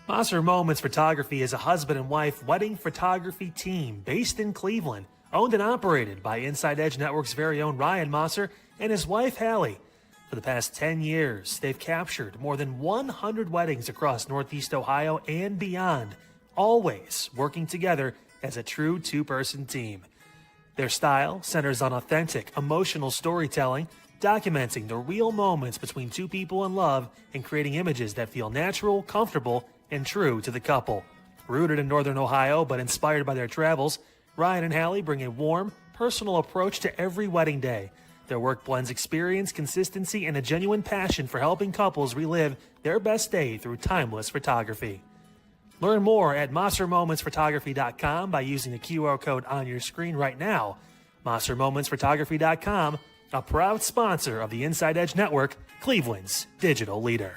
Mosser Moments Photography is a husband and wife wedding photography team based in Cleveland, owned and operated by InsideEdge Network's very own Ryan Mosser and his wife Hallie. For the past 10 years, they've captured more than 100 weddings across Northeast Ohio and beyond, always working together as a true two-person team. Their style centers on authentic, emotional storytelling, documenting the real moments between two people in love and creating images that feel natural, comfortable, and true to the couple. Rooted in Northern Ohio but inspired by their travels, Ryan and Hallie bring a warm, personal approach to every wedding day. Their work blends experience, consistency, and a genuine passion for helping couples relive their best day through timeless photography. Learn more at MosserMomentsPhotography.com by using the QR code on your screen right now. MosserMomentsPhotography.com, a proud sponsor of the Inside Edge Network, Cleveland's digital leader.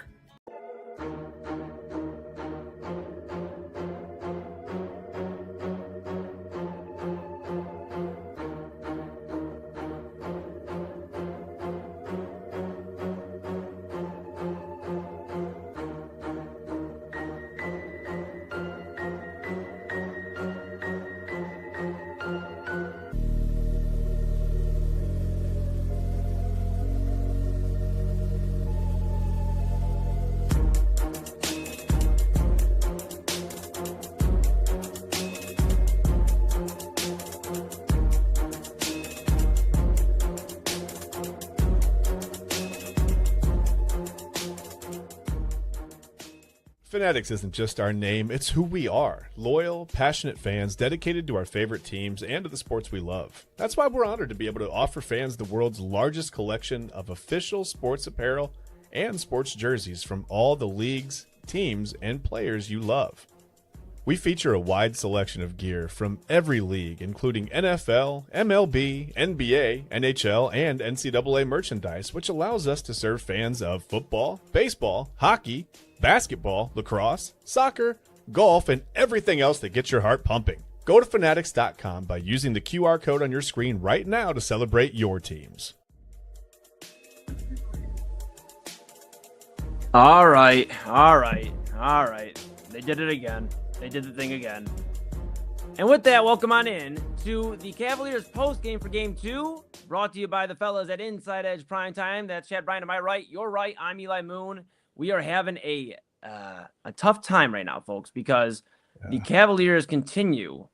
Fanatics isn't just our name, it's who we are. Loyal, passionate fans dedicated to our favorite teams and to the sports we love. That's why we're honored to be able to offer fans the world's largest collection of official sports apparel and sports jerseys from all the leagues, teams, and players you love. We feature a wide selection of gear from every league, including NFL, MLB, NBA, NHL, and NCAA merchandise, which allows us to serve fans of football, baseball, hockey, basketball, lacrosse, soccer, golf, and everything else that gets your heart pumping. Go to Fanatics.com by using the QR code on your screen right now to celebrate your teams. All right. They did it again. They did the thing again. And with that, welcome on in to the Cavaliers postgame for Game 2, brought to you by the fellas at Inside Edge Primetime. That's Chad Bryan to my right. You're right. I'm Eli Moon. We are having a tough time right now, folks, because the Cavaliers continue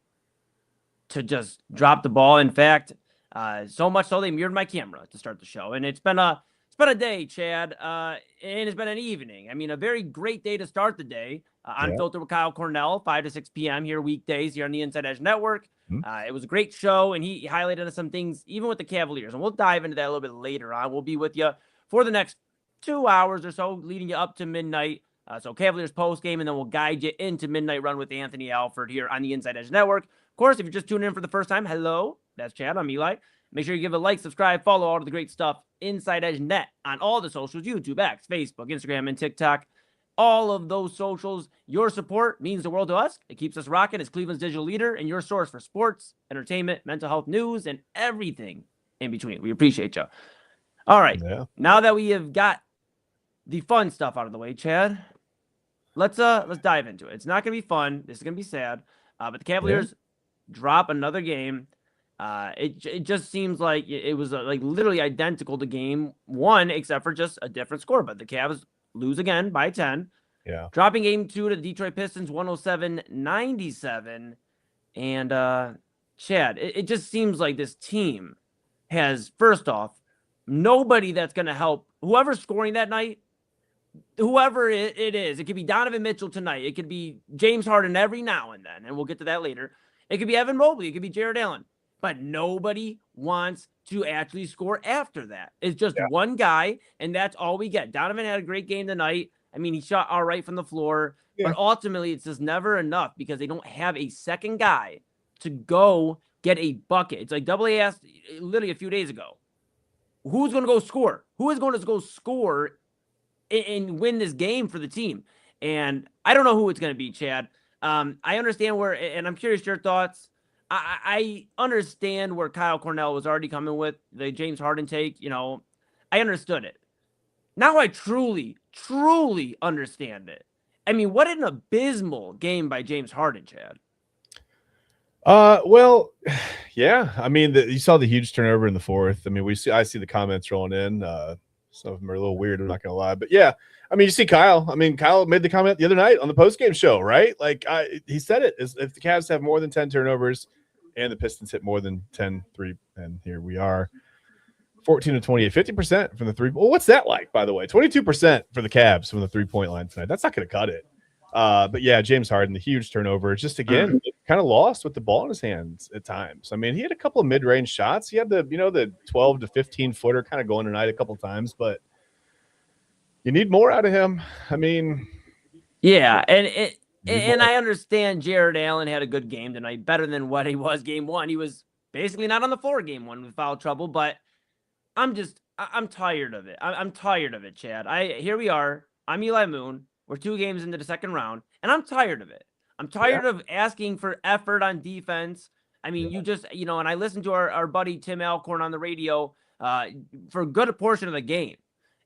to just drop the ball. In fact, so much so they mirrored my camera to start the show. And it's been a day, Chad, and it's been an evening. I mean, a very great day to start the day. Unfiltered with Kyle Cornell, 5 to 6 p.m. here weekdays here on the Inside Edge Network. It was a great show, and he highlighted some things, even with the Cavaliers. And we'll dive into that a little bit later on. We'll be with you for the next 2 hours or so, leading you up to midnight. So Cavaliers post game, and then we'll guide you into Midnight Run with Anthony Alford here on the Inside Edge Network. Of course, if you're just tuning in for the first time, hello, that's Chad. I'm Eli. Make sure you give a like, subscribe, follow all of the great stuff Inside Edge Net on all the socials: YouTube, X, Facebook, Instagram, and TikTok. All of those socials. Your support means the world to us. It keeps us rocking as Cleveland's digital leader and your source for sports, entertainment, mental health news, and everything in between. We appreciate you. All right. Now that we have got the fun stuff out of the way, Chad, let's dive into it. It's not going to be fun. This is going to be sad. But the Cavaliers drop another game. It just seems like it was like literally identical to Game 1, except for just a different score. But the Cavs lose again by 10. Yeah. Dropping Game 2 to the Detroit Pistons 107-97. And Chad, it just seems like this team has, first off, nobody that's going to help whoever's scoring that night. Whoever it is, it could be Donovan Mitchell tonight. It could be James Harden every now and then, and we'll get to that later. It could be Evan Mobley. It could be Jared Allen. But nobody wants to actually score after that. It's just one guy, and that's all we get. Donovan had a great game tonight. I mean, he shot all right from the floor. But ultimately, it's just never enough because they don't have a second guy to go get a bucket. It's like Double A asked literally a few days ago, who's going to go score? Who is going to go score and win this game for the team? And I don't know who it's going to be, Chad. I understand where, and I'm curious your thoughts. I understand where Kyle Cornell was already coming with the James Harden take. You know, I understood it. Now I truly understand it. I mean, what an abysmal game by James Harden, Chad. Well, yeah. I mean, you saw the huge turnover in the fourth. I mean, I see the comments rolling in. Some of them are a little weird. I'm not gonna lie, but yeah. I mean, you see Kyle. I mean, Kyle made the comment the other night on the postgame show, right? Like, he said it is if the Cavs have more than 10 turnovers, and the Pistons hit more than 10 3, and here we are, 14 to 28, 50% from the three. Well, what's that like, by the way? 22% for the Cavs from the 3-point line tonight. That's not going to cut it. But yeah, James Harden, the huge turnover. Just again, kind of lost with the ball in his hands at times. I mean, he had a couple of mid-range shots. He had the 12 to 15 footer kind of going tonight a couple of times, but you need more out of him. I mean, yeah, and I understand Jared Allen had a good game tonight, better than what he was game one. He was basically not on the floor game one with foul trouble, but I'm tired of it. I'm tired of it, Chad. Here we are. I'm Eli Moon. We're 2 games into the second round, and I'm tired of it. I'm tired of asking for effort on defense. I mean, you just, and I listened to our buddy Tim Alcorn on the radio for a good portion of the game.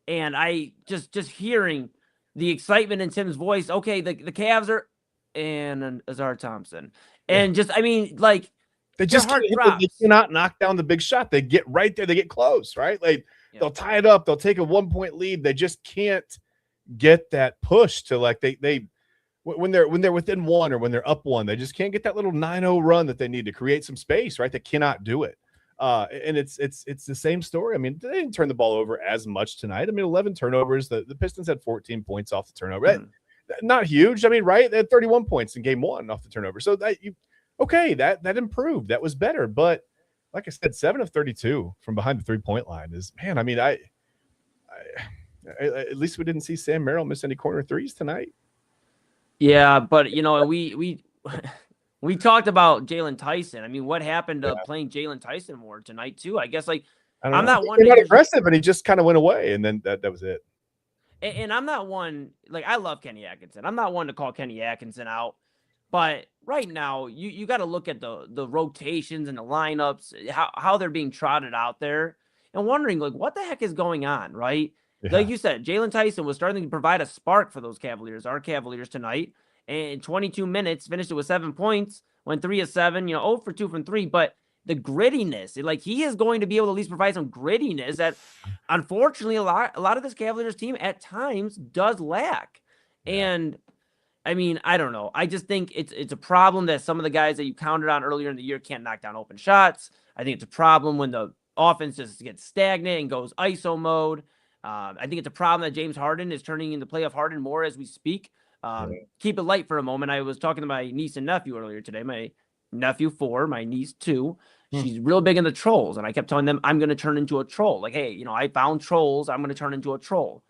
And I just hearing the excitement in Tim's voice. Okay, the Cavs are, and Azar Thompson. And just, I mean, like, they just they cannot knock down the big shot. They get right there. They get close, right? Like, they'll tie it up. They'll take a 1-point lead. They just can't get that push to, like, they when they're within 1 or when they're up 1, they just can't get that little 9-0 run that they need to create some space, right? They cannot do it. And it's the same story. I mean, they didn't turn the ball over as much tonight. I mean, 11 turnovers. The Pistons had 14 points off the turnover. Not huge. I mean, right? They had 31 points in game 1 off the turnover. So that improved. That was better. But like I said, 7 of 32 from behind the 3-point line is, man. I mean, at least we didn't see Sam Merrill miss any corner threes tonight. Yeah, but we talked about Jalen Tyson. I mean, what happened to playing Jalen Tyson more tonight too? I guess, like, I'm not one. Not aggressive, and he just kind of went away, and then that was it. And I'm not one, like, I love Kenny Atkinson. I'm not one to call Kenny Atkinson out, but right now you got to look at the rotations and the lineups, how they're being trotted out there, and wondering, like, what the heck is going on, right? Yeah. Like you said, Jalen Tyson was starting to provide a spark for those Cavaliers, our Cavaliers tonight. And in 22 minutes, finished it with 7 points, went 3 of 7, 0 for 2 from 3. But the grittiness, like, he is going to be able to at least provide some grittiness that, unfortunately, a lot of this Cavaliers team at times does lack. Yeah. And I mean, I don't know. I just think it's a problem that some of the guys that you counted on earlier in the year can't knock down open shots. I think it's a problem when the offense just gets stagnant and goes ISO mode. I think it's a problem that James Harden is turning into playoff Harden more as we speak. Keep it light for a moment. I was talking to my niece and nephew earlier today. My nephew 4, my niece 2. She's real big into trolls, and I kept telling them I'm going to turn into a troll. Like, hey, I found trolls. I'm going to turn into a troll.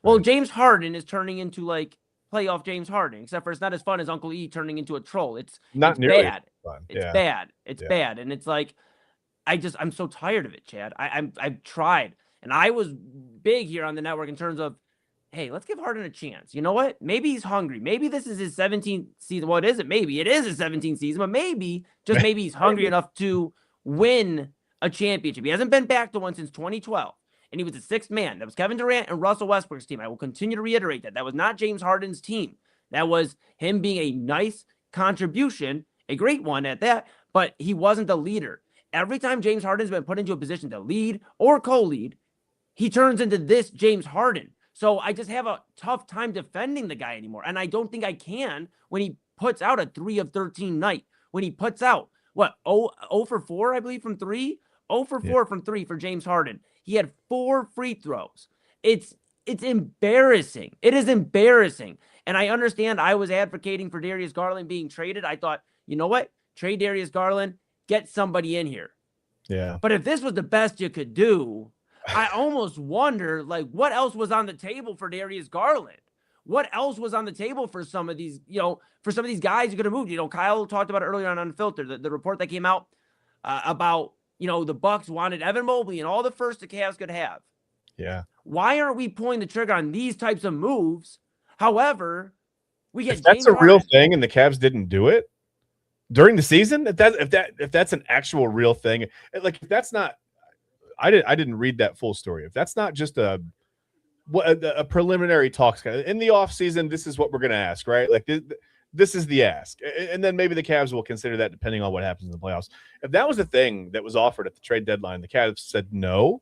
Well, James Harden is turning into, like, playoff James Harden, except for it's not as fun as Uncle E turning into a troll. It's bad. Fun. It's bad. It's bad, and it's like I'm so tired of it, Chad. I've tried. And I was big here on the network in terms of, hey, let's give Harden a chance. You know what? Maybe he's hungry. Maybe this is his 17th season. Well, it isn't. Maybe it is his 17th season, but maybe, just maybe he's hungry enough to win a championship. He hasn't been back to one since 2012, and he was the 6th man. That was Kevin Durant and Russell Westbrook's team. I will continue to reiterate that. That was not James Harden's team. That was him being a nice contribution, a great one at that, but he wasn't the leader. Every time James Harden's been put into a position to lead or co-lead, he turns into this James Harden. So I just have a tough time defending the guy anymore. And I don't think I can when he puts out a 3 of 13 night. When he puts out, 0 for 4, I believe, from 3? 0 for 4 from 3 for James Harden. He had 4 free throws. It's embarrassing. It is embarrassing. And I understand I was advocating for Darius Garland being traded. I thought, you know what? Trade Darius Garland, get somebody in here. Yeah. But if this was the best you could do, I almost wonder, like, what else was on the table for Darius Garland? What else was on the table for some of these, for some of these guys who could have moved? Kyle talked about it earlier on Unfiltered, the report that came out about, the Bucks wanted Evan Mobley and all the first the Cavs could have. Yeah. Why aren't we pulling the trigger on these types of moves? However, we get if that's James a real Harden. thing and the Cavs didn't do it during the season, if that's an actual real thing, like, if that's not, I didn't read that full story. If that's not just a a preliminary talks in the offseason. This is what we're going to ask, right? Like this is the ask. And then maybe the Cavs will consider that depending on what happens in the playoffs. If that was the thing that was offered at the trade deadline, the Cavs said no.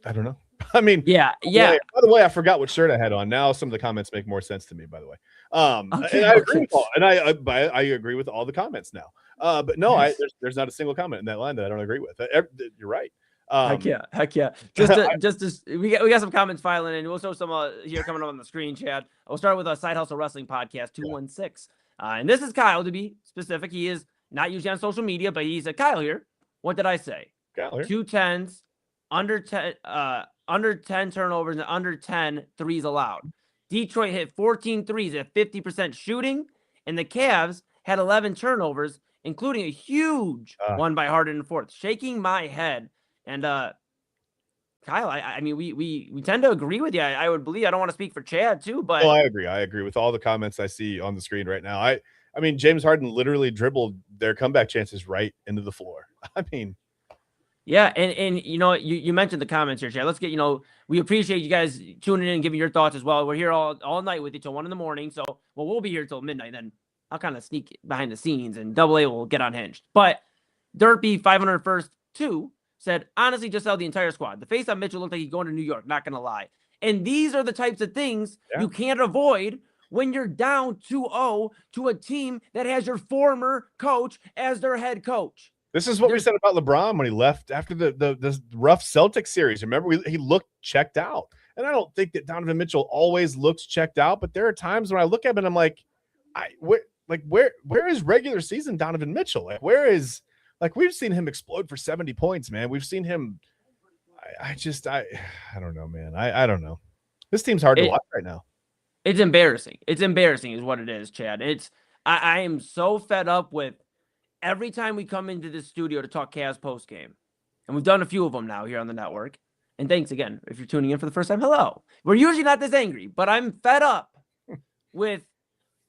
I don't know. I mean, yeah. By the way, I forgot what shirt I had on. Now some of the comments make more sense to me, by the way. And I agree with all, and I agree with all the comments now. But no, Yes. there's not a single comment in that line that I don't agree with. You're right. Heck yeah. We got some comments filing in. We'll show some here coming up on the screen, Chad. We'll start with a Side Hustle Wrestling Podcast 216. And this is Kyle, to be specific. He is not usually on social media, but he's a Kyle here. What did I say? Kyle here. 2 10s, under 10 turnovers, and under 10 threes allowed. Detroit hit 14 threes at 50% shooting, and the Cavs had 11 turnovers, including a huge one by Harden in the fourth. Shaking my head. And Kyle, I mean, we tend to agree with you. I would believe. I don't want to speak for Chad too, but I agree. I agree with all the comments I see on the screen right now. I mean, James Harden literally dribbled their comeback chances right into the floor. I mean, yeah, and you mentioned the comments here, Chad. Let's get we appreciate you guys tuning in and giving your thoughts as well. We're here all night with you till 1 a.m. So we'll be here till midnight. Then I'll kind of sneak behind the scenes, and Double A will get unhinged. But Derpy 501st 2 said, honestly, just sell the entire squad. The face on Mitchell looked like he's going to New York, not going to lie. And these are the types of things you can't avoid when you're down 2-0 to a team that has your former coach as their head coach. This is what we said about LeBron when he left after the rough Celtics series. Remember, he looked checked out. And I don't think that Donovan Mitchell always looks checked out, but there are times when I look at him and I'm like, where is regular season Donovan Mitchell? Like, where is... Like, we've seen him explode for 70 points, man. We've seen him. I don't know, man. I don't know. This team's hard to watch right now. It's embarrassing. It's embarrassing is what it is, Chad. I am so fed up with every time we come into this studio to talk Cavs postgame. And we've done a few of them now here on the network. And thanks again. If you're tuning in for the first time, hello. We're usually not this angry, but I'm fed up with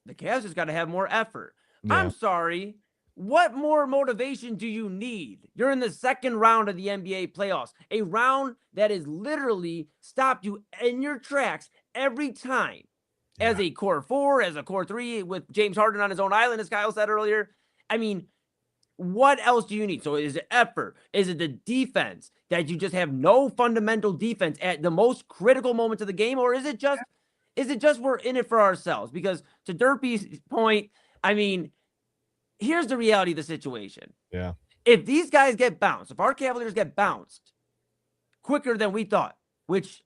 the Cavs just got to have more effort. Yeah. I'm sorry. What more motivation do you need? You're in the second round of the NBA playoffs, a round that has literally stopped you in your tracks every time. Yeah. As a core 4, as a core 3, with James Harden on his own island, as Kyle said earlier. I mean, what else do you need? So is it effort? Is it the defense that you just have no fundamental defense at the most critical moments of the game? Or is it just we're in it for ourselves? Because to Derpy's point, I mean, here's the reality of the situation. Yeah. If these guys get bounced, if our Cavaliers get bounced quicker than we thought, which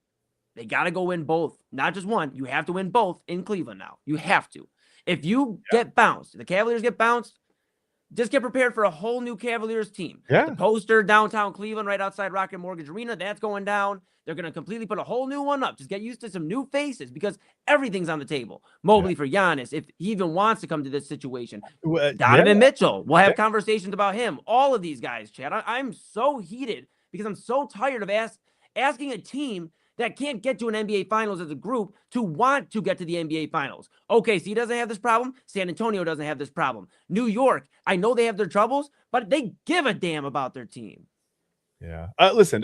they got to go win both, not just one. You have to win both in Cleveland now. You have to. If you get bounced, the Cavaliers get bounced, just get prepared for a whole new Cavaliers team. Yeah. The poster downtown Cleveland right outside Rocket Mortgage Arena, that's going down. They're going to completely put a whole new one up. Just get used to some new faces because everything's on the table. Mobley for Giannis, if he even wants to come to this situation. Donovan Mitchell, we'll have conversations about him. All of these guys, Chad. I'm so heated because I'm so tired of asking a team that can't get to an NBA Finals as a group to want to get to the NBA Finals. OKC doesn't have this problem. San Antonio doesn't have this problem. New York, I know they have their troubles, but they give a damn about their team. Yeah. Listen,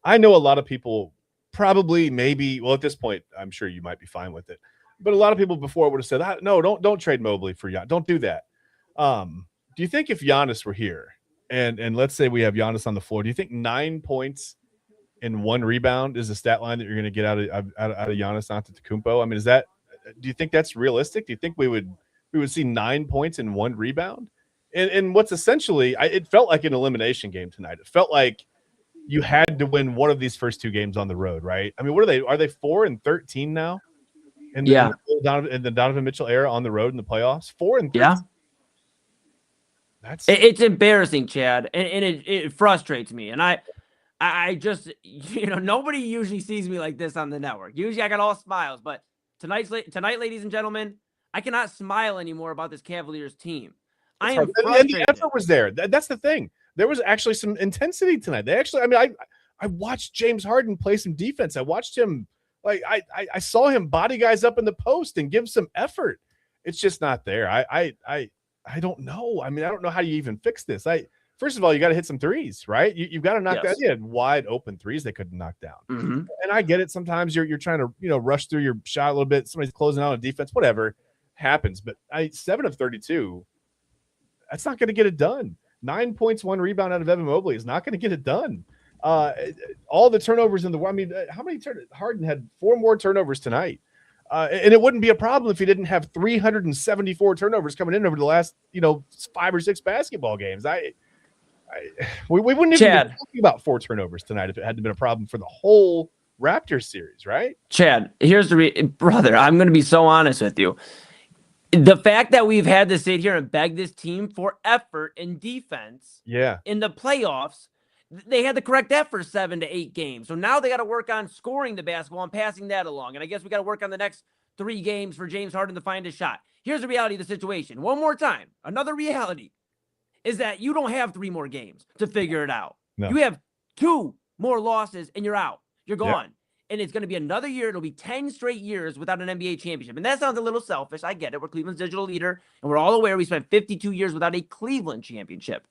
I know a lot of people probably maybe, well, at this point, I'm sure you might be fine with it. But a lot of people before would have said, no, don't trade Mobley for Giannis. Don't do that. Do you think if Giannis were here and let's say we have Giannis on the floor, do you think 9 points and 1 rebound is the stat line that you're going to get out of Giannis Antetokounmpo? I mean, do you think that's realistic? Do you think we would see 9 points and 1 rebound? And what's essentially, it felt like an elimination game tonight. It felt like you had to win one of these first 2 games on the road, right? I mean, what are they? Are they 4-13 now? In the Donovan Mitchell era on the road in the playoffs, 4-13. Yeah. It's embarrassing, Chad, and it frustrates me. And I just, nobody usually sees me like this on the network. Usually I got all smiles, but tonight, ladies and gentlemen, I cannot smile anymore about this Cavaliers team. I am frustrated. And the effort was there. That's the thing. There was actually some intensity tonight. I watched James Harden play some defense. I watched him, I saw him body guys up in the post and give some effort. It's just not there. I don't know. I mean, I don't know how you even fix this. first of all, you got to hit some threes, right? You've got to knock Yes. that. They had wide open threes they couldn't knock down. Mm-hmm. And I get it. Sometimes you're trying to rush through your shot a little bit. Somebody's closing out on defense, whatever happens. But 7 of 32, that's not going to get it done. 9 points, 1 rebound out of Evan Mobley is not going to get it done. All the turnovers in the – I mean, how many – Harden had 4 more turnovers tonight. And it wouldn't be a problem if he didn't have 374 turnovers coming in over the last, 5 or 6 basketball games. We wouldn't even be talking about 4 turnovers tonight if it hadn't been a problem for the whole Raptors series, right? Chad, here's the brother. I'm going to be so honest with you. The fact that we've had to sit here and beg this team for effort in defense, in the playoffs, they had the correct effort 7 to 8 games. So now they got to work on scoring the basketball and passing that along. And I guess we got to work on the next 3 games for James Harden to find a shot. Here's the reality of the situation. One more time. Another reality is that you don't have 3 more games to figure it out. No. You have 2 more losses and you're out. You're gone. And it's going to be another year. It'll be 10 straight years without an NBA championship. And that sounds a little selfish. I get it. We're Cleveland's digital leader. And we're all aware we spent 52 years without a Cleveland championship.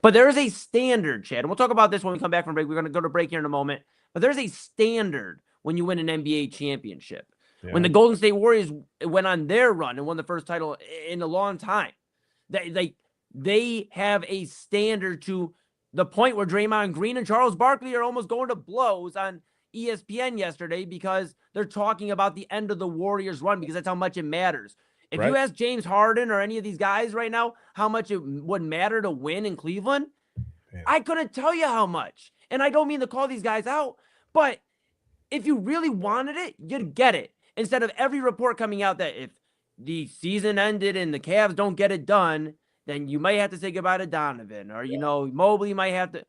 But there is a standard, Chad. And we'll talk about this when we come back from break. We're going to go to break here in a moment. But there's a standard when you win an NBA championship. Yeah. When the Golden State Warriors went on their run and won the first title in a long time, they have a standard to the point where Draymond Green and Charles Barkley are almost going to blows on ESPN yesterday because they're talking about the end of the Warriors run because that's how much it matters. If you ask James Harden or any of these guys right now how much it would matter to win in Cleveland, I couldn't tell you how much. And I don't mean to call these guys out, but if you really wanted it, you'd get it. Instead of every report coming out that if the season ended and the Cavs don't get it done, then you might have to say goodbye to Donovan or, Mobley might have to.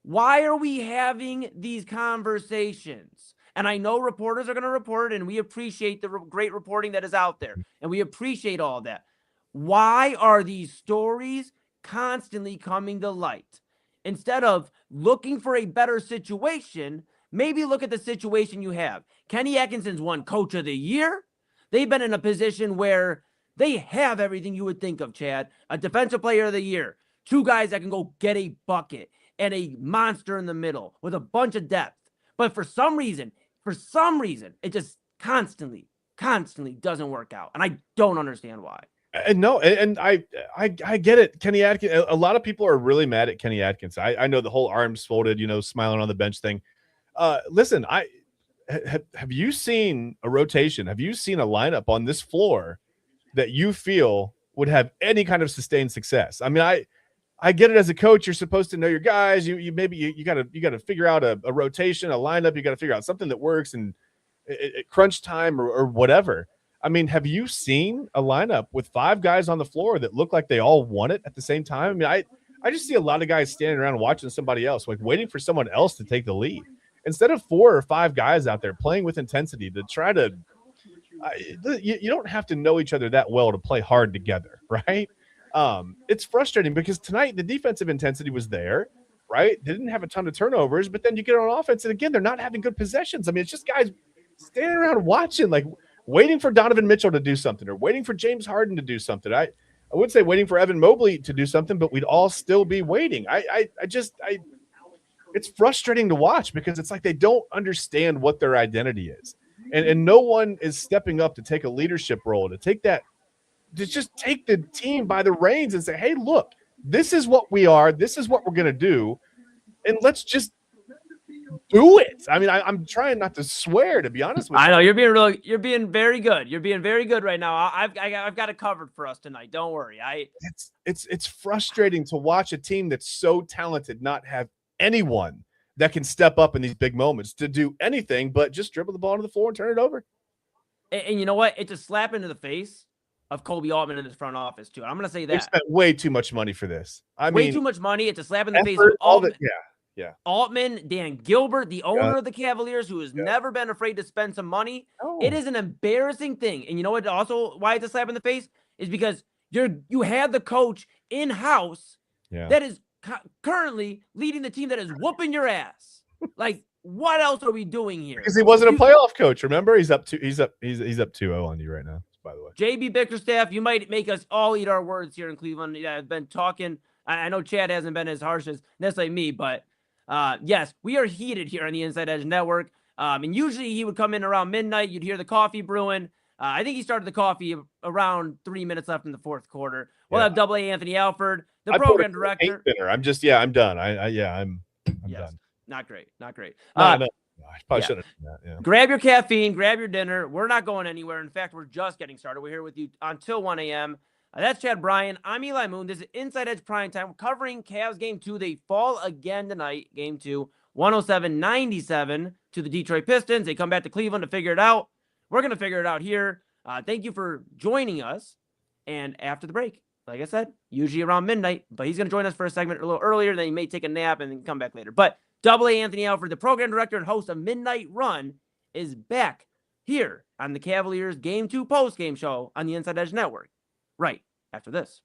Why are we having these conversations? And I know reporters are going to report it, and we appreciate the great reporting that is out there, and we appreciate all that. Why are these stories constantly coming to light? Instead of looking for a better situation, maybe look at the situation you have. Kenny Atkinson's won Coach of the Year. They've been in a position where they have everything you would think of, Chad. A Defensive Player of the Year. 2 guys that can go get a bucket and a monster in the middle with a bunch of depth. But for some reason, it just constantly doesn't work out. And I don't understand why. No, and I get it. Kenny Atkins, a lot of people are really mad at Kenny Atkins. I know the whole arms folded, smiling on the bench thing. Listen, have you seen a rotation? Have you seen a lineup on this floor that you feel would have any kind of sustained success? I mean, I get it as a coach. You're supposed to know your guys. You gotta figure out a rotation, a lineup. You got to figure out something that works and at crunch time or whatever. I mean, have you seen a lineup with 5 guys on the floor that look like they all want it at the same time? I mean, I just see a lot of guys standing around watching somebody else, like waiting for someone else to take the lead. Instead of 4 or 5 guys out there playing with intensity to try to you don't have to know each other that well to play hard together, right? It's frustrating because tonight the defensive intensity was there, right? They didn't have a ton of turnovers, but then you get on offense, and again, they're not having good possessions. I mean, it's just guys standing around watching, like waiting for Donovan Mitchell to do something or waiting for James Harden to do something. I would say waiting for Evan Mobley to do something, but we'd all still be waiting. It's frustrating to watch because it's like they don't understand what their identity is. And no one is stepping up to take a leadership role, to just take the team by the reins and say, hey, look, this is what we are. This is what we're going to do. And let's just do it. I mean, I'm trying not to swear, to be honest with you. I know you're being very good. You're being very good right now. I've got it covered for us tonight. Don't worry. It's frustrating to watch a team that's so talented not have anyone that can step up in these big moments to do anything but just dribble the ball to the floor and turn it over. And you know what? It's a slap into the face of Kobe Altman in his front office, too. I'm going to say that. They spent way too much money for this. Way too much money. It's a slap in the face of Altman. Yeah. Altman, Dan Gilbert, the owner of the Cavaliers, who has never been afraid to spend some money. Oh. It is an embarrassing thing. And you know what? Also, why it's a slap in the face is because you had the coach in-house that is currently leading the team that is whooping your ass. Like, what else are we doing here? Because he wasn't a playoff coach. Remember, he's up 2-0 on you right now. By the way, JB Bickerstaff, you might make us all eat our words here in Cleveland. Yeah, I've been talking I know Chad hasn't been as harsh as necessarily me, but yes, we are heated here on the Inside Edge Network. And usually he would come in around midnight. You'd hear the coffee brewing. I think he started the coffee around 3 minutes left in the fourth quarter. We'll have Double A Anthony Alford, the program director. I'm just, I'm done. I'm done. Not great. No, I probably shouldn't have done that. Yeah. Grab your caffeine, grab your dinner. We're not going anywhere. In fact, we're just getting started. We're here with you until 1 a.m. That's Chad Bryan. I'm Eli Moon. This is Inside Edge Primetime. We're covering Cavs Game 2. They fall again tonight, Game 2, 107-97 to the Detroit Pistons. They come back to Cleveland to figure it out. We're going to figure it out here. Thank you for joining us. And after the break, like I said, usually around midnight, but he's going to join us for a segment a little earlier. Then he may take a nap and then come back later. But Double A Anthony Alford, the program director and host of Midnight Run, is back here on the Cavaliers Game 2 postgame show on the Inside Edge Network. Right after this.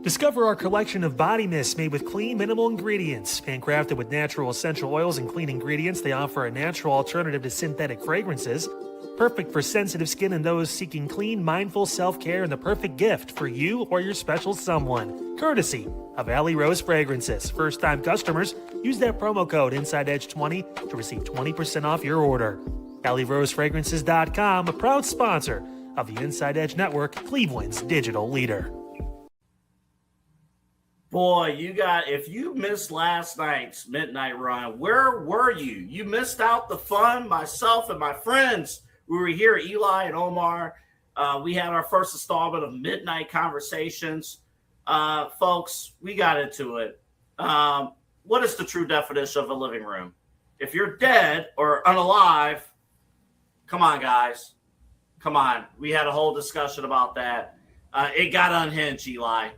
Discover our collection of body mists made with clean, minimal ingredients. Handcrafted with natural essential oils and clean ingredients, they offer a natural alternative to synthetic fragrances. Perfect for sensitive skin and those seeking clean, mindful self-care, and the perfect gift for you or your special someone. Courtesy of Alley Rose Fragrances. First-time customers, use that promo code InsideEdge20 to receive 20% off your order. AlleyRoseFragrances.com, a proud sponsor of the Inside Edge Network, Cleveland's digital leader. Boy, if you missed last night's Midnight Run, where were you? You missed out the fun. Myself and my friends, we were here, Eli and Omar. We had our first installment of Midnight Conversations. Folks, we got into it. What is the true definition of a living room? If you're dead or unalive, come on, guys. Come on. We had a whole discussion about that. It got unhinged, Eli.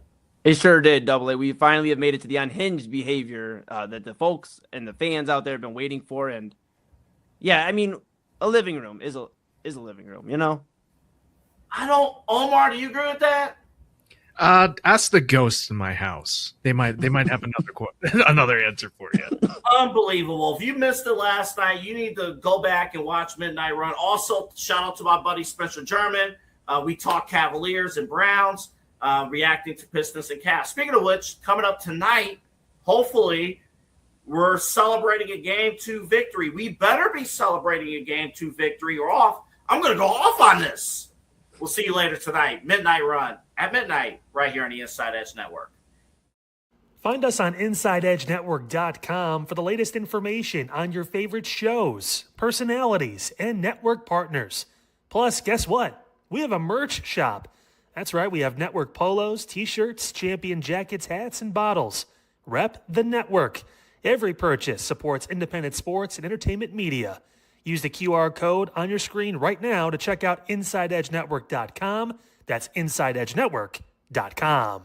It sure did, Double A. We finally have made it to the unhinged behavior that the folks and the fans out there have been waiting for. And yeah, I mean, a living room is a living room, you know? Omar, do you agree with that? Ask the ghosts in my house. They might have another answer for you. Unbelievable. If you missed it last night, you need to go back and watch Midnight Run. Also, shout out to my buddy Spencer German. We talked Cavaliers and Browns, reacting to Pistons and Cavs. Speaking of which, coming up tonight, hopefully, we're celebrating a Game 2 victory. We better be celebrating a Game 2 victory or off. I'm going to go off on this. We'll see you later tonight. Midnight Run at midnight right here on the Inside Edge Network. Find us on InsideEdgeNetwork.com for the latest information on your favorite shows, personalities, and network partners. Plus, guess what? We have a merch shop. That's right, we have network polos, t-shirts, champion jackets, hats, and bottles. Rep the network. Every purchase supports independent sports and entertainment media. Use the QR code on your screen right now to check out InsideEdgeNetwork.com. That's InsideEdgeNetwork.com.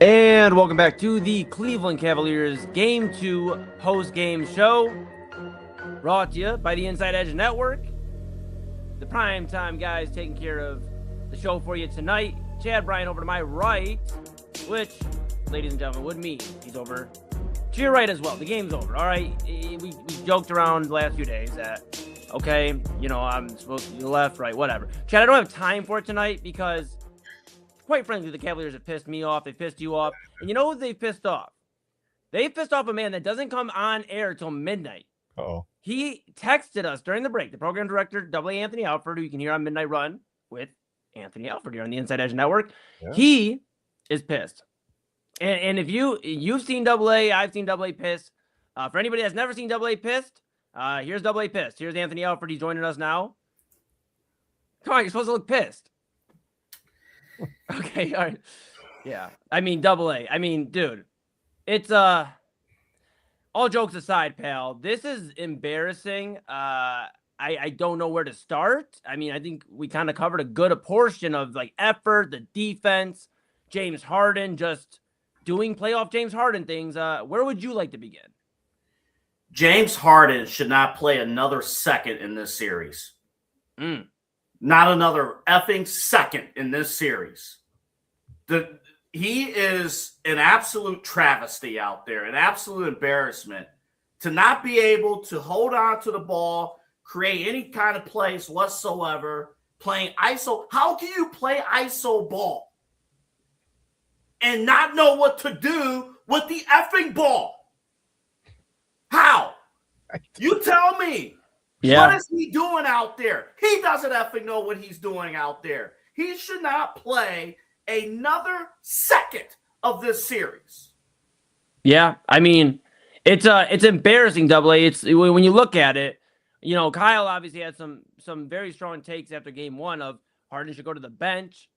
And welcome back to the Cleveland Cavaliers Game 2 post-game show, brought to you by the Inside Edge Network. The Primetime guys taking care of the show for you tonight. Chad Bryan over to my right, which, ladies and gentlemen, would mean he's over to your right as well. The game's over, all right? We joked around the last few days that, okay, you know, I'm supposed to be left, right, whatever. Chad, I don't have time for it tonight because, quite frankly, the Cavaliers have pissed me off. They pissed you off. And you know what they've pissed off? They've pissed off a man that doesn't come on air till midnight. Uh-oh. He texted us during the break, the program director, Eli and Anthony Alford, who you can hear on Midnight Run with Anthony Alford here on the Inside Edge Network. Yeah. He is pissed. And if you've seen AA, I've seen AA pissed. For anybody that's never seen AA pissed, here's AA pissed. Here's Anthony Alford. He's joining us now. Come on, you're supposed to look pissed. Okay, all right. Yeah. I mean, AA. I mean, dude, it's all jokes aside, pal, this is embarrassing. I don't know where to start. I mean, I think we kind of covered a good portion of like effort, the defense, James Harden just doing playoff James Harden things. Where would you like to begin? James Harden should not play another second in this series. Not another effing second in this series. He is an absolute travesty out there, an absolute embarrassment to not be able to hold on to the ball, create any kind of plays whatsoever, playing ISO. How can you play ISO ball and not know what to do with the effing ball? How? You tell me. Yeah. What is he doing out there? He doesn't effing know what he's doing out there. He should not play another second of this series. Yeah, I mean, it's embarrassing, AA. It's when you look at it, you know, Kyle obviously had some very strong takes after game one of Harden should go to the bench.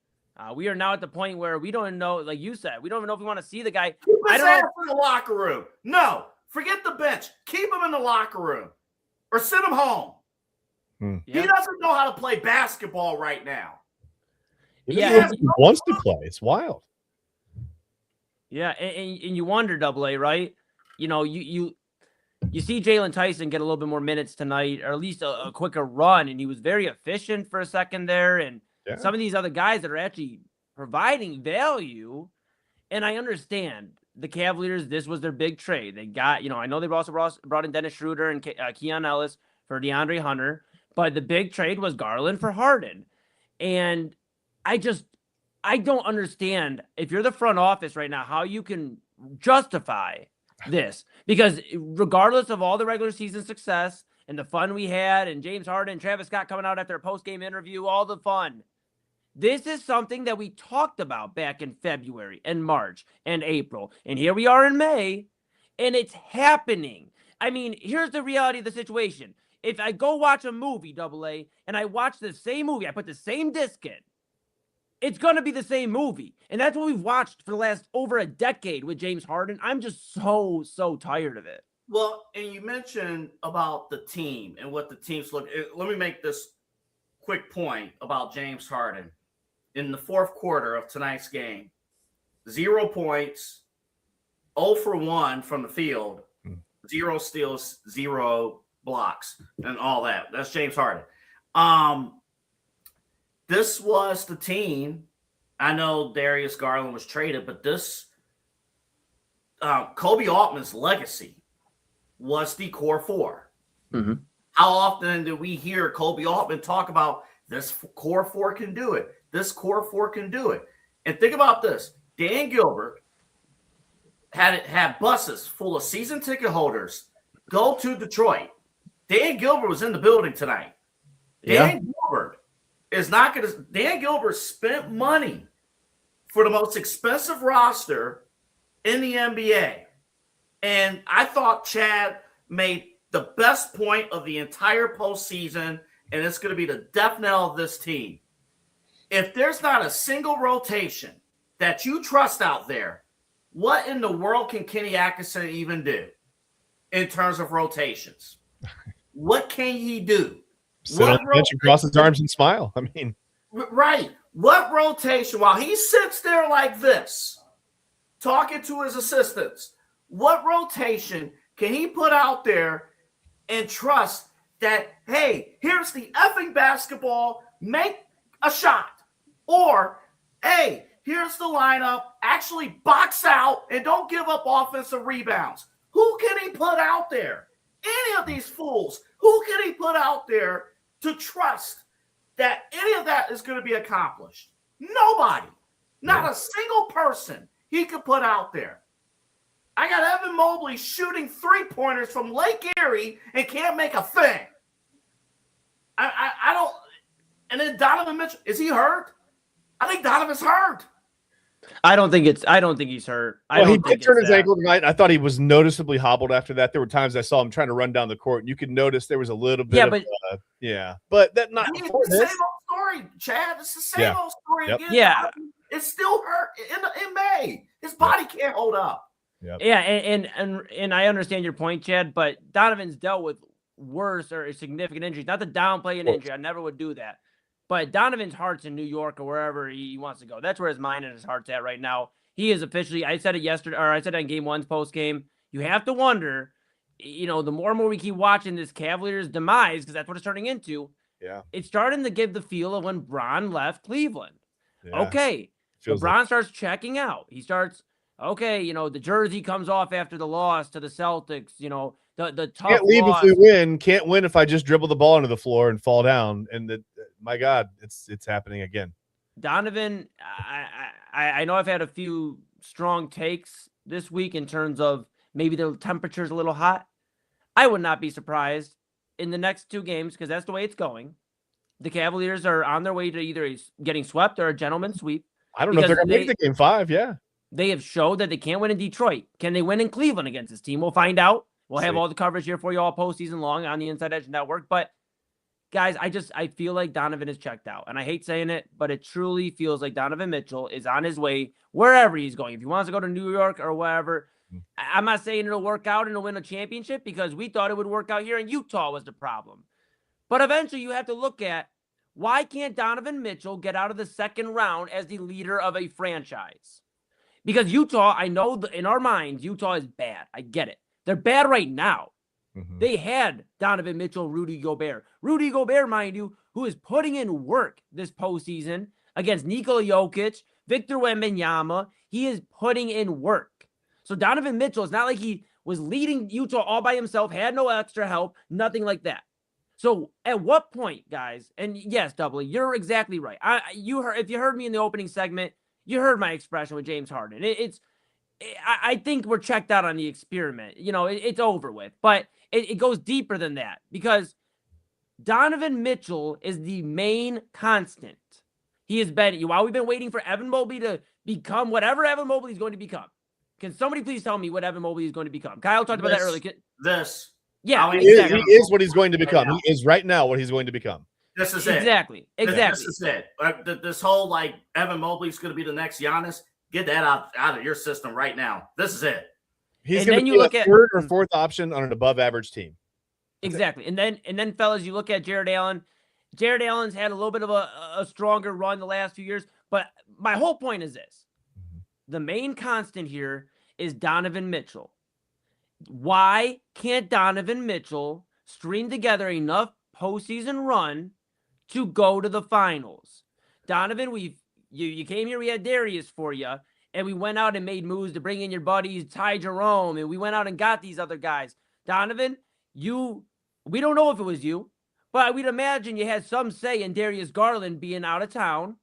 We are now at the point where we don't know, like you said, we don't even know if we want to see the guy. Keep his ass in the locker room. No, forget the bench. Keep him in the locker room or send him home. He doesn't know how to play basketball right now. He wants to play. It's wild. Yeah, and you wonder, AA, right? You know, you see Jalen Tyson get a little bit more minutes tonight, or at least a quicker run, and he was very efficient for a second there. And some of these other guys that are actually providing value, and I understand the Cavaliers, this was their big trade. They got, you know, I know they also brought in Dennis Schroeder and Keon Ellis for DeAndre Hunter, but the big trade was Garland for Harden. And I don't understand, if you're the front office right now, how you can justify this, because regardless of all the regular season success and the fun we had and James Harden and Travis Scott coming out after a post-game interview, all the fun, this is something that we talked about back in February and March and April. And here we are in May, and it's happening. I mean, here's the reality of the situation. If I go watch a movie, AA, and I watch the same movie, I put the same disc in, it's going to be the same movie. And that's what we've watched for the last over a decade with James Harden. I'm just so tired of it. Well, and you mentioned about the team and what the team's look. Let me make this quick point about James Harden. In the fourth quarter of tonight's game, 0 points, 0 for 1 from the field, 0 steals, 0 blocks, and all that. That's James Harden. This was the team. I know Darius Garland was traded, but this Kobe Altman's legacy was the core four. Mm-hmm. How often do we hear Kobe Altman talk about this core four can do it? This core four can do it. And think about this. Dan Gilbert had buses full of season ticket holders go to Detroit. Dan Gilbert was in the building tonight. Dan Gilbert is not going to – Dan Gilbert spent money for the most expensive roster in the NBA. And I thought Chad made the best point of the entire postseason, and it's going to be the death knell of this team. If there's not a single rotation that you trust out there, what in the world can Kenny Atkinson even do in terms of rotations? What can he do? Sit on the bench and cross his arms and smile. I mean, right. What rotation, while he sits there like this, talking to his assistants, what rotation can he put out there and trust that, hey, here's the effing basketball, make a shot? Or, hey, here's the lineup, actually box out and don't give up offensive rebounds. Who can he put out there? Any of these fools, who can he put out there to trust that any of that is going to be accomplished? Nobody. Not a single person he could put out there. I got Evan Mobley shooting three-pointers from Lake Erie and can't make a thing. I don't. And then Donovan Mitchell, is he hurt? I think Donovan's hurt. I don't think he's hurt. He did turn his ankle tonight. I thought he was noticeably hobbled after that. There were times I saw him trying to run down the court, and you could notice there was a little bit but that not it's the same old story, Chad. It's the same old story again. Yeah. It's still hurt in May. His body can't hold up. Yep. Yeah, and I understand your point, Chad, but Donovan's dealt with worse or significant injuries. Not to downplay an injury. I never would do that. But Donovan's heart's in New York or wherever he wants to go. That's where his mind and his heart's at right now. He is officially, I said it yesterday, or I said it on Game 1's post game. You have to wonder, the more and more we keep watching this Cavaliers demise, because that's what it's turning into. Yeah. It's starting to give the feel of when Bron left Cleveland. Yeah. Okay. LeBron starts checking out. He starts, the jersey comes off after the loss to the Celtics, the tough can't leave loss. if we win. Can't win if I just dribble the ball into the floor and fall down. And my God, it's happening again. Donovan, I know I've had a few strong takes this week in terms of maybe the temperature's a little hot. I would not be surprised in the next two games, because that's the way it's going. The Cavaliers are on their way to either getting swept or a gentleman's sweep. I don't know if they're going to make the Game 5. Yeah. They have showed that they can't win in Detroit. Can they win in Cleveland against this team? We'll find out. We'll have all the coverage here for you all postseason long on the Inside Edge Network. But, guys, I feel like Donovan is checked out. And I hate saying it, but it truly feels like Donovan Mitchell is on his way wherever he's going. If he wants to go to New York or wherever, I'm not saying it'll work out and he'll win a championship, because we thought it would work out here in Utah was the problem. But eventually you have to look at, why can't Donovan Mitchell get out of the second round as the leader of a franchise? Because Utah, I know in our minds, Utah is bad. I get it. They're bad right now. Mm-hmm. They had Donovan Mitchell, Rudy Gobert. Rudy Gobert, mind you, who is putting in work this postseason against Nikola Jokic, Victor Wembanyama. He is putting in work. So Donovan Mitchell, it's not like he was leading Utah all by himself, had no extra help, nothing like that. So at what point, guys, and yes, Doubly, you're exactly right. If you heard me in the opening segment, you heard my expression with James Harden. I think we're checked out on the experiment. It's over with. But it goes deeper than that, because Donovan Mitchell is the main constant. He has been, while we've been waiting for Evan Mobley to become whatever Evan Mobley is going to become. Can somebody please tell me what Evan Mobley is going to become? Kyle talked about that earlier. Yeah, exactly. He is what he's going to become. He is right now what he's going to become. This is it. Exactly. This is it. This whole Evan Mobley's going to be the next Giannis. Get that out of your system right now. This is it. He's going to be a third or fourth option on an above-average team. Exactly. And then, fellas, you look at Jared Allen. Jared Allen's had a little bit of a stronger run the last few years. But my whole point is this. The main constant here is Donovan Mitchell. Why can't Donovan Mitchell string together enough postseason run to go to the finals? Donovan, you came here, we had Darius for you, and we went out and made moves to bring in your buddies, Ty Jerome, and we went out and got these other guys. Donovan, we don't know if it was you, but we'd imagine you had some say in Darius Garland being out of town,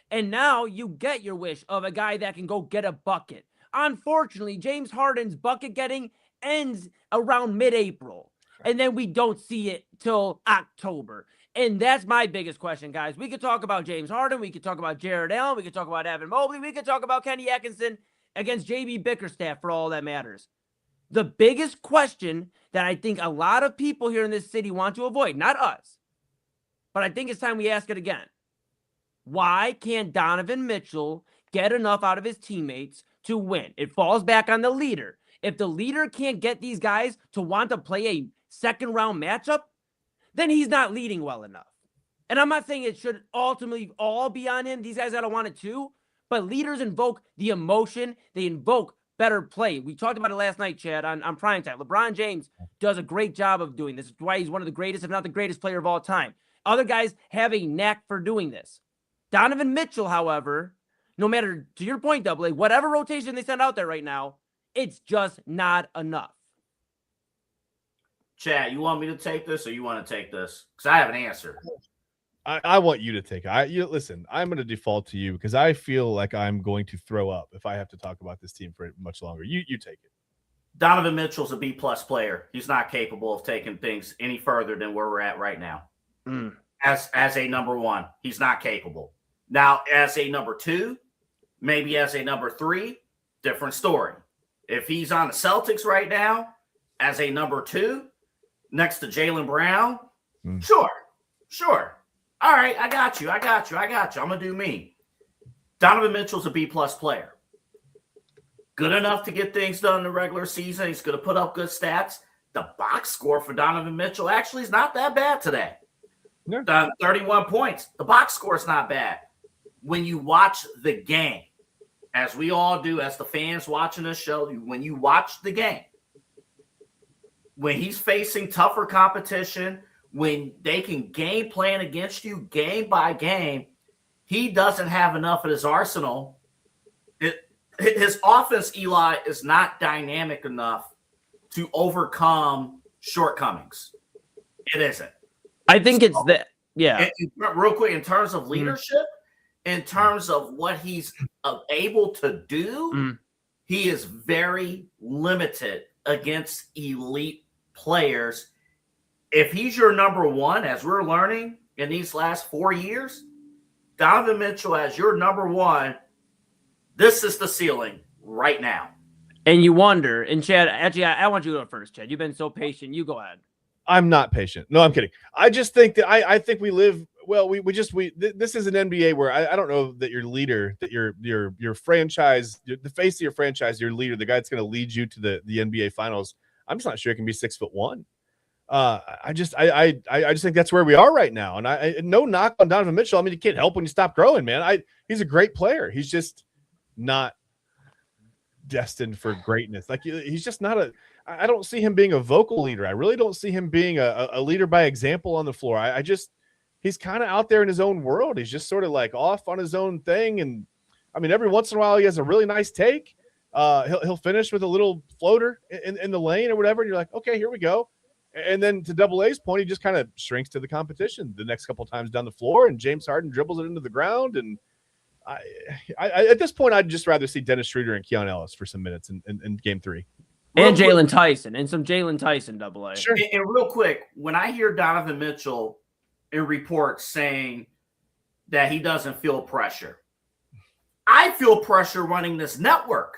and now you get your wish of a guy that can go get a bucket. Unfortunately, James Harden's bucket getting ends around mid-April, and then we don't see it till October. And that's my biggest question, guys. We could talk about James Harden. We could talk about Jared Allen. We could talk about Evan Mobley. We could talk about Kenny Atkinson against J.B. Bickerstaff for all that matters. The biggest question that I think a lot of people here in this city want to avoid, not us, but I think it's time we ask it again. Why can't Donovan Mitchell get enough out of his teammates to win? It falls back on the leader. If the leader can't get these guys to want to play a second round matchup, then he's not leading well enough. And I'm not saying it should ultimately all be on him. These guys got to want it too. But leaders invoke the emotion. They invoke better play. We talked about it last night, Chad, on Primetime. LeBron James does a great job of doing this. It's why he's one of the greatest, if not the greatest player of all time. Other guys have a knack for doing this. Donovan Mitchell, however, no matter, to your point, Double A, whatever rotation they send out there right now, it's just not enough. Chad, you want me to take this or you want to take this? Because I have an answer. I want you to take it. Listen, I'm going to default to you because I feel like I'm going to throw up if I have to talk about this team for much longer. You take it. Donovan Mitchell's a B-plus player. He's not capable of taking things any further than where we're at right now. As a number one, he's not capable. Now, as a number two, maybe as a number three, different story. If he's on the Celtics right now, as a number two, next to Jaylen Brown, sure. All right, I got you. I'm going to do me. Donovan Mitchell's a B-plus player. Good enough to get things done in the regular season. He's going to put up good stats. The box score for Donovan Mitchell actually is not that bad today. No. 31 points. The box score is not bad. When you watch the game, as we all do, as the fans watching this show, when you watch the game, when he's facing tougher competition, when they can game plan against you game by game, he doesn't have enough at his arsenal. His offense, Eli, is not dynamic enough to overcome shortcomings. It isn't. I think it's that. Yeah. Real quick, in terms of leadership, in terms of what he's able to do, he is very limited against elite players. If he's your number one, as we're learning in these last 4 years, Donovan Mitchell as your number one, this is the ceiling right now. And you wonder, and Chad, actually, I want you to go first, Chad. You've been so patient. You go ahead. I'm not patient. No, I'm kidding. I just think that I think we live well. This is an NBA where I don't know that your leader, that your franchise, the face of your franchise, your leader, the guy that's going to lead you to the NBA finals. I'm just not sure it can be 6'1". I just think that's where we are right now. And I no knock on Donovan Mitchell. I mean, you can't help when you stop growing, man. He's a great player. He's just not destined for greatness. Like, he's just not I don't see him being a vocal leader. I really don't see him being a leader by example on the floor. He's kind of out there in his own world. He's just sort of like off on his own thing. And I mean, every once in a while he has a really nice take. He'll finish with a little floater in the lane or whatever. And you're like, okay, here we go. And then to Double A's point, he just kind of shrinks to the competition the next couple of times down the floor, and James Harden dribbles it into the ground. And I at this point, I'd just rather see Dennis Schroeder and Keon Ellis for some minutes in Game 3. And Jalen Tyson, and some Jalen Tyson, Double A. Sure. And real quick, when I hear Donovan Mitchell in reports saying that he doesn't feel pressure, I feel pressure running this network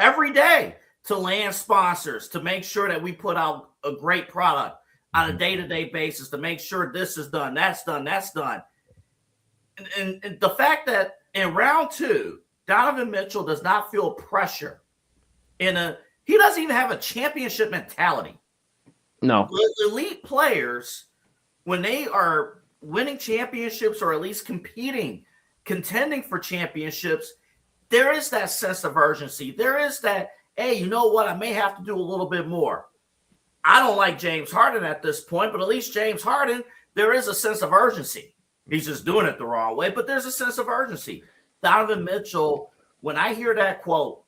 every day to land sponsors, to make sure that we put out a great product on a day-to-day basis, to make sure this is done, that's done. And the fact that in round 2, Donovan Mitchell does not feel pressure he doesn't even have a championship mentality. No. Elite players, when they are winning championships or at least contending for championships, there is that sense of urgency. There is that, hey, you know what? I may have to do a little bit more. I don't like James Harden at this point, but at least James Harden, there is a sense of urgency. He's just doing it the wrong way, but there's a sense of urgency. Donovan Mitchell, when I hear that quote,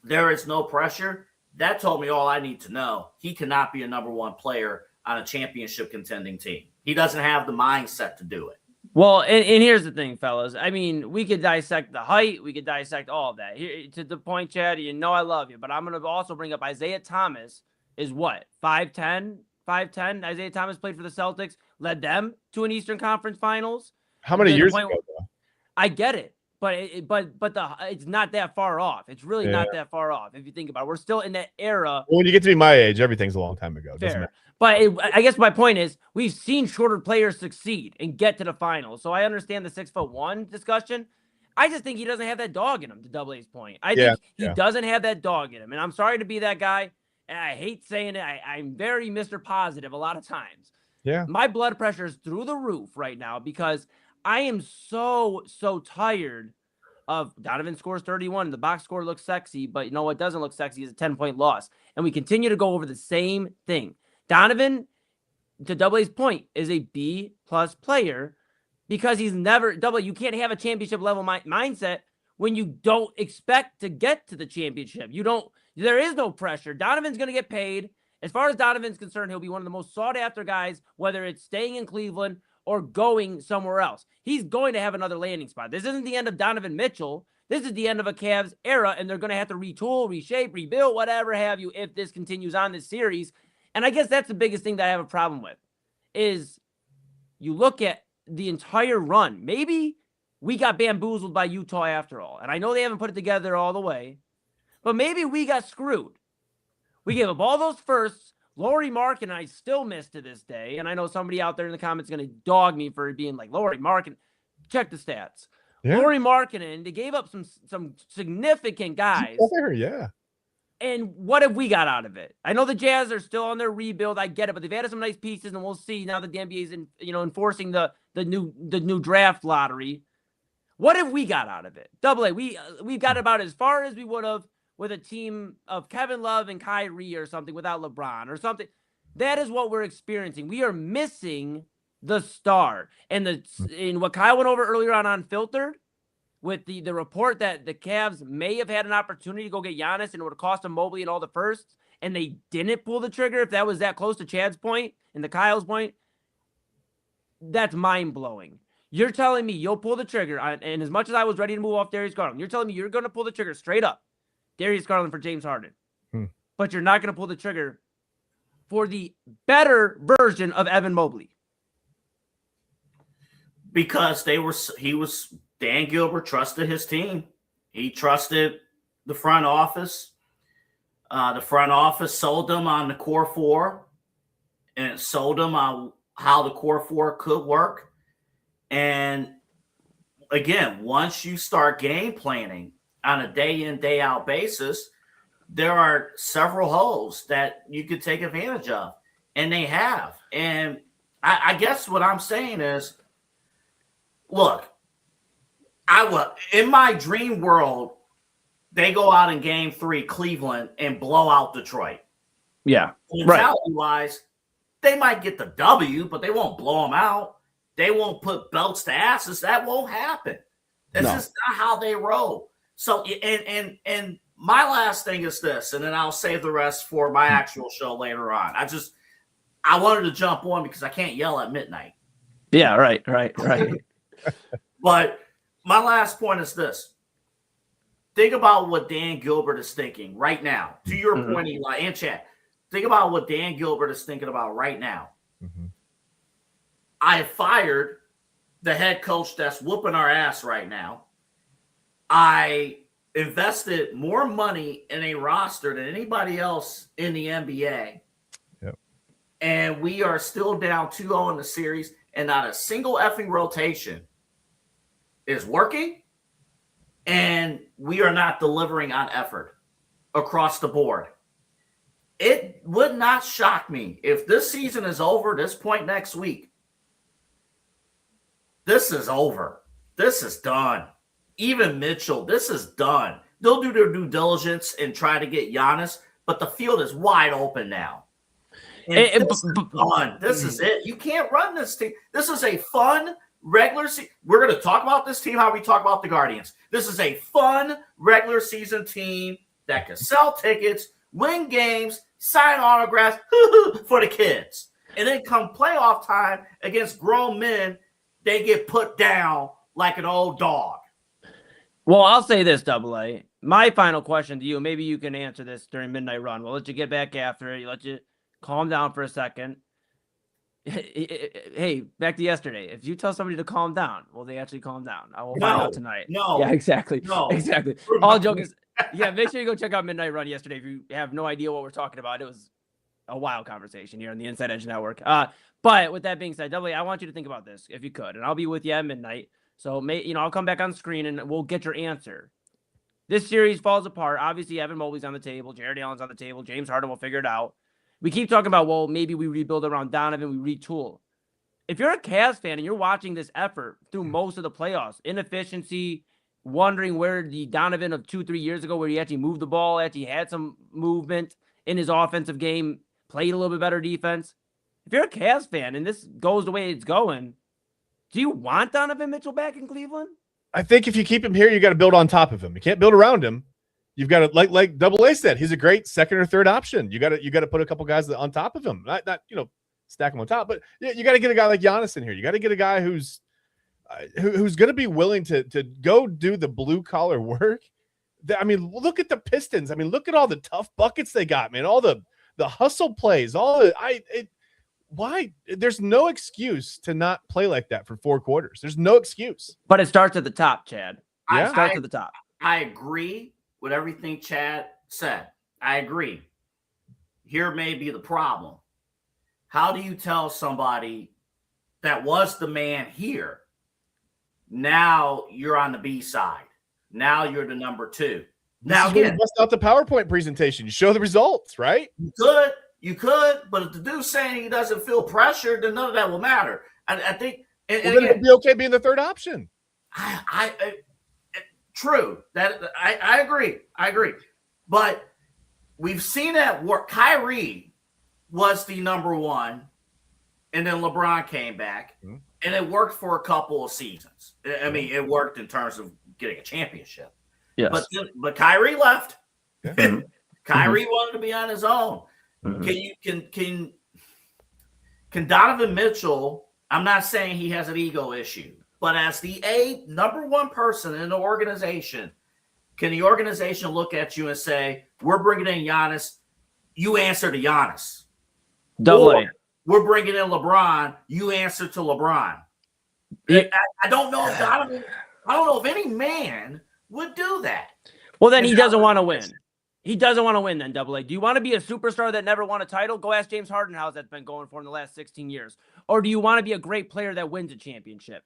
there is no pressure, that told me all I need to know. He cannot be a number one player on a championship contending team. He doesn't have the mindset to do it. Well, and here's the thing, fellas. I mean, we could dissect the height. We could dissect all of that. Here, to the point, Chad, you know I love you, but I'm going to also bring up Isaiah Thomas is what? 5'10"? 5'10"? Isaiah Thomas played for the Celtics, led them to an Eastern Conference Finals. How many years ago, though? I get it. but it's not that far off. It's really not that far off if you think about it. We're still in that era. Well, when you get to be my age, everything's a long time ago. Doesn't matter. But I guess my point is we've seen shorter players succeed and get to the finals. So I understand the 6'1" discussion. I just think he doesn't have that dog in him, to Double A's point. I think he doesn't have that dog in him. And I'm sorry to be that guy. And I hate saying it. I'm very Mr. Positive a lot of times. Yeah. My blood pressure is through the roof right now because I am so tired of Donovan scores 31. The box score looks sexy, but you know what doesn't look sexy is a 10-point loss. And we continue to go over the same thing. Donovan, to Double A's point, is a B+ player because he's never you can't have a championship level mindset when you don't expect to get to the championship. There is no pressure. Donovan's going to get paid. As far as Donovan's concerned, he'll be one of the most sought after guys, whether it's staying in Cleveland or going somewhere else. He's going to have another landing spot. This isn't the end of Donovan Mitchell. This is the end of a Cavs era, and they're going to have to retool, reshape, rebuild, whatever have you, if this continues on this series. And I guess that's the biggest thing that I have a problem with is you look at the entire run. Maybe we got bamboozled by Utah after all. And I know they haven't put it together all the way, but maybe we got screwed. We gave up all those firsts. Lauri Markkanen, I still miss to this day. And I know somebody out there in the comments is going to dog me for being like, Lauri Markkanen, check the stats. Yeah. Lauri Markkanen, they gave up some significant guys. Yeah. And what have we got out of it? I know the Jazz are still on their rebuild. I get it, but they've added some nice pieces, and we'll see now that the NBA is enforcing the new draft lottery. What have we got out of it? Double A, we've got about as far as we would have with a team of Kevin Love and Kyrie or something without LeBron or something. That is what we're experiencing. We are missing the star. And in what Kyle went over earlier on Unfiltered, with the report that the Cavs may have had an opportunity to go get Giannis and it would have cost them Mobley and all the firsts, and they didn't pull the trigger, if that was that close to Chad's point and the Kyle's point, that's mind-blowing. You're telling me you'll pull the trigger, and as much as I was ready to move off Darius Garland, you're telling me you're going to pull the trigger straight up, Darius Garland for James Harden. But you're not going to pull the trigger for the better version of Evan Mobley. Because Dan Gilbert trusted his team. He trusted the front office. The front office sold them on the core four, and it sold them on how the core four could work. And again, once you start game planning on a day in, day out basis, there are several holes that you could take advantage of, and they have. And I guess what I'm saying is, look, in my dream world, they go out in game 3, Cleveland, and blow out Detroit. Yeah. Mentality-wise, they might get the W, but they won't blow them out. They won't put belts to asses. That won't happen. That's just not how they roll. So, and my last thing is this, and then I'll save the rest for my actual show later on. I wanted to jump on because I can't yell at midnight. Yeah, right. But my last point is this. Think about what Dan Gilbert is thinking right now. To your point, Eli and Chad, think about what Dan Gilbert is thinking about right now. I fired the head coach that's whooping our ass right now. I invested more money in a roster than anybody else in the NBA. Yep. And we are still down 2-0 in the series, and not a single effing rotation is working, and we are not delivering on effort across the board. It would not shock me if this season is over this point next week. This is over. This is done. Even Mitchell, this is done. They'll do their due diligence and try to get Giannis, but the field is wide open now. And this is done. This is it. You can't run this team. This is a fun regular season. We're going to talk about this team how we talk about the Guardians. This is a fun regular season team that can sell tickets, win games, sign autographs for the kids. And then come playoff time against grown men, they get put down like an old dog. Well, I'll say this, Double A. My final question to you, maybe you can answer this during Midnight Run. We'll let you get back after it. Let you calm down for a second. Hey, back to yesterday. If you tell somebody to calm down, will they actually calm down? I will No, find out tonight. no, Yeah, exactly. no. Exactly. All jokes. Yeah, make sure you go check out Midnight Run yesterday if you have no idea what we're talking about. It was a wild conversation here on the Inside Edge Network. But with that being said, Double A, I want you to think about this if you could, and I'll be with you at midnight. So I'll come back on screen and we'll get your answer. This series falls apart. Obviously, Evan Mobley's on the table, Jared Allen's on the table, James Harden will figure it out. We keep talking about, well, maybe we rebuild around Donovan, we retool. If you're a Cavs fan and you're watching this effort through most of the playoffs, inefficiency, wondering where the Donovan of 2-3 years ago, where he actually moved the ball, actually had some movement in his offensive game, played a little bit better defense. If you're a Cavs fan and this goes the way it's going, do you want Donovan Mitchell back in Cleveland? I think if you keep him here, you got to build on top of him. You can't build around him. You've got to, like Double A said, he's a great second or third option. You got to put a couple guys on top of him, not stack him on top, but you got to get a guy like Giannis in here. You got to get a guy who's going to be willing to go do the blue collar work. I mean, look at the Pistons. I mean, look at all the tough buckets they got, man. All the hustle plays. Why? There's no excuse to not play like that for 4 quarters. There's no excuse. But it starts at the top, Chad. Yeah? It starts at the top. I agree with everything Chad said. I agree. Here may be the problem. How do you tell somebody that was the man here, now you're on the B side? Now you're the number 2. Now again, bust out the PowerPoint presentation. You show the results, right? You could, but if the dude's saying he doesn't feel pressured, then none of that will matter. I think, and then it'd be okay being the third option. True. That I agree. But we've seen that work. Kyrie was the number 1, and then LeBron came back, and it worked for a couple of seasons. I mean, it worked in terms of getting a championship. Yes. But Kyrie left. Yeah. Kyrie wanted to be on his own. Can Donovan Mitchell? I'm not saying he has an ego issue, but as the number 1 person in the organization, can the organization look at you and say, "We're bringing in Giannis, you answer to Giannis"? Double A. We're bringing in LeBron, you answer to LeBron. Yeah. I don't know if Donovan. I don't know if any man would do that. Well, then he doesn't want to win. He doesn't want to win then, Double A. Do you want to be a superstar that never won a title? Go ask James Harden how's that been going for in the last 16 years. Or do you want to be a great player that wins a championship?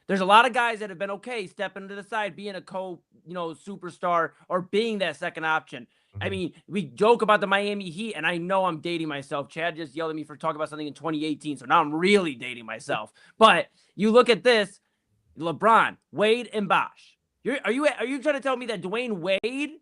There's a lot of guys that have been okay stepping to the side, being a superstar or being that second option. I mean, we joke about the Miami Heat, and I know I'm dating myself. Chad just yelled at me for talking about something in 2018, so now I'm really dating myself. But you look at this, LeBron, Wade, and Bosh. Are you trying to tell me that Dwayne Wade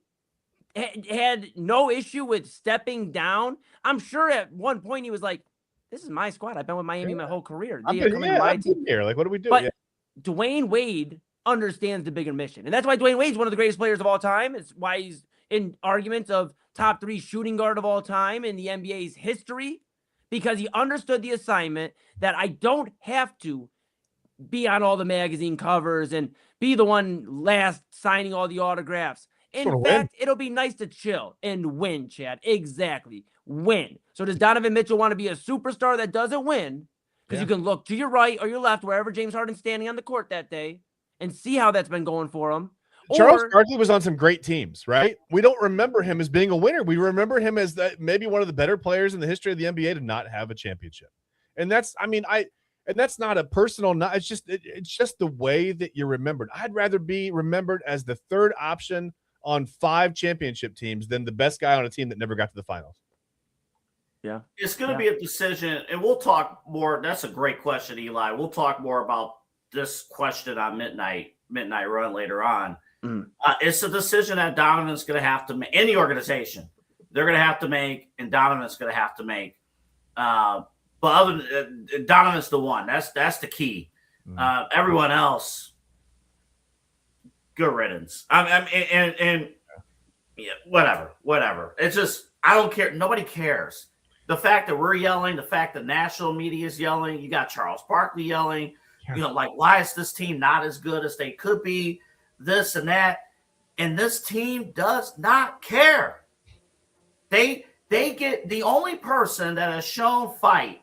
had no issue with stepping down? I'm sure at one point he was like, "This is my squad. I've been with Miami my whole career. I'm here. Like, what do we do?" But Dwayne Wade understands the bigger mission, and that's why Dwayne Wade's one of the greatest players of all time. It's why he's in arguments of top 3 shooting guard of all time in the NBA's history, because he understood the assignment that I don't have to be on all the magazine covers and be the one last signing all the autographs. In fact, it'll be nice to chill and win, Chad. Exactly. Win. So does Donovan Mitchell want to be a superstar that doesn't win? Because you can look to your right or your left, wherever James Harden's standing on the court that day, and see how that's been going for him. Charles Barkley was on some great teams, right? We don't remember him as being a winner. We remember him as maybe one of the better players in the history of the NBA to not have a championship. And that's not a personal, it's just the way that you're remembered. I'd rather be remembered as the third option on 5 championship teams than the best guy on a team that never got to the finals. Yeah. It's going to be a decision, and we'll talk more. That's a great question, Eli. We'll talk more about this question on Midnight Run later on. It's a decision that Donovan's going to have to make. Any organization, they're going to have to make, and Donovan's going to have to make. But other than Donovan's the one. That's the key. Everyone else, good riddance. Whatever. It's just, I don't care. Nobody cares. The fact that we're yelling, the fact that national media is yelling, you got Charles Barkley yelling, why is this team not as good as they could be? This and that. And this team does not care. They get the only person that has shown fight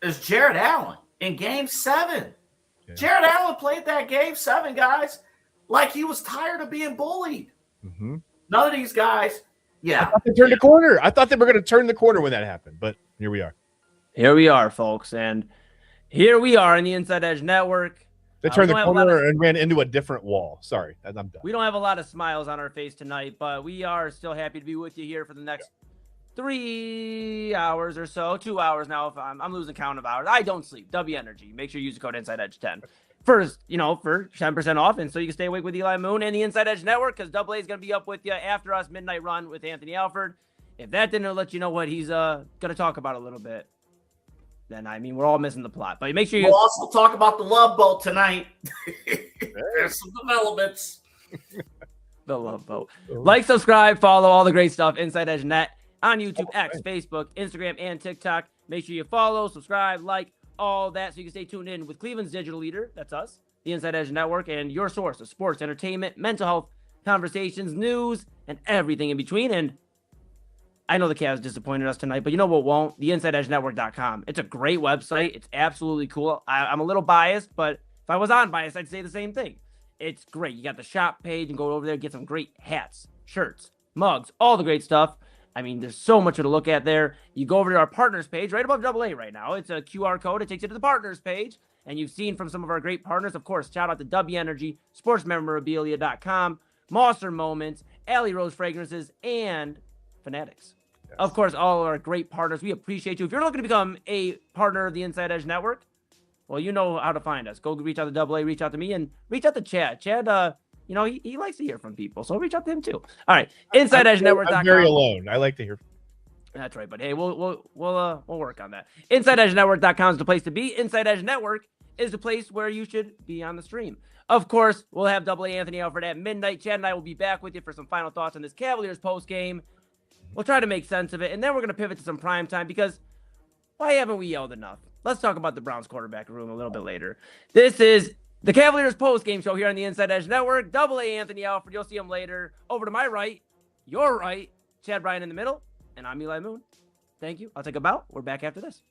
is Jared Allen in Game 7. Yeah. Jared Allen played that Game 7, guys, like he was tired of being bullied. Mm-hmm. None of these guys, I thought they turned the corner. I thought they were going to turn the corner when that happened, but here we are. Here we are, folks, and here we are in the Inside Edge Network. They turned the corner and ran into a different wall. Sorry, I'm done. We don't have a lot of smiles on our face tonight, but we are still happy to be with you here for the next 3 hours or so. 2 hours now. If I'm losing count of hours. I don't sleep. W Energy. Make sure you use the code InsideEdge10 for 10% off, and so you can stay awake with Eli Moon and the Inside Edge Network, because Double A is going to be up with you after us midnight run with Anthony Alford. If that didn't let you know what he's going to talk about a little bit, then I mean we're all missing the plot. But make sure you we'll also talk about the Love Boat tonight. There's some developments. The Love Boat. Like, subscribe, follow all the great stuff Inside Edge Net on YouTube, X, Facebook, Instagram, and TikTok. Make sure you follow, subscribe, like, all that, so you can stay tuned in with Cleveland's digital leader. That's us, the Inside Edge Network, and your source of sports, entertainment, mental health, conversations, news, and everything in between. And I know the Cavs disappointed us tonight, but you know what won't? The InsideEdgeNetwork.com. It's a great website. It's absolutely cool. I'm a little biased, but if I was unbiased, I'd say the same thing. It's great. You got the shop page and go over there, get some great hats, shirts, mugs, all the great stuff. I mean, there's so much to look at there. You go over to our partners page right above AA right now. It's a QR code. It takes you to the partners page. And you've seen from some of our great partners, of course, shout out to W Energy, sportsmemorabilia.com, Monster Moments, Alley Rose Fragrances, and Fanatics. Yes. Of course, all our great partners. We appreciate you. If you're looking to become a partner of the Inside Edge Network, well, you know how to find us. Go reach out to AA, reach out to me, and reach out to Chad. Chad, you know, he likes to hear from people, so reach out to him too. All right, InsideEdgeNetwork.com. I'm very alone. I like to hear. That's right, but hey, we'll work on that. InsideEdgeNetwork.com is the place to be. Inside Edge Network is the place where you should be on the stream. Of course, we'll have AA Anthony Alford at midnight. Chad and I will be back with you for some final thoughts on this Cavaliers post game. We'll try to make sense of it, and then we're going to pivot to some prime time, because why haven't we yelled enough? Let's talk about the Browns quarterback room a little bit later. This is the Cavaliers post-game show here on the Inside Edge Network. AA Anthony Alford, you'll see him later. Over to my right, your right, Chad Bryan in the middle, and I'm Eli Moon. Thank you. I'll take a bow. We're back after this.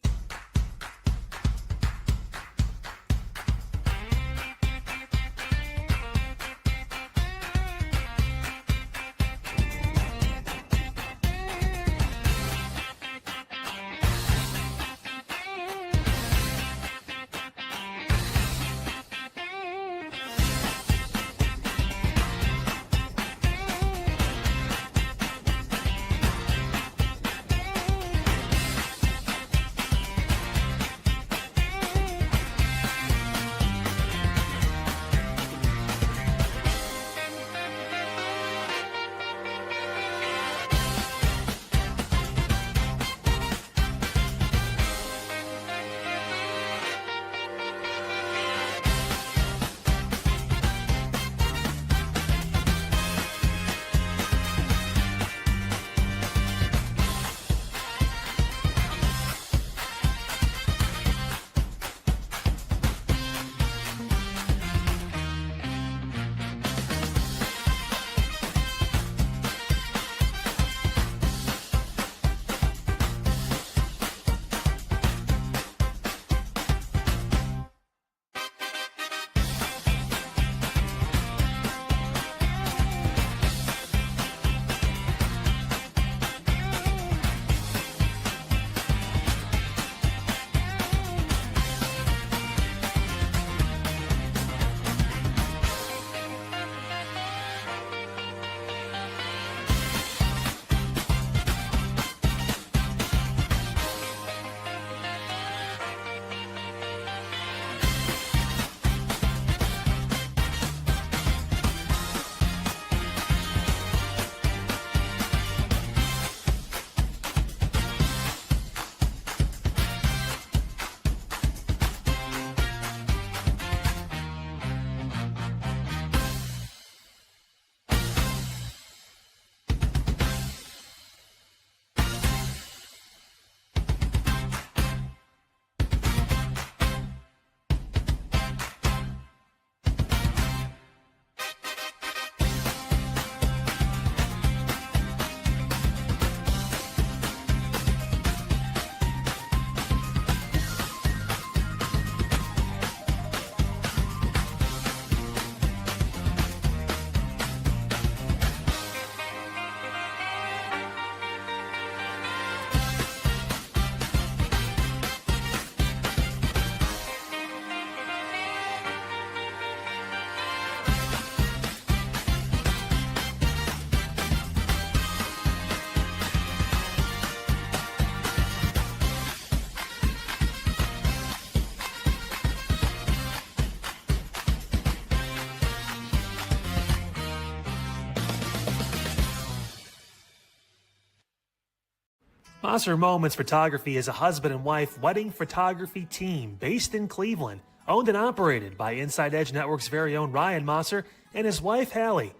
Mosser Moments Photography is a husband and wife wedding photography team based in Cleveland, owned and operated by InsideEdge Network's very own Ryan Mosser and his wife Hallie.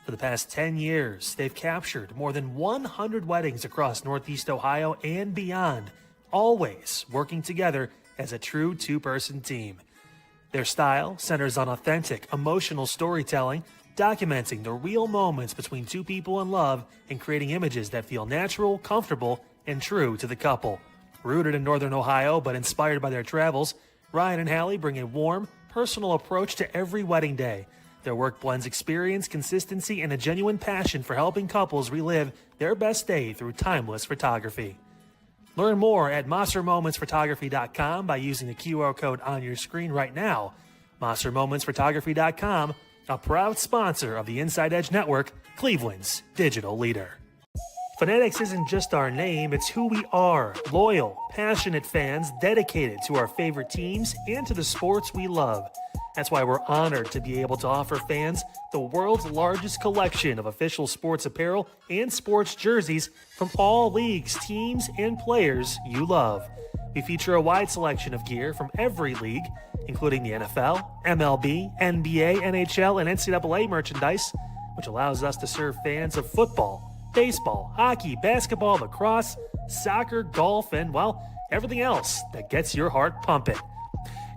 For the past 10 years, they've captured more than 100 weddings across Northeast Ohio and beyond, always working together as a true two-person team. Their style centers on authentic, emotional storytelling, documenting the real moments between two people in love and creating images that feel natural, comfortable, and true to the couple. Rooted in Northern Ohio but inspired by their travels, Ryan and Hallie bring a warm, personal approach to every wedding day. Their work blends experience, consistency, and a genuine passion for helping couples relive their best day through timeless photography. Learn more at MosserMomentsPhotography.com by using the QR code on your screen right now. MosserMomentsPhotography.com, a proud sponsor of the Inside Edge Network, Cleveland's digital leader. Fanatics isn't just our name, it's who we are. Loyal, passionate fans dedicated to our favorite teams and to the sports we love. That's why we're honored to be able to offer fans the world's largest collection of official sports apparel and sports jerseys from all leagues, teams, and players you love. We feature a wide selection of gear from every league, including the NFL, MLB, NBA, NHL, and NCAA merchandise, which allows us to serve fans of football, baseball, hockey, basketball, lacrosse, soccer, golf, and, well, everything else that gets your heart pumping.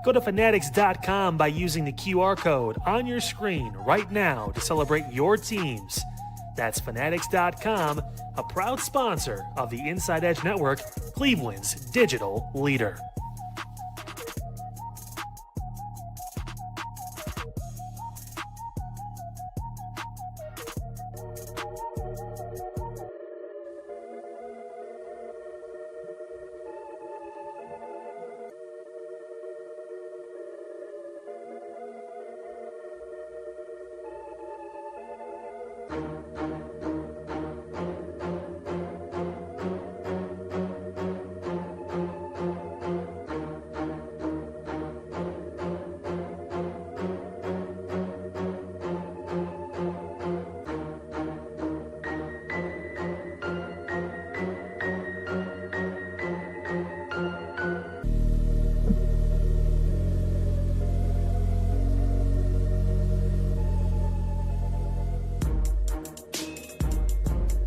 Go to Fanatics.com by using the QR code on your screen right now to celebrate your teams. That's Fanatics.com, a proud sponsor of the Inside Edge Network, Cleveland's digital leader.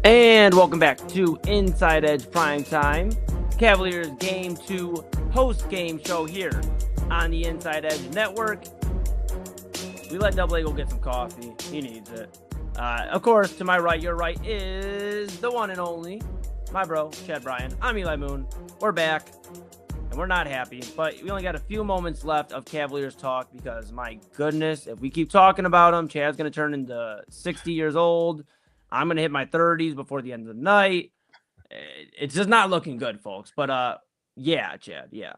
And welcome back to Inside Edge Primetime, Cavaliers Game 2 post-game show here on the Inside Edge Network. We let Double A go get some coffee. He needs it. Of course, to my right, your right, is the one and only, my bro, Chad Bryan. I'm Eli Moon. We're back, and we're not happy, but we only got a few moments left of Cavaliers talk because, my goodness, if we keep talking about them, Chad's going to turn into 60 years old. I'm going to hit my 30s before the end of the night. It's just not looking good, folks. But, yeah, Chad, yeah.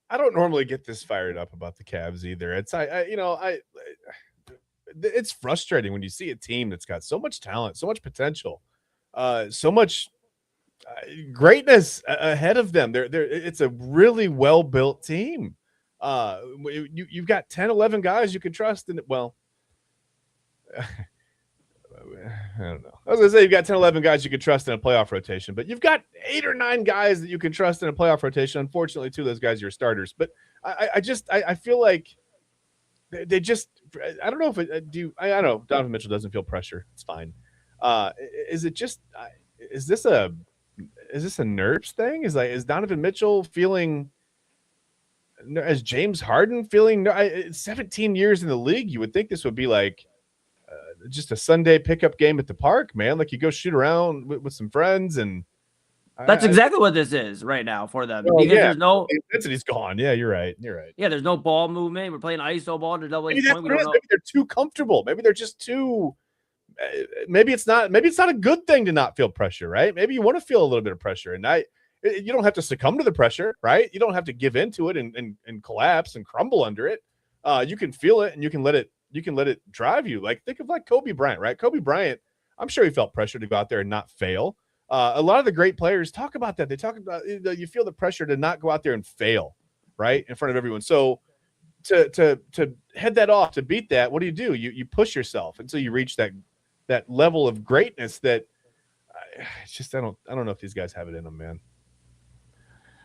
I don't normally get this fired up about the Cavs either. It's frustrating when you see a team that's got so much talent, so much potential, so much greatness ahead of them. It's a really well-built team. You've got 10, 11 guys you can trust in it. Well, I don't know. I was going to say you've got 10, 11 guys you can trust in a playoff rotation, but you've got 8 or 9 guys that you can trust in a playoff rotation. Unfortunately, 2 of those guys are your starters. But I feel like they just – I don't know if it do – I know Donovan Mitchell doesn't feel pressure. It's fine. Is it just – is this a nerves thing? Is Donovan Mitchell feeling – is James Harden feeling – 17 years in the league, you would think this would be like – just a Sunday pickup game at the park, man. Like you go shoot around with some friends, and that's exactly what this is right now for them. Well, because yeah, there's no intensity's gone. Yeah, you're right. Yeah, there's no ball movement. We're playing ISO ball to double. Maybe they're too comfortable. Maybe they're just too. Maybe it's not a good thing to not feel pressure, right? Maybe you want to feel a little bit of pressure, and you don't have to succumb to the pressure, right? You don't have to give into it and collapse and crumble under it. You can feel it, and you can let it drive you. Like think of like Kobe Bryant, right? Kobe Bryant, I'm sure he felt pressure to go out there and not fail. A lot of the great players talk about that. They talk about you feel the pressure to not go out there and fail, right, in front of everyone. So to head that off, to beat that, what do? You push yourself until you reach that level of greatness that it's just I don't know if these guys have it in them, man.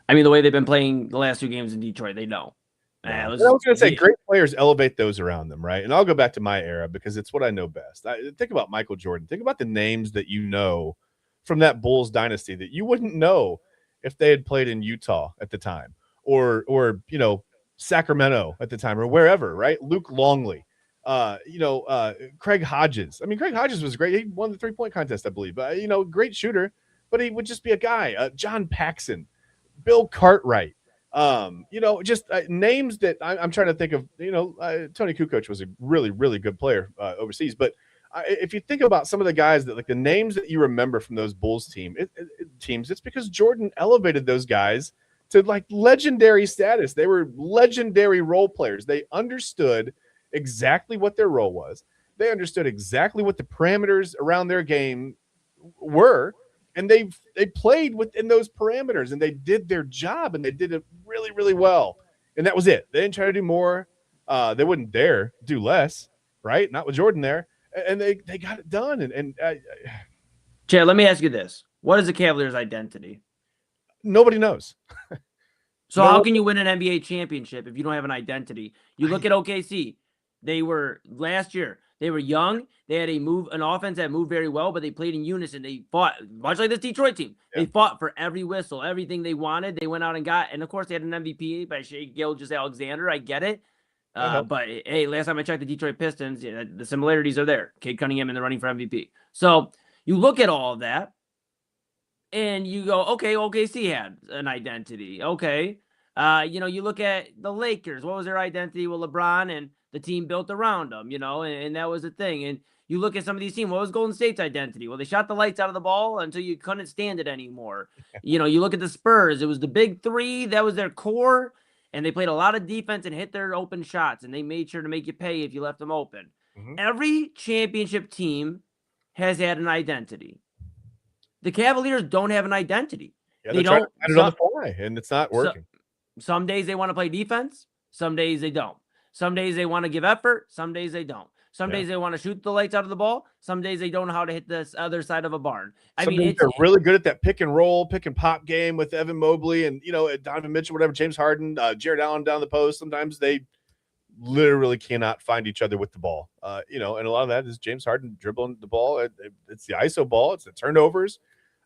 I mean, the way they've been playing the last 2 games in Detroit, they know. I was going to say, great players elevate those around them, right? And I'll go back to my era because it's what I know best. Think about Michael Jordan. Think about the names that you know from that Bulls dynasty that you wouldn't know if they had played in Utah at the time, or Sacramento at the time, or wherever, right? Luke Longley, Craig Hodges. I mean, Craig Hodges was great. He won the 3-point contest, I believe. Great shooter, but he would just be a guy. John Paxson, Bill Cartwright. Just names that I'm trying to think of. Tony Kukoc was a really, really good player overseas. But if you think about some of the guys that, like, the names that you remember from those Bulls teams, it's because Jordan elevated those guys to, like, legendary status. They were legendary role players. They understood exactly what their role was. They understood exactly what the parameters around their game were. And they played within those parameters, and they did their job, and they did it really, really well. And that was it. They didn't try to do more. They wouldn't dare do less, right? Not with Jordan there. And they got it done. Chad, let me ask you this. What is the Cavaliers' identity? Nobody knows. So how can you win an NBA championship if you don't have an identity? You look at OKC. They were last year. They were young. They had an offense that moved very well, but they played in unison. They fought, much like this Detroit team. Yeah. They fought for every whistle, everything they wanted. They went out and got, and of course they had an MVP by Shai Gilgeous-Alexander. I get it. But hey, last time I checked the Detroit Pistons, the similarities are there. Cade Cunningham in the running for MVP. So you look at all of that, and you go, okay, OKC had an identity. Okay. You look at the Lakers. What was their identity? Well, LeBron and the team built around them, and that was the thing. And you look at some of these teams. What was Golden State's identity? Well, they shot the lights out of the ball until you couldn't stand it anymore. You look at the Spurs. It was the big three. That was their core. And they played a lot of defense and hit their open shots. And they made sure to make you pay if you left them open. Mm-hmm. Every championship team has had an identity. The Cavaliers don't have an identity. Yeah, they don't. It on the fly, and it's not working. Some days they want to play defense. Some days they don't. Some days they want to give effort. Some days they don't. Some days they want to shoot the lights out of the ball. Some days they don't know how to hit this other side of a barn. Some days they're really good at that pick and roll, pick and pop game with Evan Mobley and, Donovan Mitchell, whatever, James Harden, Jared Allen down the post. Sometimes they literally cannot find each other with the ball. And a lot of that is James Harden dribbling the ball. It's the ISO ball. It's the turnovers.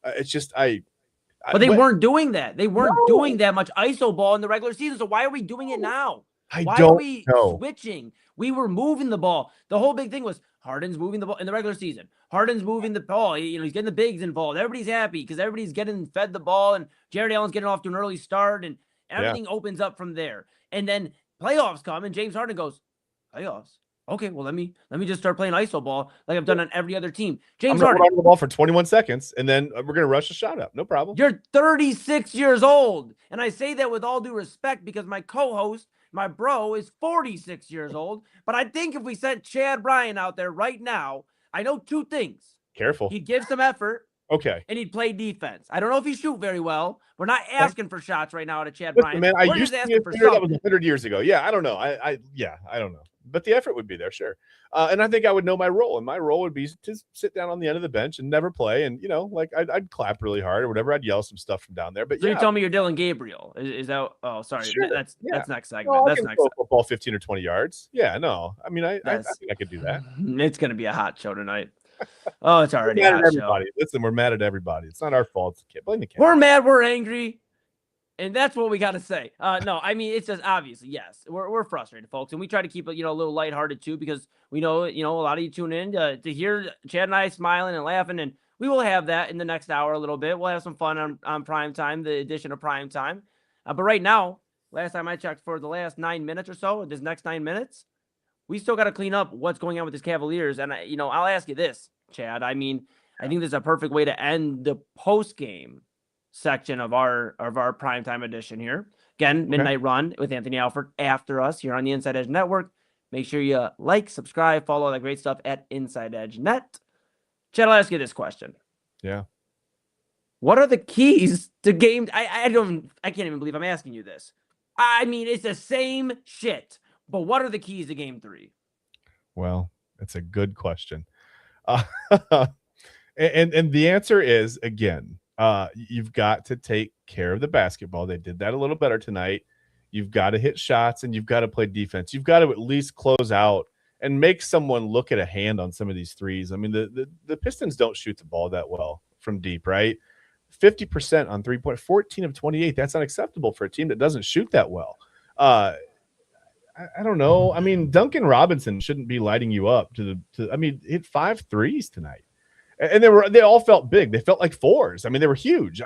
It's just but they weren't doing that. They weren't doing that much ISO ball in the regular season. So why are we doing it now? Why are we switching? We were moving the ball. The whole big thing was Harden's moving the ball in the regular season. Harden's moving the ball. He's getting the bigs involved. Everybody's happy because everybody's getting fed the ball, and Jared Allen's getting off to an early start, and everything opens up from there. And then playoffs come, and James Harden goes, playoffs? Okay, well, let me just start playing ISO ball like I've done on every other team. James Harden, hold on the ball for 21 seconds, and then we're gonna rush a shot up. No problem. You're 36 years old, and I say that with all due respect because my co-host, my bro, is 46 years old. But I think if we sent Chad Bryan out there right now, I know 2 things. Careful. He'd give some effort. Okay. And he'd play defense. I don't know if he shoot very well. We're not asking for shots right now to Chad Bryan. Man, I used to asking for something. That was 100 years ago. Yeah, I don't know. I don't know. But the effort would be there, sure. And I think I would know my role. And my role would be to sit down on the end of the bench and never play. And, I'd clap really hard or whatever. I'd yell some stuff from down there. But so you tell me you're Dylan Gabriel. Is that – oh, sorry. Sure. That's next segment. No, that's next segment. Football 15 or 20 yards. Yeah, no. I mean, I think I could do that. It's going to be a hot show tonight. Oh, it's already a hot show. Listen, we're mad at everybody. It's not our fault. Blame the Cavs. We're mad. We're angry. And that's what we got to say. No, I mean, it's just obviously, yes, we're frustrated, folks. And we try to keep it, a little lighthearted too, because we know, a lot of you tune in to hear Chad and I smiling and laughing. And we will have that in the next hour a little bit. We'll have some fun on Primetime, the edition of Primetime. But right now, last time I checked, for the last 9 minutes or so, this next 9 minutes, we still got to clean up what's going on with this Cavaliers. And, I'll ask you this, Chad. I mean, I think this is a perfect way to end the post-game section of our Primetime edition here. Again, Midnight Run with Anthony Alford after us here on the Inside Edge Network. Make sure you like, subscribe, follow all that great stuff at Inside Edge Net. Chad, I'll ask you this question. Yeah. What are the keys to game? I can't even believe I'm asking you this. I mean, it's the same shit, but what are the keys to game 3? Well, it's a good question. And the answer is, again, you've got to take care of the basketball. They did that a little better tonight. You've got to hit shots and you've got to play defense. You've got to at least close out and make someone look at a hand on some of these threes. I mean, the Pistons don't shoot the ball that well from deep, right? 50% on 3-point, 14 of 28. That's unacceptable for a team that doesn't shoot that well. I don't know. I mean, Duncan Robinson shouldn't be lighting you up hit 5 threes tonight. And they all felt big. They felt like fours. I mean, they were huge.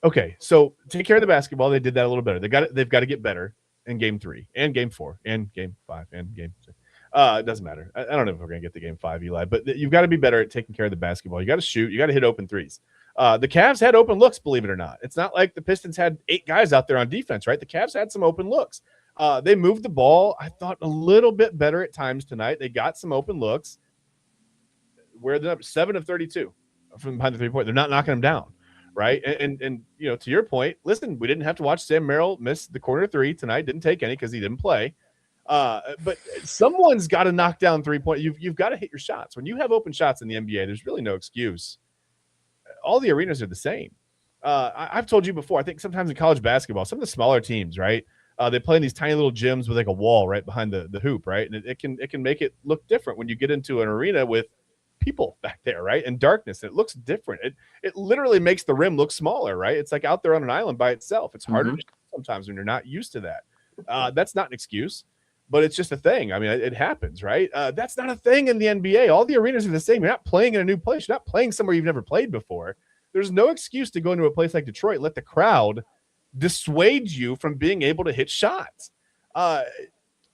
Okay, so take care of the basketball. They did that a little better. They've got to get better in game 3 and game 4 and game 5 and game 6. It doesn't matter. I don't know if we're going to get to game 5, Eli, but you've got to be better at taking care of the basketball. You got to shoot. You got to hit open threes. The Cavs had open looks, believe it or not. It's not like the Pistons had 8 guys out there on defense, right? The Cavs had some open looks. They moved the ball, I thought, a little bit better at times tonight. They got some open looks. Where they're 7 of 32 from behind the 3-point. They're not knocking them down, right? And to your point, listen, we didn't have to watch Sam Merrill miss the corner 3 tonight. Didn't take any because he didn't play. But someone's got to knock down 3-point. You've got to hit your shots. When you have open shots in the NBA, there's really no excuse. All the arenas are the same. I've told you before, I think sometimes in college basketball, some of the smaller teams, right? They play in these tiny little gyms with like a wall right behind the hoop, right? And it can make it look different when you get into an arena with people back there, right? And darkness. And it looks different. It literally makes the rim look smaller, right? It's like out there on an island by itself. It's harder to shoot sometimes when you're not used to that. That's not an excuse, but it's just a thing. I mean, it happens, right? That's not a thing in the NBA. All the arenas are the same. You're not playing in a new place. You're not playing somewhere you've never played before. There's no excuse to go into a place like Detroit and let the crowd dissuade you from being able to hit shots.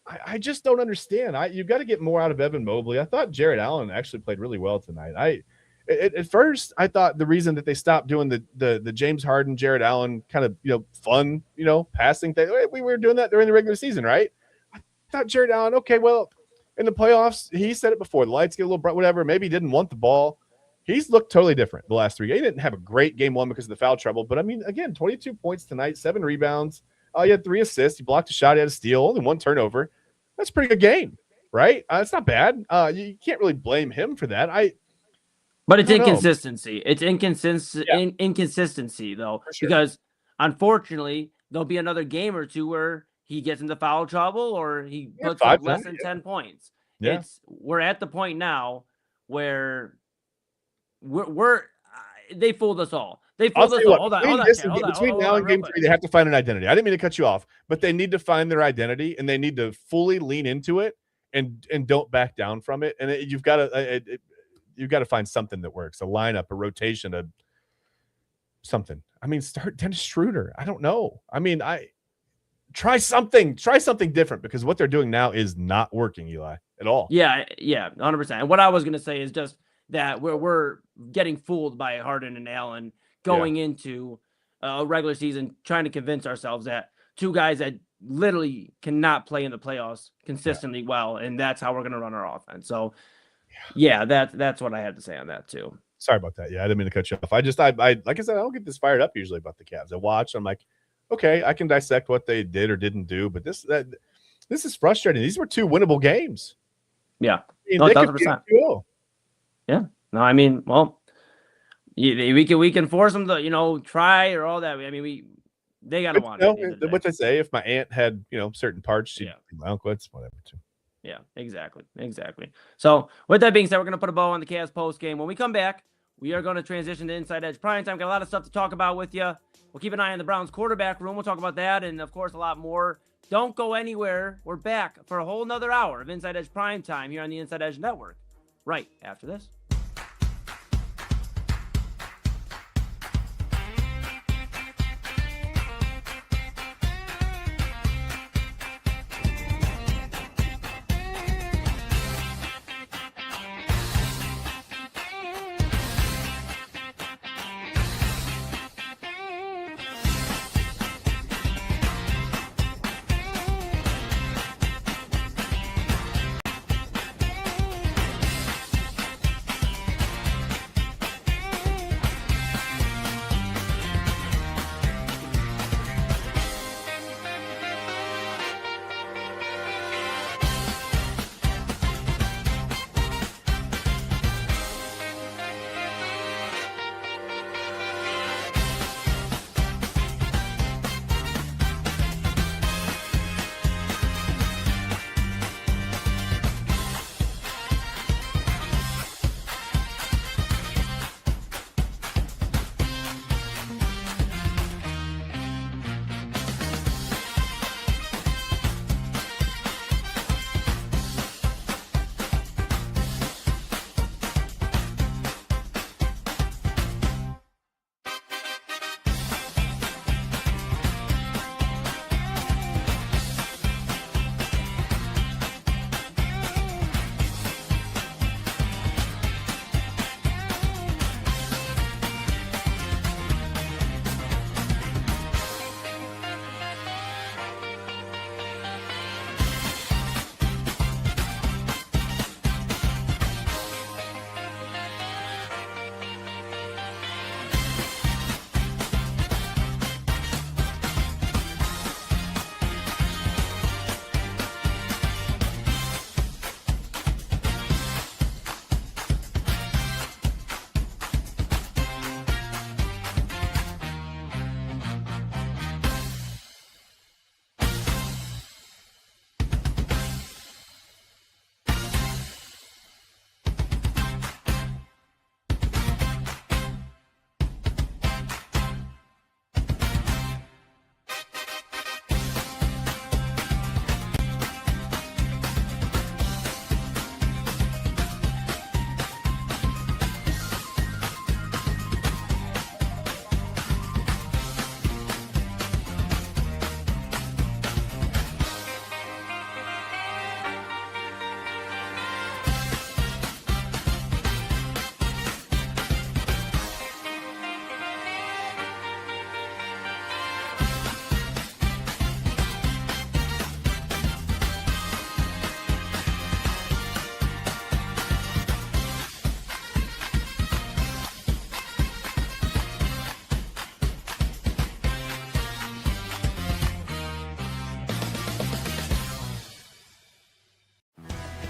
I just don't understand. You've got to get more out of Evan Mobley. I thought Jared Allen actually played really well tonight. At first, I thought the reason that they stopped doing the James Harden, Jared Allen kind of fun passing thing. We were doing that during the regular season, right? I thought Jared Allen, okay, well, in the playoffs, he said it before. The lights get a little bright, whatever. Maybe he didn't want the ball. He's looked totally different the last 3 games. He didn't have a great game 1 because of the foul trouble, but I mean, again, 22 points tonight, 7 rebounds. He had 3 assists. He blocked a shot. He had a steal. Only 1 turnover. That's a pretty good game, right? It's not bad. You can't really blame him for that. But it's inconsistency. It's inconsistency, though, sure. Because unfortunately, there'll be another game or two where he gets into foul trouble or he puts up less than 10 points. Yeah. We're at the point now where they fooled us all. They fooled us all. Hold on. Between now and game 3, they have to find an identity. I didn't mean to cut you off, but they need to find their identity and they need to fully lean into it and don't back down from it. And you've got to find something that works, a lineup, a rotation, something. I mean, start Dennis Schroeder. I don't know. I mean, try something different because what they're doing now is not working, Eli, at all. Yeah, 100%. And what I was going to say is just that we're getting fooled by Harden and Allen going into a regular season, trying to convince ourselves that 2 guys that literally cannot play in the playoffs consistently well, and that's how we're going to run our offense. So, that's what I had to say on that too. Sorry about that. Yeah, I didn't mean to cut you off. I like I said, I don't get this fired up usually about the Cavs. I watch. I'm like, okay, I can dissect what they did or didn't do, but this is frustrating. These were 2 winnable games. Yeah, I mean, 1,000%. Yeah. No, I mean, well, we can force them to try or all that. I mean, they gotta want it. What they say, if my aunt had certain parts, she'd be my uncle. It's whatever too. Yeah, exactly. So with that being said, we're gonna put a bow on the Cavs post game. When we come back, we are going to transition to Inside Edge Primetime. Got a lot of stuff to talk about with you. We'll keep an eye on the Browns quarterback room. We'll talk about that and of course a lot more. Don't go anywhere. We're back for a whole nother hour of Inside Edge Primetime here on the Inside Edge Network. Right after this.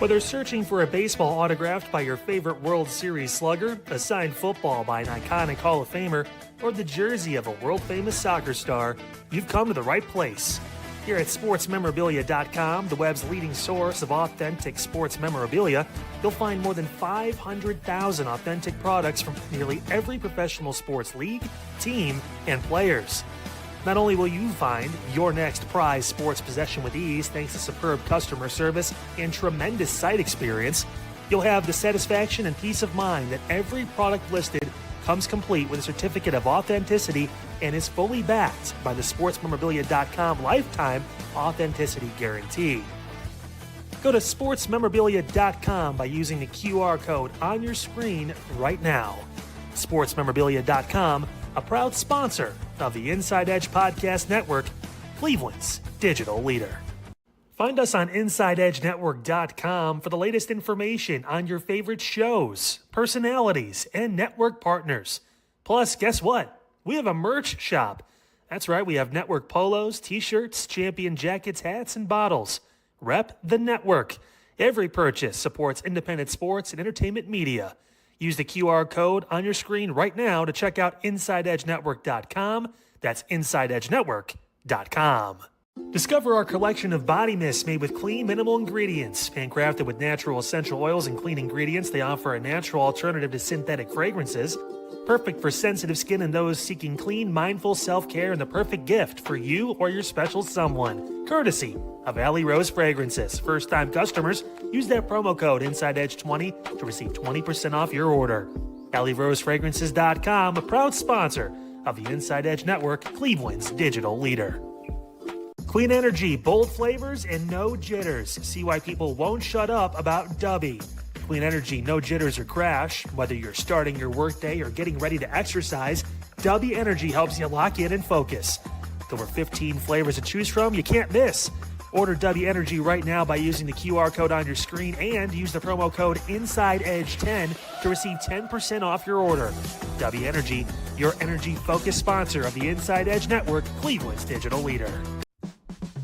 Whether searching for a baseball autographed by your favorite World Series slugger, a signed football by an iconic Hall of Famer, or the jersey of a world-famous soccer star, you've come to the right place. Here at sportsmemorabilia.com, the web's leading source of authentic sports memorabilia, you'll find more than 500,000 authentic products from nearly every professional sports league, team, and players. Not only will you find your next prized sports possession with ease thanks to superb customer service and tremendous site experience, you'll have the satisfaction and peace of mind that every product listed comes complete with a certificate of authenticity and is fully backed by the sportsmemorabilia.com lifetime authenticity guarantee. Go to sportsmemorabilia.com by using the QR code on your screen right now. Sportsmemorabilia.com, a proud sponsor of the Inside Edge Podcast Network, Cleveland's digital leader. Find us on InsideEdgeNetwork.com for the latest information on your favorite shows, personalities, and network partners. Plus, guess what? We have a merch shop. That's right, we have network polos, t-shirts, champion jackets, hats, and bottles. Rep the network. Every purchase supports independent sports and entertainment media. Use the QR code on your screen right now to check out InsideEdgeNetwork.com. That's InsideEdgeNetwork.com. Discover our collection of body mists made with clean, minimal ingredients. Handcrafted with natural essential oils and clean ingredients, they offer a natural alternative to synthetic fragrances. Perfect for sensitive skin and those seeking clean, mindful self-care, and the perfect gift for you or your special someone. Courtesy of Alley Rose Fragrances. First-time customers, use that promo code InsideEdge20 to receive 20% off your order. AlleyRoseFragrances.com, a proud sponsor of the Inside Edge Network, Cleveland's digital leader. Clean energy, bold flavors, and no jitters. See why people won't shut up about Dubby. Clean energy, no jitters or crash. Whether you're starting your workday or getting ready to exercise, Dubby Energy helps you lock in and focus. With over 15 flavors to choose from, you can't miss. Order Dubby Energy right now by using the QR code on your screen and use the promo code InsideEdge10 to receive 10% off your order. Dubby Energy, your energy-focused sponsor of the Inside Edge Network, Cleveland's digital leader.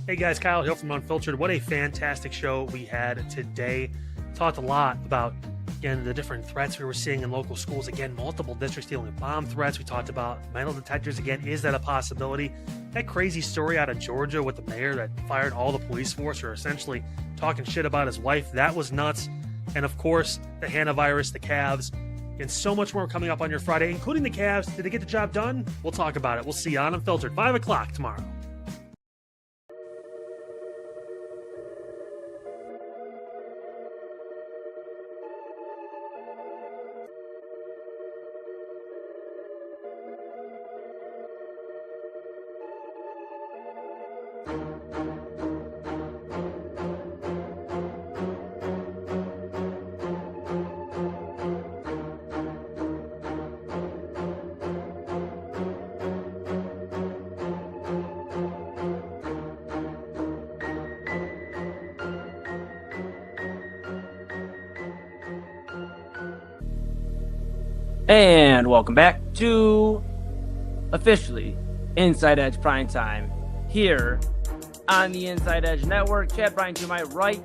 Hey guys, Kyle Hill from Unfiltered. What a fantastic show we had today. Talked a lot about, again, the different threats we were seeing in local schools. Again, multiple districts dealing with bomb threats. We talked about metal detectors. Again, is that a possibility? That crazy story out of Georgia with the mayor that fired all the police force for essentially talking shit about his wife. That was nuts. And of course, the Hannah virus, the Cavs, and so much more coming up on your Friday, including the Cavs. Did they get the job done? We'll talk about it. We'll see you on Unfiltered, 5 o'clock tomorrow. And welcome back to officially Inside Edge Primetime here on the Inside Edge Network. Chad Bryan to my right.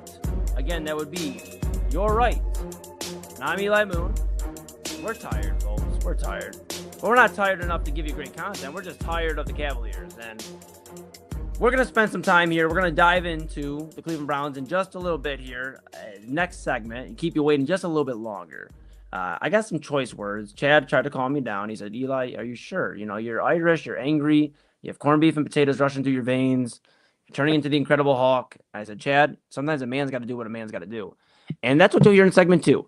Again, that would be your right. And I'm Eli Moon. We're tired, folks. We're tired. But we're not tired enough to give you great content. We're just tired of the Cavaliers. And we're going to spend some time here. We're going to dive into the Cleveland Browns in just a little bit here. Next segment, and keep you waiting just a little bit longer. I got some choice words. Chad tried to calm me down. He said, Eli, are you sure? You know, you're Irish, you're angry, you have corned beef and potatoes rushing through your veins, you're turning into the Incredible Hulk. I said, Chad, sometimes a man's got to do what a man's got to do. And that's what you'll hear in segment 2.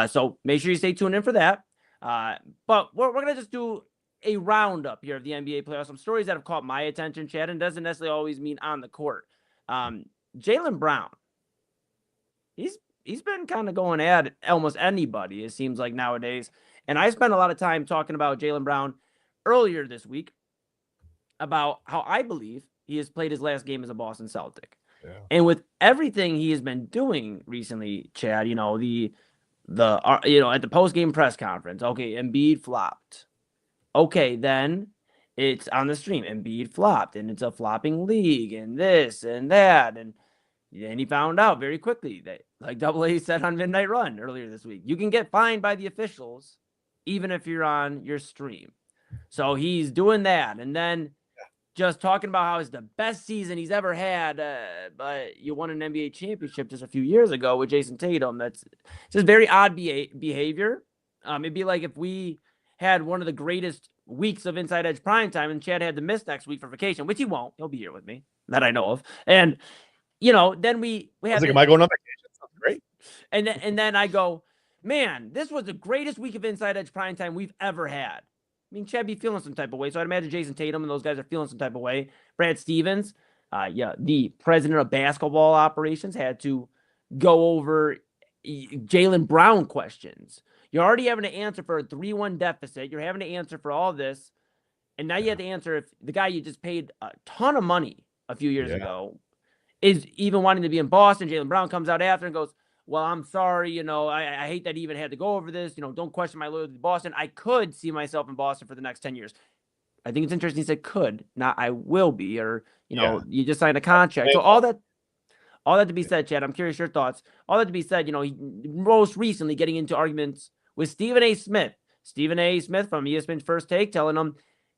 So make sure you stay tuned in for that. But we're going to just do a roundup here of the NBA playoffs. Some stories that have caught my attention, Chad, and doesn't necessarily always mean on the court. Jaylen Brown, he's been kind of going at almost anybody, it seems like nowadays. And I spent a lot of time talking about Jaylen Brown earlier this week about how I believe he has played his last game as a Boston Celtic. Yeah. And with everything he has been doing recently, Chad, you know, the at the post-game press conference, okay, Embiid flopped. Okay, then it's on the stream. Embiid flopped, and it's a flopping league, and this and that, and And he found out very quickly that, like Double A said on Midnight Run earlier this week, you can get fined by the officials even if you're on your stream. So he's doing that. And then just talking about how it's the best season he's ever had, but you won an NBA championship just a few years ago with Jason Tatum. That's just very odd behavior. It'd be like if we had one of the greatest weeks of Inside Edge Primetime and Chad had to miss next week for vacation, which he won't. He'll be here with me, that I know of. And then we have. Am I going on vacation? Sounds great. And then I go, man, this was the greatest week of Inside Edge Primetime we've ever had. I mean, Chad be feeling some type of way. So I'd imagine Jason Tatum and those guys are feeling some type of way. Brad Stevens, the president of basketball operations, had to go over Jaylen Brown questions. You're already having to answer for a 3-1 deficit. You're having to answer for all this. And now you have to answer if the guy you just paid a ton of money a few years ago is even wanting to be in Boston. Jaylen Brown comes out after and goes, well, I'm sorry, I hate that he even had to go over this. Don't question my loyalty to Boston. I could see myself in Boston for the next 10 years. I think it's interesting he said could, not I will be, or, you just signed a contract. So all that to be said, Chad, I'm curious your thoughts. All that to be said, he most recently getting into arguments with Stephen A. Smith. Stephen A. Smith from ESPN's First Take telling him,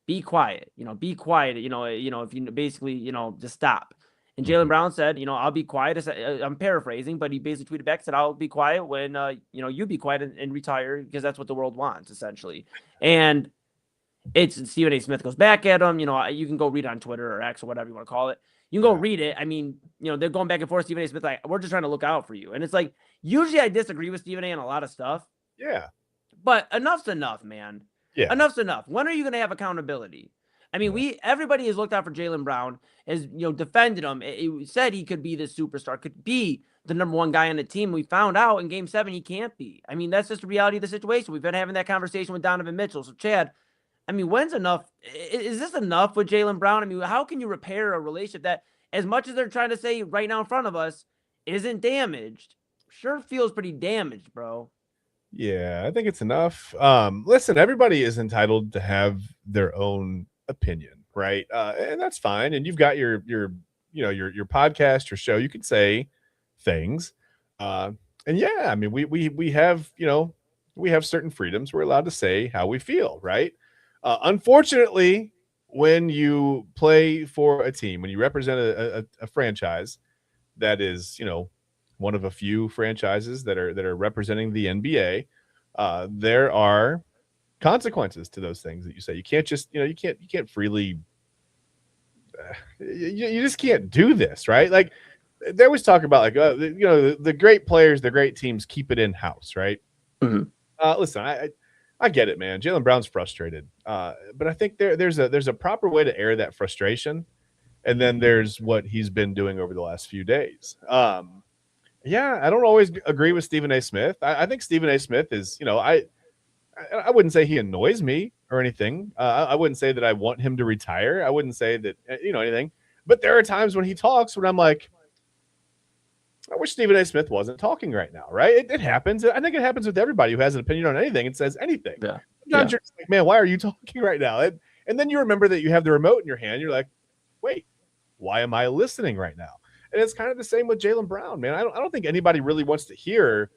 be quiet, be quiet, if you basically, just stop. And Jaylen Brown said, I'll be quiet. I'm paraphrasing, but he basically tweeted back, said, I'll be quiet when, you be quiet and retire because that's what the world wants, essentially. And it's Stephen A. Smith goes back at him. You can go read on Twitter or X or whatever you want to call it. You can go read it. I mean, they're going back and forth. Stephen A. Smith, like, we're just trying to look out for you. And it's like, usually I disagree with Stephen A. on a lot of stuff. Yeah. But enough's enough, man. Yeah. Enough's enough. When are you going to have accountability? I mean, everybody has looked out for Jaylen Brown, has defended him. It said he could be this superstar, could be the number one guy on the team. We found out in Game 7 he can't be. I mean, that's just the reality of the situation. We've been having that conversation with Donovan Mitchell. So, Chad, I mean, when's enough? Is this enough with Jaylen Brown? I mean, how can you repair a relationship that, as much as they're trying to say right now in front of us, isn't sure feels pretty damaged, bro. Yeah, I think it's enough. Listen, everybody is entitled to have their own opinion, right? And that's fine. And you've got your podcast, your show. You can say things. And yeah, I mean, we have, we have certain freedoms. We're allowed to say how we feel, right? Unfortunately, when you play for a team, when you represent a franchise that is, one of a few franchises that are representing the NBA, there are consequences to those things that you say. You can't just, you can't freely, you just can't do this, right? Like they always talk about like, the great players, the great teams keep it in house, right? Mm-hmm. Listen, I get it, man. Jaylen Brown's frustrated, but I think there's a proper way to air that frustration, and then there's what he's been doing over the last few days. Yeah, I don't always agree with Stephen A. Smith. I think Stephen A. Smith is, I wouldn't say he annoys me or anything. I wouldn't say that I want him to retire. I wouldn't say that, anything. But there are times when he talks when I'm like, I wish Stephen A. Smith wasn't talking right now, right? It happens. I think it happens with everybody who has an opinion on anything and says anything. Yeah. Sometimes you're just like, man, why are you talking right now? And then you remember that you have the remote in your hand. You're like, wait, why am I listening right now? And it's kind of the same with Jaylen Brown, man. I don't think anybody really wants to hear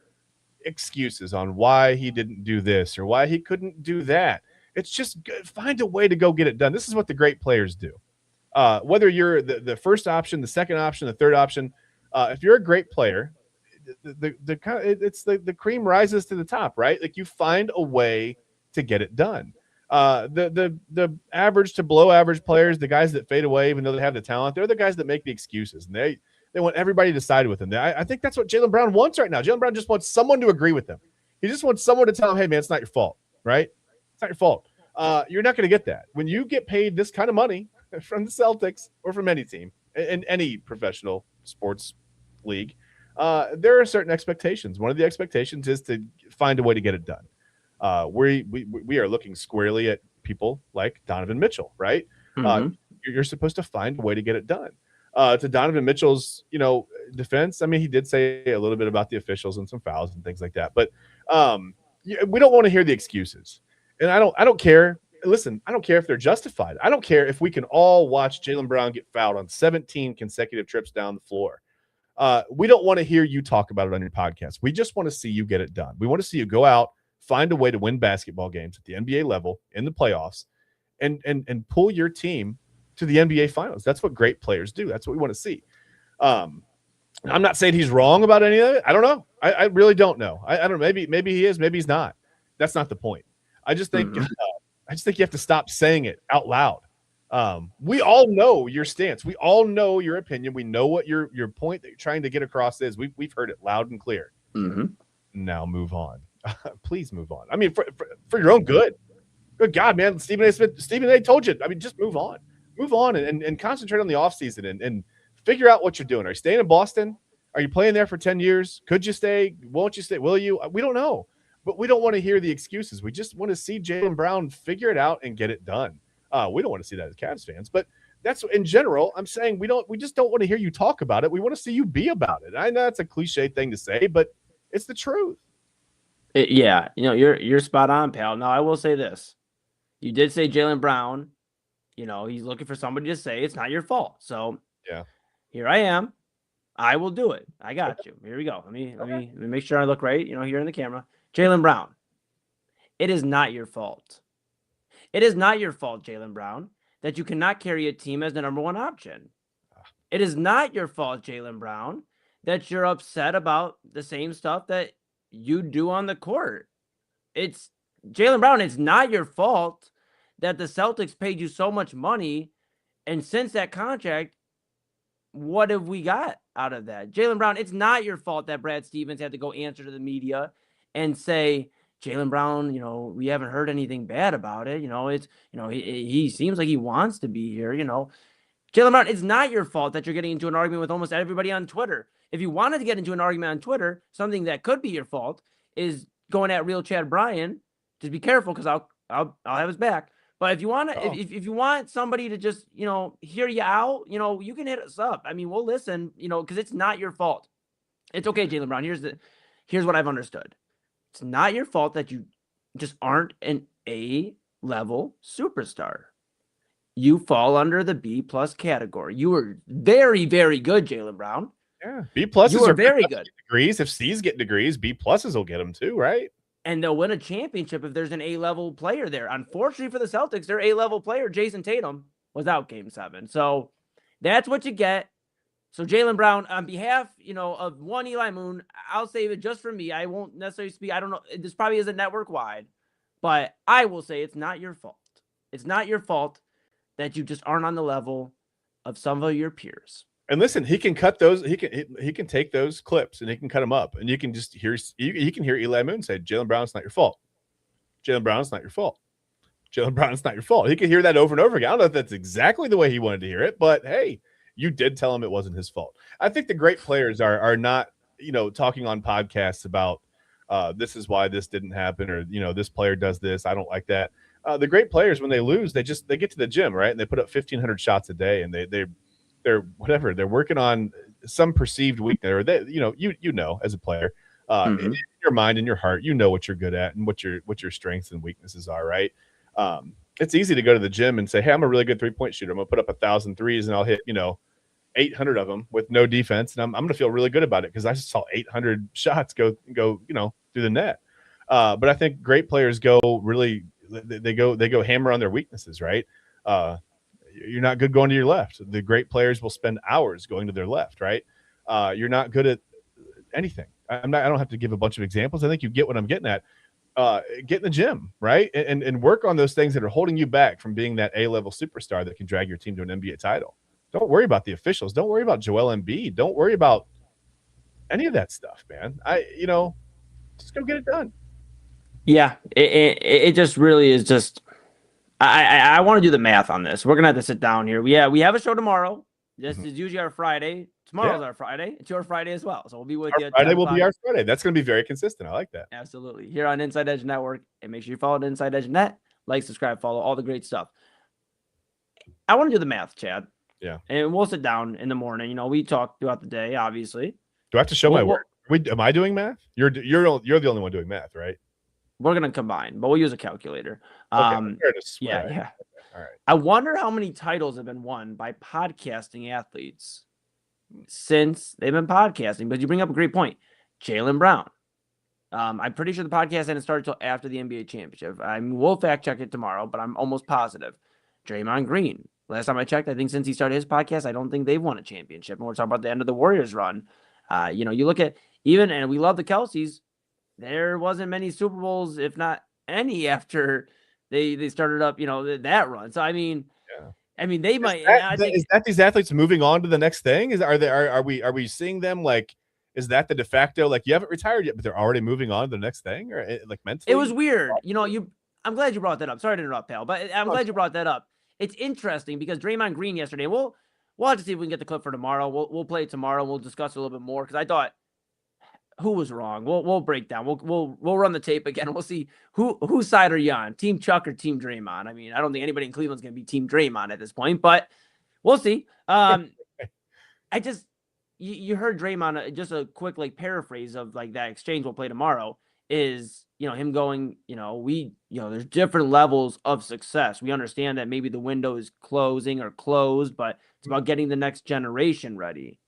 excuses on why he didn't do this or why he couldn't do that. It's just find a way to go get it done. This is what the great players do. Whether you're the first option, the second option, the third option, if you're a great player, the cream rises to the top, right? Like you find a way to get it done. The average to below average players, the guys that fade away even though they have the talent, they're the guys that make the excuses, and they want everybody to side with him. I think that's what Jaylen Brown wants right now. Jaylen Brown just wants someone to agree with him. He just wants someone to tell him, hey, man, it's not your fault, right? It's not your fault. You're not going to get that. When you get paid this kind of money from the Celtics or from any team in any professional sports league, there are certain expectations. One of the expectations is to find a way to get it done. We are looking squarely at people like Donovan Mitchell, right? Mm-hmm. You're supposed to find a way to get it done. To Donovan Mitchell's, defense, I mean, he did say a little bit about the officials and some fouls and things like that, but we don't want to hear the excuses. And I don't care. Listen, I don't care if they're justified. I don't care if we can all watch Jaylen Brown get fouled on 17 consecutive trips down the floor. We don't want to hear you talk about it on your podcast. We just want to see you get it done. We want to see you go out, find a way to win basketball games at the NBA level in the playoffs, and pull your team to the NBA finals. That's what great players do. That's what we want to see. I'm not saying he's wrong about any of it. I don't know. I really don't know. I don't know. Maybe he is. Maybe he's not. That's not the point. I just think you have to stop saying it out loud. We all know your stance. We all know your opinion. We know what your point that you're trying to get across is. We've heard it loud and clear. Now move on. Please move on. I mean, for your own good. Good God, man. Stephen A. told you. I mean, just move on. Move on and concentrate on the offseason and figure out what you're doing. Are you staying in Boston? Are you playing there for 10 years? Could you stay? Won't you stay? Will you? We don't know. But we don't want to hear the excuses. We just want to see Jaylen Brown figure it out and get it done. We don't want to see that as Cavs fans, but that's in general. I'm saying we just don't want to hear you talk about it. We want to see you be about it. I know that's a cliche thing to say, but it's the truth. Yeah, you're spot on, pal. Now I will say this: you did say Jaylen Brown. He's looking for somebody to say it's not your fault. So yeah, here I am. I will do it. I got you. Here we go. Let me make sure I look right. Here in the camera, Jaylen Brown. It is not your fault. It is not your fault, Jaylen Brown, that you cannot carry a team as the number one option. It is not your fault, Jaylen Brown, that you're upset about the same stuff that you do on the court. It's Jaylen Brown. It's not your fault that the Celtics paid you so much money. And since that contract, what have we got out of that? Jaylen Brown, it's not your fault that Brad Stevens had to go answer to the media and say, Jaylen Brown, we haven't heard anything bad about it. He seems like he wants to be here. Jaylen Brown, it's not your fault that you're getting into an argument with almost everybody on Twitter. If you wanted to get into an argument on Twitter, something that could be your fault is going at real Chad Bryan. Just be careful because I'll have his back. But if you want to, if you want somebody to just hear you out, you can hit us up. I mean, we'll listen. Because it's not your fault. It's okay, Jaylen Brown. Here's what I've understood. It's not your fault that you just aren't an A-level superstar. You fall under the B+ category. You were very, very good, Jaylen Brown. Yeah, B+ are very good. Degrees. If C's get degrees, B+ will get them too, right? And they'll win a championship if there's an A-level player there. Unfortunately for the Celtics, their A-level player, Jason Tatum, was out Game 7. So that's what you get. So Jaylen Brown, on behalf, of one Eli Moon, I'll save it just for me. I won't necessarily speak. I don't know. This probably isn't network-wide. But I will say it's not your fault. It's not your fault that you just aren't on the level of some of your peers. And listen, he can cut those. He can take those clips and he can cut them up, and you can just hear. You can hear Eli Moon say, "Jaylen Brown, it's not your fault. Jaylen Brown, it's not your fault. Jaylen Brown, it's not your fault." He can hear that over and over again. I don't know if that's exactly the way he wanted to hear it, but hey, you did tell him it wasn't his fault. I think the great players are not talking on podcasts about this is why this didn't happen, or this player does this. I don't like that. The great players, when they lose, they get to the gym, right, and they put up 1,500 shots a day, and they're whatever, they're working on some perceived weakness, or as a player, in your mind, in your heart, what you're good at and what your strengths and weaknesses are, right? It's easy to go to the gym and say, hey, I'm a really good 3-point shooter. I'm gonna put up 1,000 threes and I'll hit 800 of them with no defense, and I'm gonna feel really good about it because I just saw 800 shots go through the net. But I think great players go hammer on their weaknesses, right? You're not good going to your left. The great players will spend hours going to their left, right? You're not good at anything. I don't have to give a bunch of examples. I think you get what I'm getting at. Get in the gym, right? And work on those things that are holding you back from being that A-level superstar that can drag your team to an NBA title. Don't worry about the officials. Don't worry about Joel Embiid. Don't worry about any of that stuff, man. Just go get it done. Yeah, it just really is just. I want to do the math on this. We're gonna have to sit down here. We have a show tomorrow. This is usually our Friday. Tomorrow's our Friday. It's your Friday as well. So we'll be with you. Friday will be our Friday. That's going to be very consistent. I like that. Absolutely. Here on Inside Edge Network. And make sure you follow the Inside Edge Net. Like, subscribe, follow, all the great stuff. I want to do the math, Chad. Yeah. And we'll sit down in the morning. We talk throughout the day, obviously. Do I have to show my work? Am I doing math? You're the only one doing math, right? We're going to combine, but we'll use a calculator. Okay, yeah. All right. I wonder how many titles have been won by podcasting athletes since they've been podcasting. But you bring up a great point. Jaylen Brown. I'm pretty sure the podcast didn't start until after the NBA championship. We'll fact check it tomorrow, but I'm almost positive. Draymond Green. Last time I checked, I think since he started his podcast, I don't think they've won a championship. And we're talking about the end of the Warriors run. You look at even, and we love the Kelseys. There wasn't many Super Bowls, if not any, after they started up, that run. So they might. Is that these athletes moving on to the next thing? Are we seeing them like? Is that the de facto, like, you haven't retired yet, but they're already moving on to the next thing, or like mentally? It was weird. I'm glad you brought that up. Sorry to interrupt, pal, but I'm glad you brought that up. It's interesting because Draymond Green yesterday, we'll have to see if we can get the clip for tomorrow. We'll play it tomorrow. We'll discuss it a little bit more because I thought, who was wrong? We'll break down. We'll run the tape again. We'll see whose side are you on, Team Chuck or Team Draymond. I don't think anybody in Cleveland's going to be Team Draymond at this point, but we'll see. You heard Draymond, just a quick paraphrase of that exchange we'll play tomorrow is, him going, there's different levels of success. We understand that maybe the window is closing or closed, but it's about getting the next generation ready.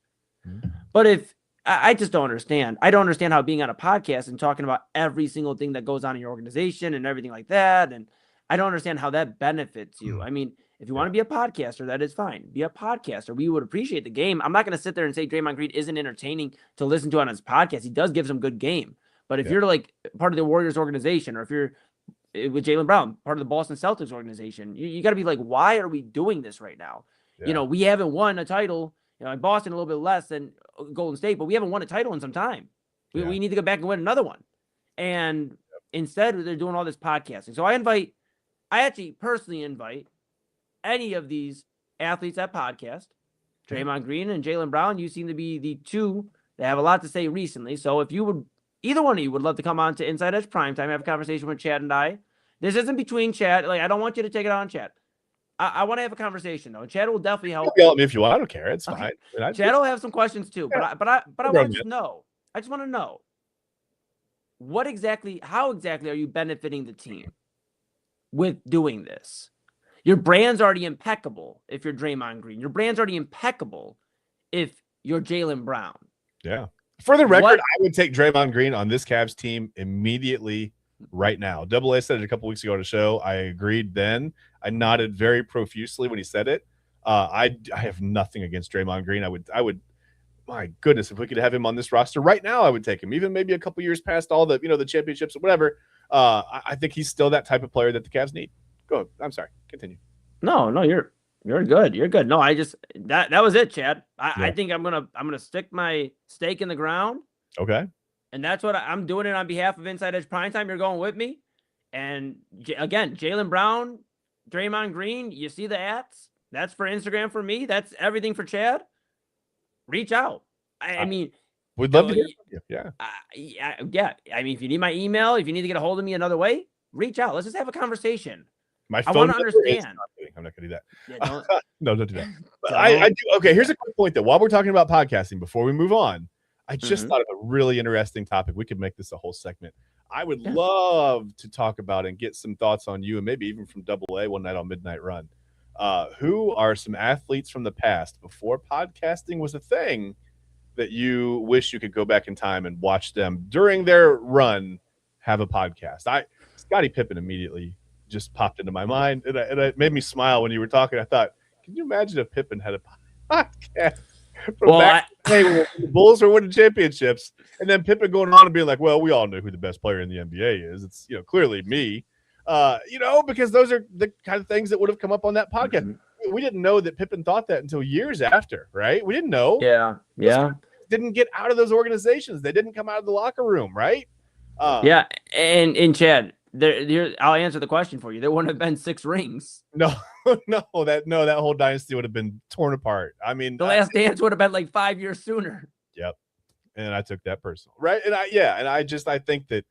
Mm-hmm. But I just don't understand. I don't understand how being on a podcast and talking about every single thing that goes on in your organization and everything like that. And I don't understand how that benefits you. Mm-hmm. If you want to be a podcaster, that is fine. Be a podcaster. We would appreciate the game. I'm not going to sit there and say Draymond Green isn't entertaining to listen to on his podcast. He does give some good game. But if you're part of the Warriors organization, or if you're with Jaylen Brown, part of the Boston Celtics organization, you got to be like, why are we doing this right now? Yeah. We haven't won a title. In Boston a little bit less than Golden State, but we haven't won a title in some time. We need to go back and win another one. And instead, they're doing all this podcasting. So I actually personally invite any of these athletes at podcast, Draymond Green and Jaylen Brown. You seem to be the two that have a lot to say recently. So if either one of you would love to come on to Inside Edge Primetime, have a conversation with Chad and I. This isn't between Chad. I don't want you to take it on Chad. I want to have a conversation though. Chad will definitely help. Yell at me if you want. I don't care. It's fine. Chad will have some questions too. But I want to know. I just want to know how exactly are you benefiting the team with doing this? Your brand's already impeccable if you're Draymond Green. Your brand's already impeccable if you're Jaylen Brown. Yeah. For the record, I would take Draymond Green on this Cavs team immediately right now. Double A said it a couple weeks ago on the show. I agreed then. I nodded very profusely when he said it. I have nothing against Draymond Green. I would. My goodness, if we could have him on this roster right now, I would take him. Even maybe a couple years past all the the championships or whatever. I think he's still that type of player that the Cavs need. Go. I'm sorry. Continue. No, you're good. You're good. No, I just that was it, Chad. I think I'm gonna stick my stake in the ground. Okay. And that's what I'm doing it on behalf of Inside Edge Primetime. You're going with me. And again, Jaylen Brown, Draymond Green, you see the ads? That's for Instagram for me. That's everything for Chad. Reach out. We'd love to hear from you. Yeah. Yeah. If you need my email, if you need to get a hold of me another way, reach out. Let's just have a conversation. My phone. I want to understand. I'm not going to do that. Yeah, no, don't do that. I do. Okay, here's a quick point though. While we're talking about podcasting, before we move on, I just thought of a really interesting topic. We could make this a whole segment. I would love to talk about and get some thoughts on you, and maybe even from Double A one night on Midnight Run. Who are some athletes from the past before podcasting was a thing that you wish you could go back in time and watch them during their run have a podcast? Scottie Pippen immediately just popped into my mind, and it made me smile when you were talking. I thought, can you imagine if Pippen had a podcast from back in the day when the Bulls were winning championships, and then Pippen going on and being like, well, we all know who the best player in the NBA is. It's clearly me. Because those are the kind of things that would have come up on that podcast. Mm-hmm. We didn't know that Pippen thought that until years after, right? We didn't know. Yeah. Didn't get out of those organizations. They didn't come out of the locker room, right? And Chad, I'll answer the question for you. There wouldn't have been 6 rings. No, that whole dynasty would have been torn apart. The Last Dance would have been like 5 years sooner. Yep. And I took that personal, right? And I think that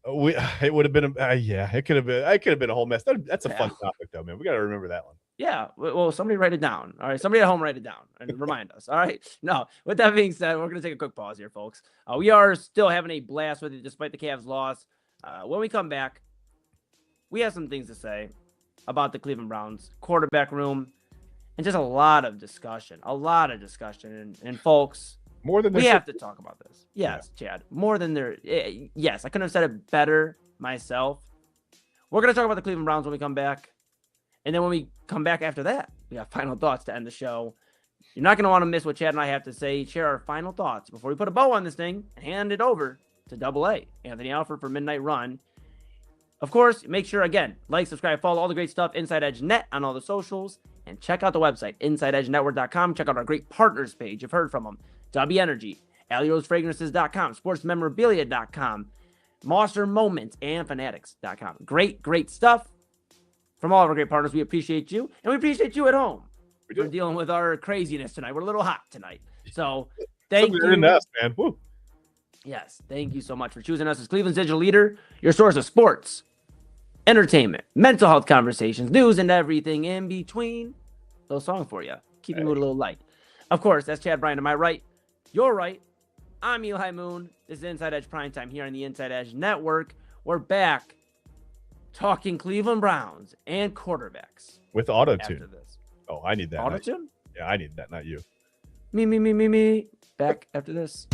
it would have been it could have been a whole mess. That's a fun topic though, man. We got to remember that one. Yeah. Well, somebody write it down. All right. Somebody at home write it down and remind us. All right. No, with that being said, we're going to take a quick pause here, folks. We are still having a blast with it despite the Cavs loss. When we come back, we have some things to say about the Cleveland Browns quarterback room and just a lot of discussion. And folks, More than we they have should. to talk about this. Yes, Chad. More than there. Yes, I couldn't have said it better myself. We're going to talk about the Cleveland Browns when we come back. And then when we come back after that, we have final thoughts to end the show. You're not going to want to miss what Chad and I have to say. Share our final thoughts before we put a bow on this thing and hand it over to Double A, Anthony Alford for Midnight Run. Of course, make sure, again, like, subscribe, follow all the great stuff, Inside Edge Net on all the socials, and check out the website, InsideEdgeNetwork.com. Check out our great partners page. You've heard from them. W Energy, AliRoseFragrances.com, SportsMemorabilia.com, Monster Moments, and Fanatics.com. Great stuff from all of our great partners. We appreciate you, and we appreciate you at home. We're dealing with our craziness tonight. We're a little hot tonight. So thank you. In us, man. Woo. Yes, thank you so much for choosing us as Cleveland's digital leader, your source of sports, entertainment, mental health conversations, news, and everything in between. Little song for you. Keep your mood a little light. Of course, that's Chad Bryan to my right. You're right. I'm Eli Moon. This is Inside Edge Primetime here on the Inside Edge Network. We're back talking Cleveland Browns and quarterbacks. With auto After tune. this. Oh, I need that. Auto tune? Yeah, I need that, not you. Me. Back after this.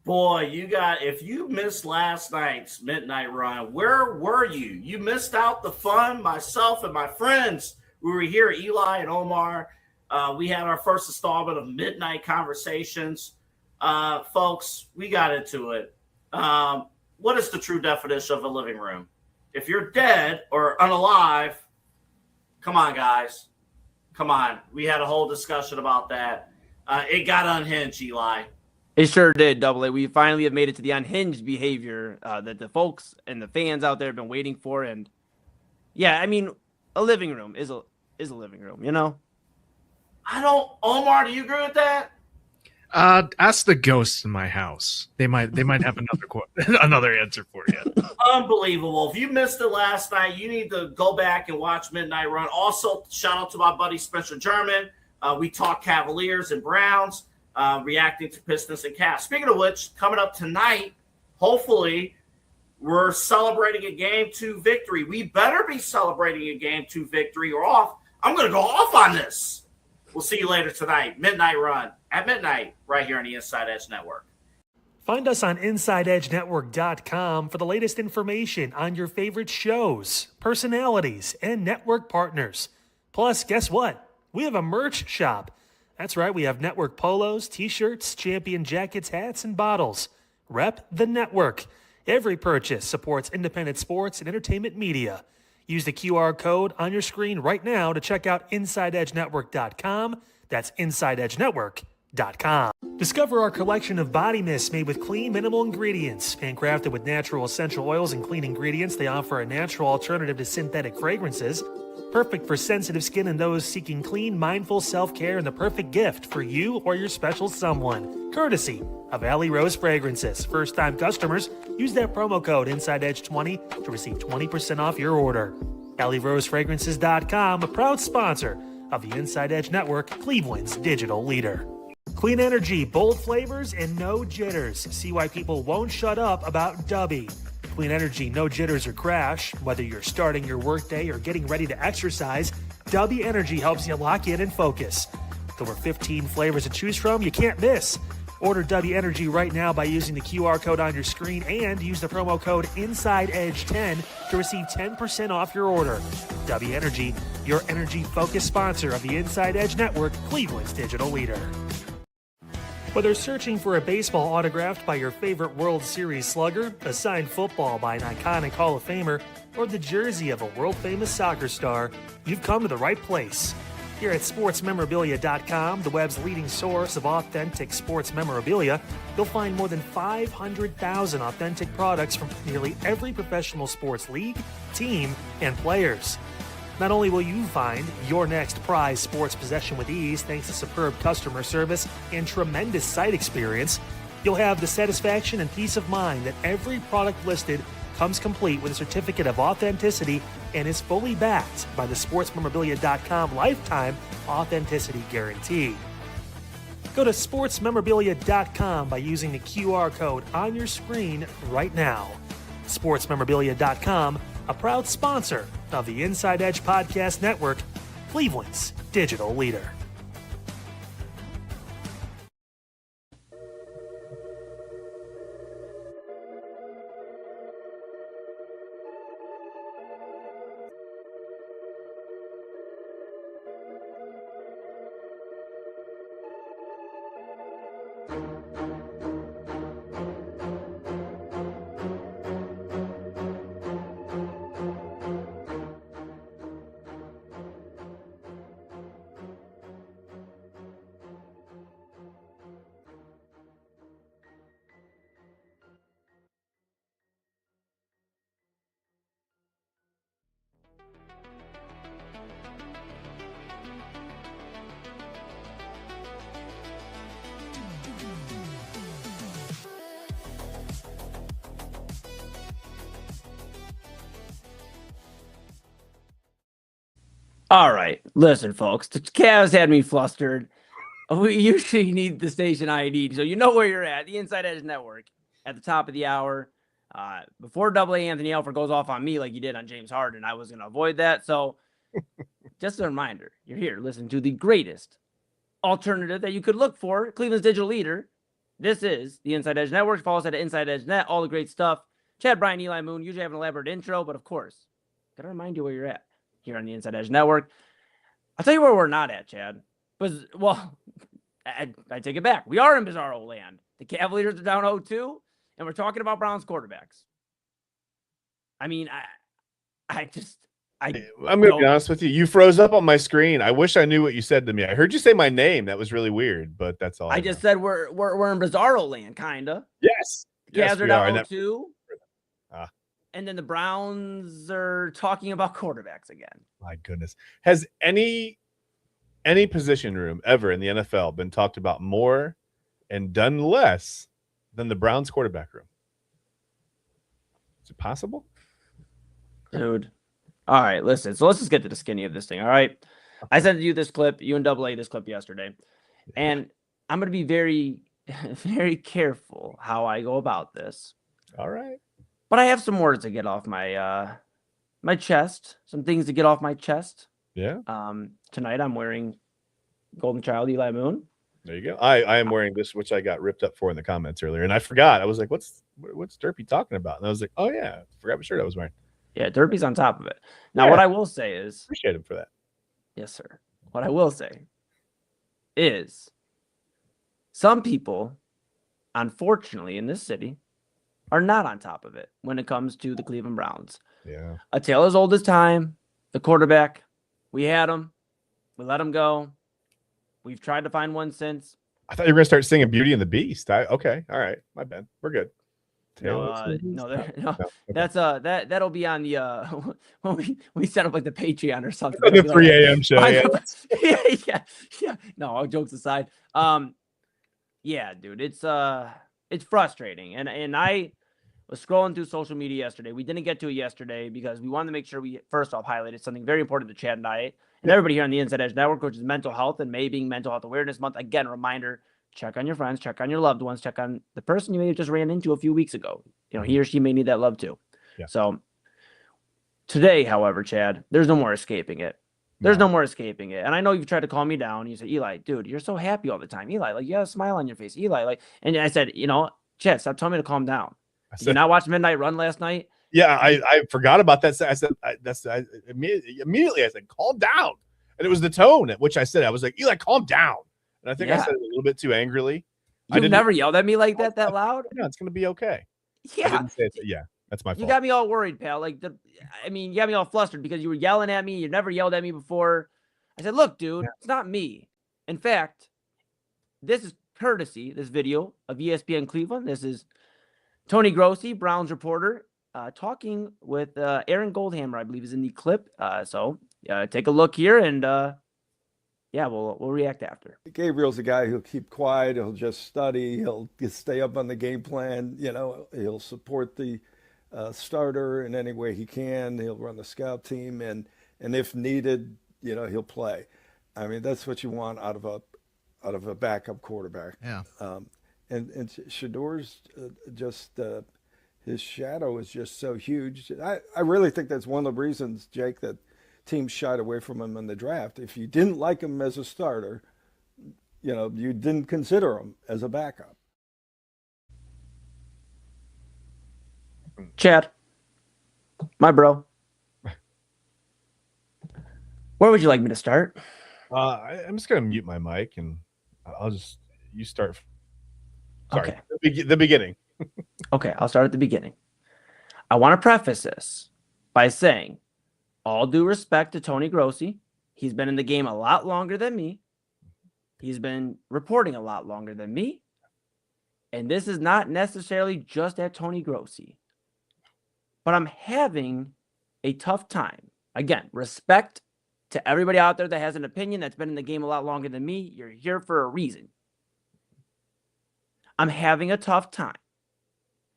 Boy, if you missed last night's Midnight Run, where were you? You missed out the fun. Myself and my friends, we were here, Eli and Omar. We had our first installment of Midnight Conversations. Folks, we got into it. What is the true definition of a living room? If you're dead or unalive, come on, guys. Come on. We had a whole discussion about that. It got unhinged, Eli. It sure did, Double A. We finally have made it to the unhinged behavior that the folks and the fans out there have been waiting for. And yeah, I mean, a living room is a living room, you know? Omar, do you agree with that? Ask the ghosts in my house. They might have another answer for you. Unbelievable. If you missed it last night, you need to go back and watch Midnight Run. Also, shout out to my buddy Spencer German. We talked Cavaliers and Browns, reacting to Pistons and Cavs. Speaking of which, coming up tonight, hopefully, we're celebrating a Game 2 victory. We better be celebrating a Game 2 victory or off. I'm going to go off on this. We'll see you later tonight. Midnight Run at midnight right here on the Inside Edge Network. Find us on InsideEdgeNetwork.com for the latest information on your favorite shows, personalities, and network partners. Plus, guess what? We have a merch shop. That's right, we have network polos, t-shirts, champion jackets, hats, and bottles. Rep the network. Every purchase supports independent sports and entertainment media. Use the QR code on your screen right now to check out InsideEdgeNetwork.com. That's InsideEdgeNetwork.com. Discover our collection of body mists made with clean, minimal ingredients. Handcrafted with natural essential oils and clean ingredients, they offer a natural alternative to synthetic fragrances. Perfect for sensitive skin and those seeking clean, mindful self-care, and the perfect gift for you or your special someone. Courtesy of Alley Rose Fragrances. First-time customers, use that promo code InsideEdge20 to receive 20% off your order. AlleyRoseFragrances.com, a proud sponsor of the Inside Edge Network, Cleveland's digital leader. Clean energy, bold flavors, and no jitters. See why people won't shut up about Dubby. Clean energy, no jitters or crash. Whether you're starting your workday or getting ready to exercise, Dubby Energy helps you lock in and focus. With over 15 flavors to choose from, you can't miss. Order Dubby Energy right now by using the QR code on your screen and use the promo code InsideEdge10 to receive 10% off your order. Dubby Energy, your energy-focused sponsor of the Inside Edge Network, Cleveland's digital leader. Whether searching for a baseball autographed by your favorite World Series slugger, a signed football by an iconic Hall of Famer, or the jersey of a world-famous soccer star, you've come to the right place. Here at sportsmemorabilia.com, the web's leading source of authentic sports memorabilia, you'll find more than 500,000 authentic products from nearly every professional sports league, team, and players. Not only will you find your next prized sports possession with ease thanks to superb customer service and tremendous site experience, you'll have the satisfaction and peace of mind that every product listed comes complete with a certificate of authenticity and is fully backed by the sportsmemorabilia.com lifetime authenticity guarantee. Go to sportsmemorabilia.com by using the QR code on your screen right now. Sportsmemorabilia.com, a proud sponsor of the Inside Edge Podcast Network, Cleveland's digital leader. All right, listen, folks. The Cavs had me flustered. We usually need the station ID, so you know where you're at. The Inside Edge Network at the top of the hour. Before Double A Anthony Alford goes off on me like he did on James Harden, I was going to avoid that. So just a reminder, you're here listening to the greatest alternative that you could look for, Cleveland's digital leader. This is the Inside Edge Network. Follow us at Inside Edge Net, all the great stuff. Chad, Brian, Eli, Moon, usually have an elaborate intro, but of course, got to remind you where you're at here on the Inside Edge Network. I'll tell you where we're not at, Chad. Because, well, I take it back. We are in bizarro land. The Cavaliers are down 0-2, and we're talking about Browns quarterbacks. I mean, I'm going to be honest with you. You froze up on my screen. I wish I knew what you said to me. I heard you say my name. That was really weird, but that's all. I just said we're in Bizarro land, kinda. Yes. Cavs are we are. down 0-2. And then the Browns are talking about quarterbacks again. My goodness. Has any position room ever in the NFL been talked about more and done less than the Browns quarterback room? Is it possible? Dude. All right, listen. So let's just get to the skinny of this thing. All right. I sent you this clip, you and AA this clip yesterday. And I'm going to be very, very careful how I go about this. All right. But I have some words to get off my my chest, some things to get off my chest. Yeah. Tonight I'm wearing Golden Child Eli Moon. There you go. I am wearing this, which I got ripped up for in the comments earlier, and I forgot. I was like, "What's Derpy talking about?" And I was like, "Oh yeah, I forgot what shirt I was wearing." Yeah, Derpy's on top of it. Now, what I will say is, appreciate him for that. Yes, sir. What I will say is, some people, unfortunately, in this city, are not on top of it when it comes to the Cleveland Browns. Yeah. A tale as old as time. The quarterback, we had him. We let him go. We've tried to find one since. I thought you were going to start singing Beauty and the Beast. Okay. All right. My bad. We're good. That'll be on the when we set up like the Patreon or something. The 3 a.m. show. Yeah. No, all jokes aside. Yeah, dude, it's frustrating. And I was scrolling through social media yesterday. We didn't get to it yesterday because we wanted to make sure we first off highlighted something very important to Chad and I and everybody here on the Inside Edge Network, which is mental health, and May being Mental Health Awareness Month. Again, reminder, check on your friends, check on your loved ones, check on the person you may have just ran into a few weeks ago. You know, he or she may need that love too. Yeah. So today, however, Chad, there's no more escaping it. There's no more escaping it. And I know you've tried to calm me down. You said, Eli, dude, you're so happy all the time. Eli, like, you have a smile on your face. Eli, like, and I said, Chad, stop telling me to calm down. Did you not watch Midnight Run last night? Yeah, I forgot about that. I said, immediately I said, calm down. And it was the tone at which I said, I was like, Eli, calm down. And I think I said it a little bit too angrily. You've never yelled at me like that loud? Yeah, it's going to be okay. Yeah. Yeah, that's my fault. You got me all worried, pal. You got me all flustered because you were yelling at me. You never yelled at me before. I said, look, dude, It's not me. In fact, this is courtesy, this video of ESPN Cleveland. This is Tony Grossi, Browns reporter, talking with Aaron Goldhammer, I believe is in the clip. So take a look here and we'll react after. Gabriel's a guy who'll keep quiet. He'll just study. He'll stay up on the game plan. He'll support the starter in any way he can. He'll run the scout team, and if needed, he'll play. I mean, that's what you want out of a backup quarterback. Yeah. And Shador's just his shadow is just so huge. I really think that's one of the reasons, Jake, that teams shied away from him in the draft. If you didn't like him as a starter, you didn't consider him as a backup. Chad, my bro, where would you like me to start? I'm just going to mute my mic and you start. Sorry, okay. The beginning. Okay, I'll start at the beginning. I want to preface this by saying, all due respect to Tony Grossi, he's been in the game a lot longer than me. He's been reporting a lot longer than me. And this is not necessarily just at Tony Grossi. But I'm having a tough time. Again, respect to everybody out there that has an opinion that's been in the game a lot longer than me. You're here for a reason. I'm having a tough time.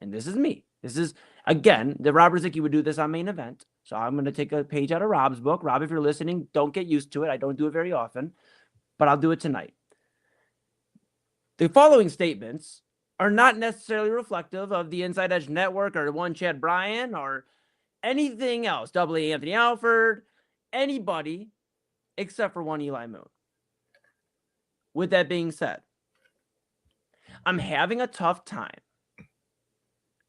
And this is me. This is, again, the Rob Ruzicki would do this on Main Event. So I'm going to take a page out of Rob's book. Rob, if you're listening, don't get used to it. I don't do it very often, but I'll do it tonight. The following statements are not necessarily reflective of the Inside Edge Network or one Chad Bryan or anything else. AA Anthony Alford, anybody except for one Eli Moon. With that being said, I'm having a tough time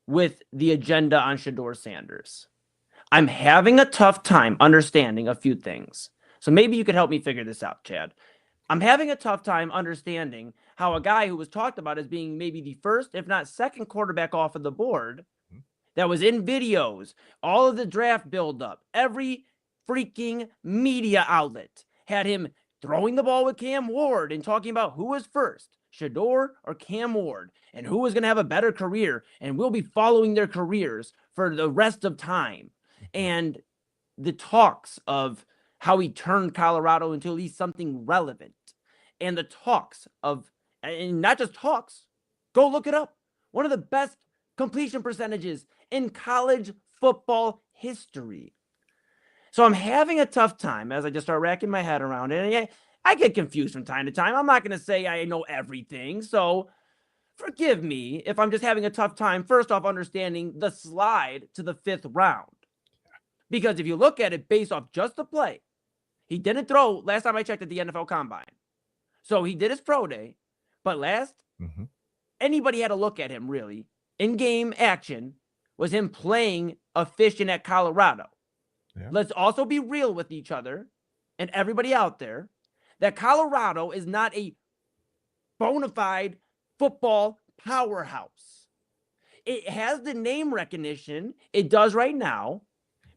with the agenda on Shador Sanders. I'm having a tough time understanding a few things. So maybe you could help me figure this out, Chad. I'm having a tough time understanding how a guy who was talked about as being maybe the first, if not second quarterback off of the board, that was in videos, all of the draft buildup, every freaking media outlet had him throwing the ball with Cam Ward and talking about who was first, Shador or Cam Ward, and who was going to have a better career, and we'll be following their careers for the rest of time. And the talks of how he turned Colorado into at least something relevant, and the talks of, and not just talks, go look it up, one of the best completion percentages in college football history. So I'm having a tough time as I just start racking my head around it. And I get confused from time to time. I'm not going to say I know everything. So forgive me if I'm just having a tough time, first off, understanding the slide to the 5th round. Because if you look at it based off just the play, he didn't throw last time I checked at the NFL Combine. So he did his pro day. But anybody had to look at him really in-game action was him playing efficient at Colorado. Yeah. Let's also be real with each other and everybody out there that Colorado is not a bona fide football powerhouse. It has the name recognition it does right now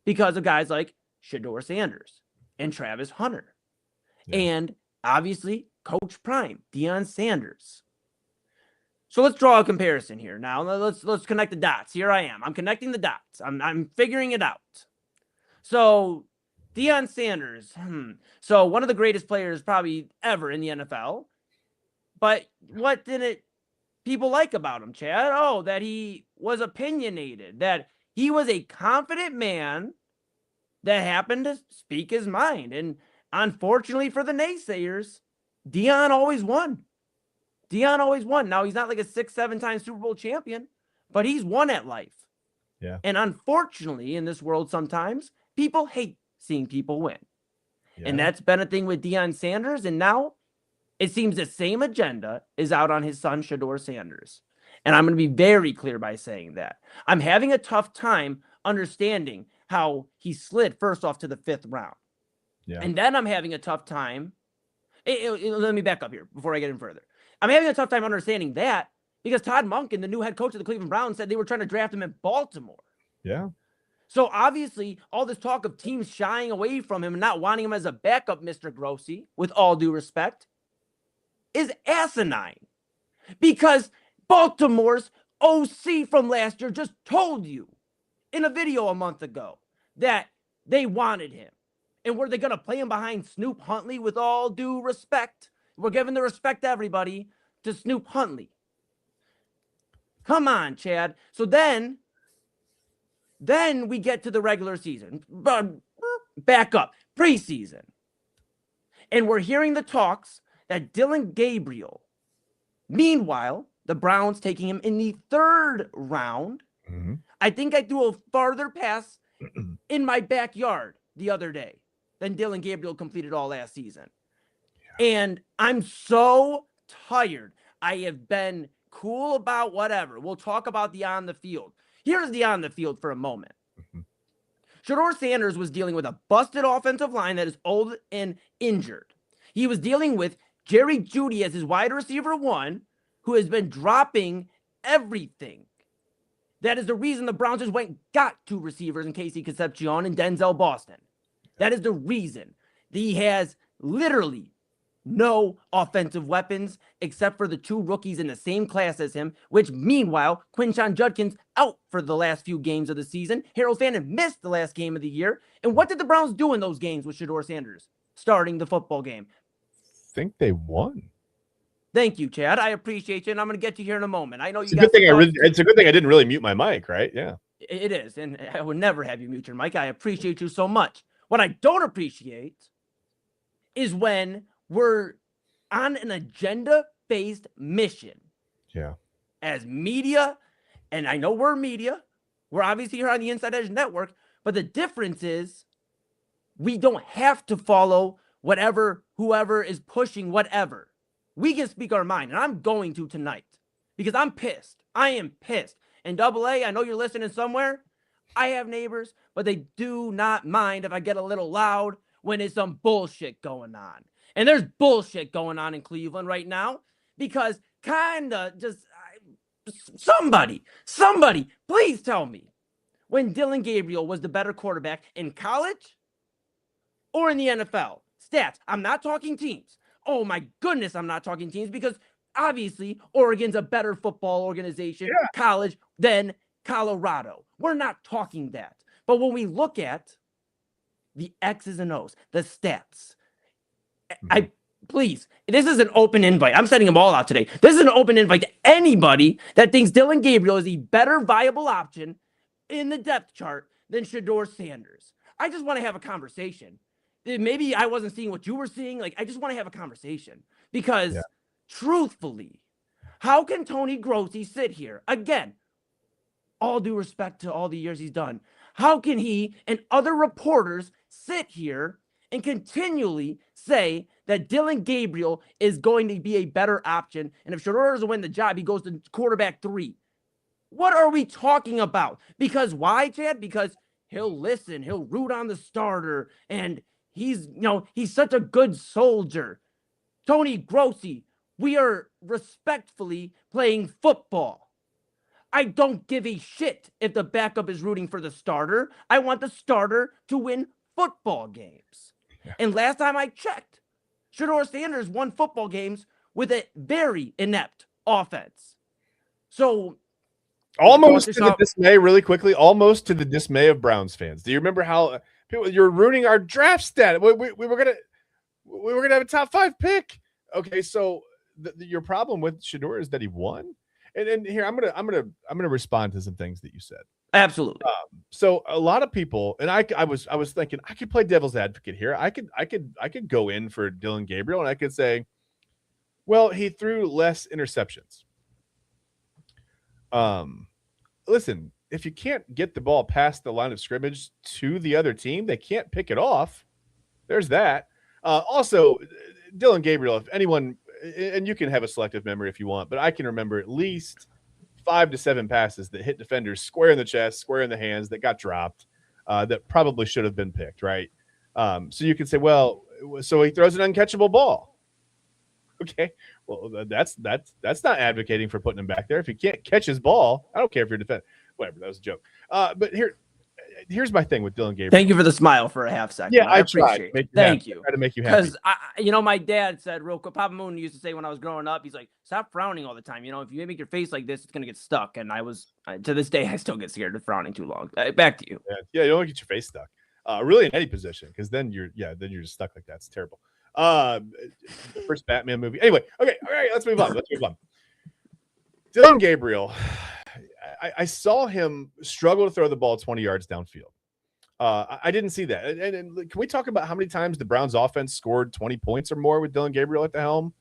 because of guys like Shador Sanders and Travis Hunter. Yeah. And obviously Coach Prime, Deion Sanders. So let's draw a comparison here. Now let's connect the dots. Here I am. I'm connecting the dots. I'm figuring it out. So Deion Sanders, so one of the greatest players probably ever in the NFL. But what didn't people like about him, Chad? Oh, that he was opinionated, that he was a confident man that happened to speak his mind. And unfortunately for the naysayers, Deion always won. Deion always won. Now, he's not like a 6-7 time Super Bowl champion, but he's won at life. Yeah. And unfortunately, in this world, sometimes people hate seeing people win. Yeah. And that's been a thing with Deion Sanders. And now it seems the same agenda is out on his son, Shador Sanders. And I'm going to be very clear by saying that. I'm having a tough time understanding how he slid first off to the 5th round. Yeah. And then I'm having a tough time. Let me back up here before I get in further. I'm having a tough time understanding that because Todd Monken, the new head coach of the Cleveland Browns, said they were trying to draft him in Baltimore. Yeah. So obviously, all this talk of teams shying away from him and not wanting him as a backup, Mr. Grossi, with all due respect, is asinine. Because Baltimore's OC from last year just told you in a video a month ago that they wanted him. And were they going to play him behind Snoop Huntley with all due respect? We're giving the respect to everybody to Snoop Huntley. Come on, Chad. So then we get to the regular season. Back up. Preseason. And we're hearing the talks that Dylan Gabriel, meanwhile, the Browns taking him in the 3rd round. Mm-hmm. I think I threw a farther pass in my backyard the other day than Dylan Gabriel completed all last season. And I'm so tired. I have been cool about whatever. We'll talk about the on the field. Here's the on the field for a moment. Mm-hmm. Shador Sanders was dealing with a busted offensive line that is old and injured. He was dealing with Jerry Jeudy as his wide receiver 1, who has been dropping everything. That is the reason the Browns just got 2 receivers in Casey Concepcion and Denzel Boston. That is the reason. He has literally no offensive weapons except for the 2 rookies in the same class as him, which meanwhile, Quinshon Judkins out for the last few games of the season. Harold Fannin missed the last game of the year. And what did the Browns do in those games with Shador Sanders starting the football game? I think they won. Thank you, Chad. I appreciate you, and I'm going to get you here in a moment. I know it's a good thing. It's a good thing I didn't really mute my mic, right? Yeah, it is, and I would never have you mute your mic. I appreciate you so much. What I don't appreciate is when we're on an agenda-based mission. Yeah. As media, and I know we're media. We're obviously here on the Inside Edge Network, but the difference is we don't have to follow whoever is pushing whatever. We can speak our mind, and I'm going to tonight because I'm pissed. I am pissed. And AA, I know you're listening somewhere. I have neighbors, but they do not mind if I get a little loud when there's some bullshit going on. And there's bullshit going on in Cleveland right now because somebody, please tell me when Dylan Gabriel was the better quarterback in college or in the NFL. Stats. I'm not talking teams. Oh my goodness, I'm not talking teams because obviously Oregon's a better football organization, college, than Colorado. We're not talking that. But when we look at the X's and O's, the stats, please, this is an open invite. I'm sending them all out today. This is an open invite to anybody that thinks Dillon Gabriel is a better viable option in the depth chart than Shedeur Sanders. I just want to have a conversation. Maybe I wasn't seeing what you were seeing. Like, I just want to have a conversation because truthfully, how can Tony Grossi sit here again? All due respect to all the years he's done. How can he and other reporters sit here and continually say that Dillon Gabriel is going to be a better option? And if Shedeur doesn't win the job, he goes to quarterback 3. What are we talking about? Because why, Chad? Because he'll listen, he'll root on the starter, and he's such a good soldier. Tony Grossi, we are respectfully playing football. I don't give a shit if the backup is rooting for the starter. I want the starter to win football games. Yeah. And last time I checked, Shedeur Sanders won football games with a very inept offense. So almost to the dismay, really quickly, almost to the dismay of Browns fans. Do you remember how people, you're ruining our draft stat? We were gonna have a top 5 pick. Okay, so your problem with Shedeur is that he won. And here I'm gonna respond to some things that you said. Absolutely. So a lot of people, and I was thinking I could play devil's advocate here. I could go in for Dillon Gabriel, and I could say, well, he threw less interceptions. Listen, if you can't get the ball past the line of scrimmage to the other team, they can't pick it off. There's that. Also, Dillon Gabriel, if anyone, and you can have a selective memory if you want, but I can remember at least 5 to 7 passes that hit defenders square in the chest, square in the hands, that got dropped, that probably should have been picked, right? So you can say, well, so he throws an uncatchable ball. Okay, well, that's not advocating for putting him back there. If he can't catch his ball, I don't care if you're defending. Whatever, that was a joke. But here's my thing with Dillon Gabriel. Thank you for the smile for a half second. Yeah, I appreciate it. Thank you. Try to make you happy. Because my dad said real quick. Papa Moon used to say when I was growing up, he's like, "Stop frowning all the time. If you make your face like this, it's gonna get stuck." And I was, to this day, I still get scared of frowning too long. Back to you. Yeah, you don't get your face stuck. Really, in any position, because then you're just stuck like that. It's terrible. First Batman movie. Anyway, okay, all right, let's move on. Dillon Gabriel, I saw him struggle to throw the ball 20 yards downfield. I didn't see that. And can we talk about how many times the Browns offense scored 20 points or more with Dillon Gabriel at the helm?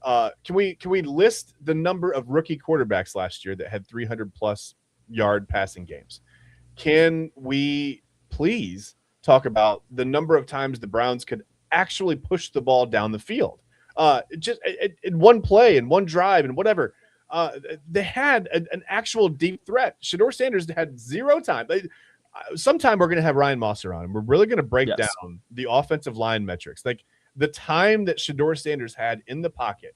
Can we list the number of rookie quarterbacks last year that had 300+ yard passing games? Can we please talk about the number of times the Browns could actually push the ball down the field? Just in one play, in one drive, and whatever. They had an actual deep threat. Shedeur Sanders had 0 time. Sometime we're going to have Ryan Mosser on, and we're really going to break down the offensive line metrics. Like the time that Shedeur Sanders had in the pocket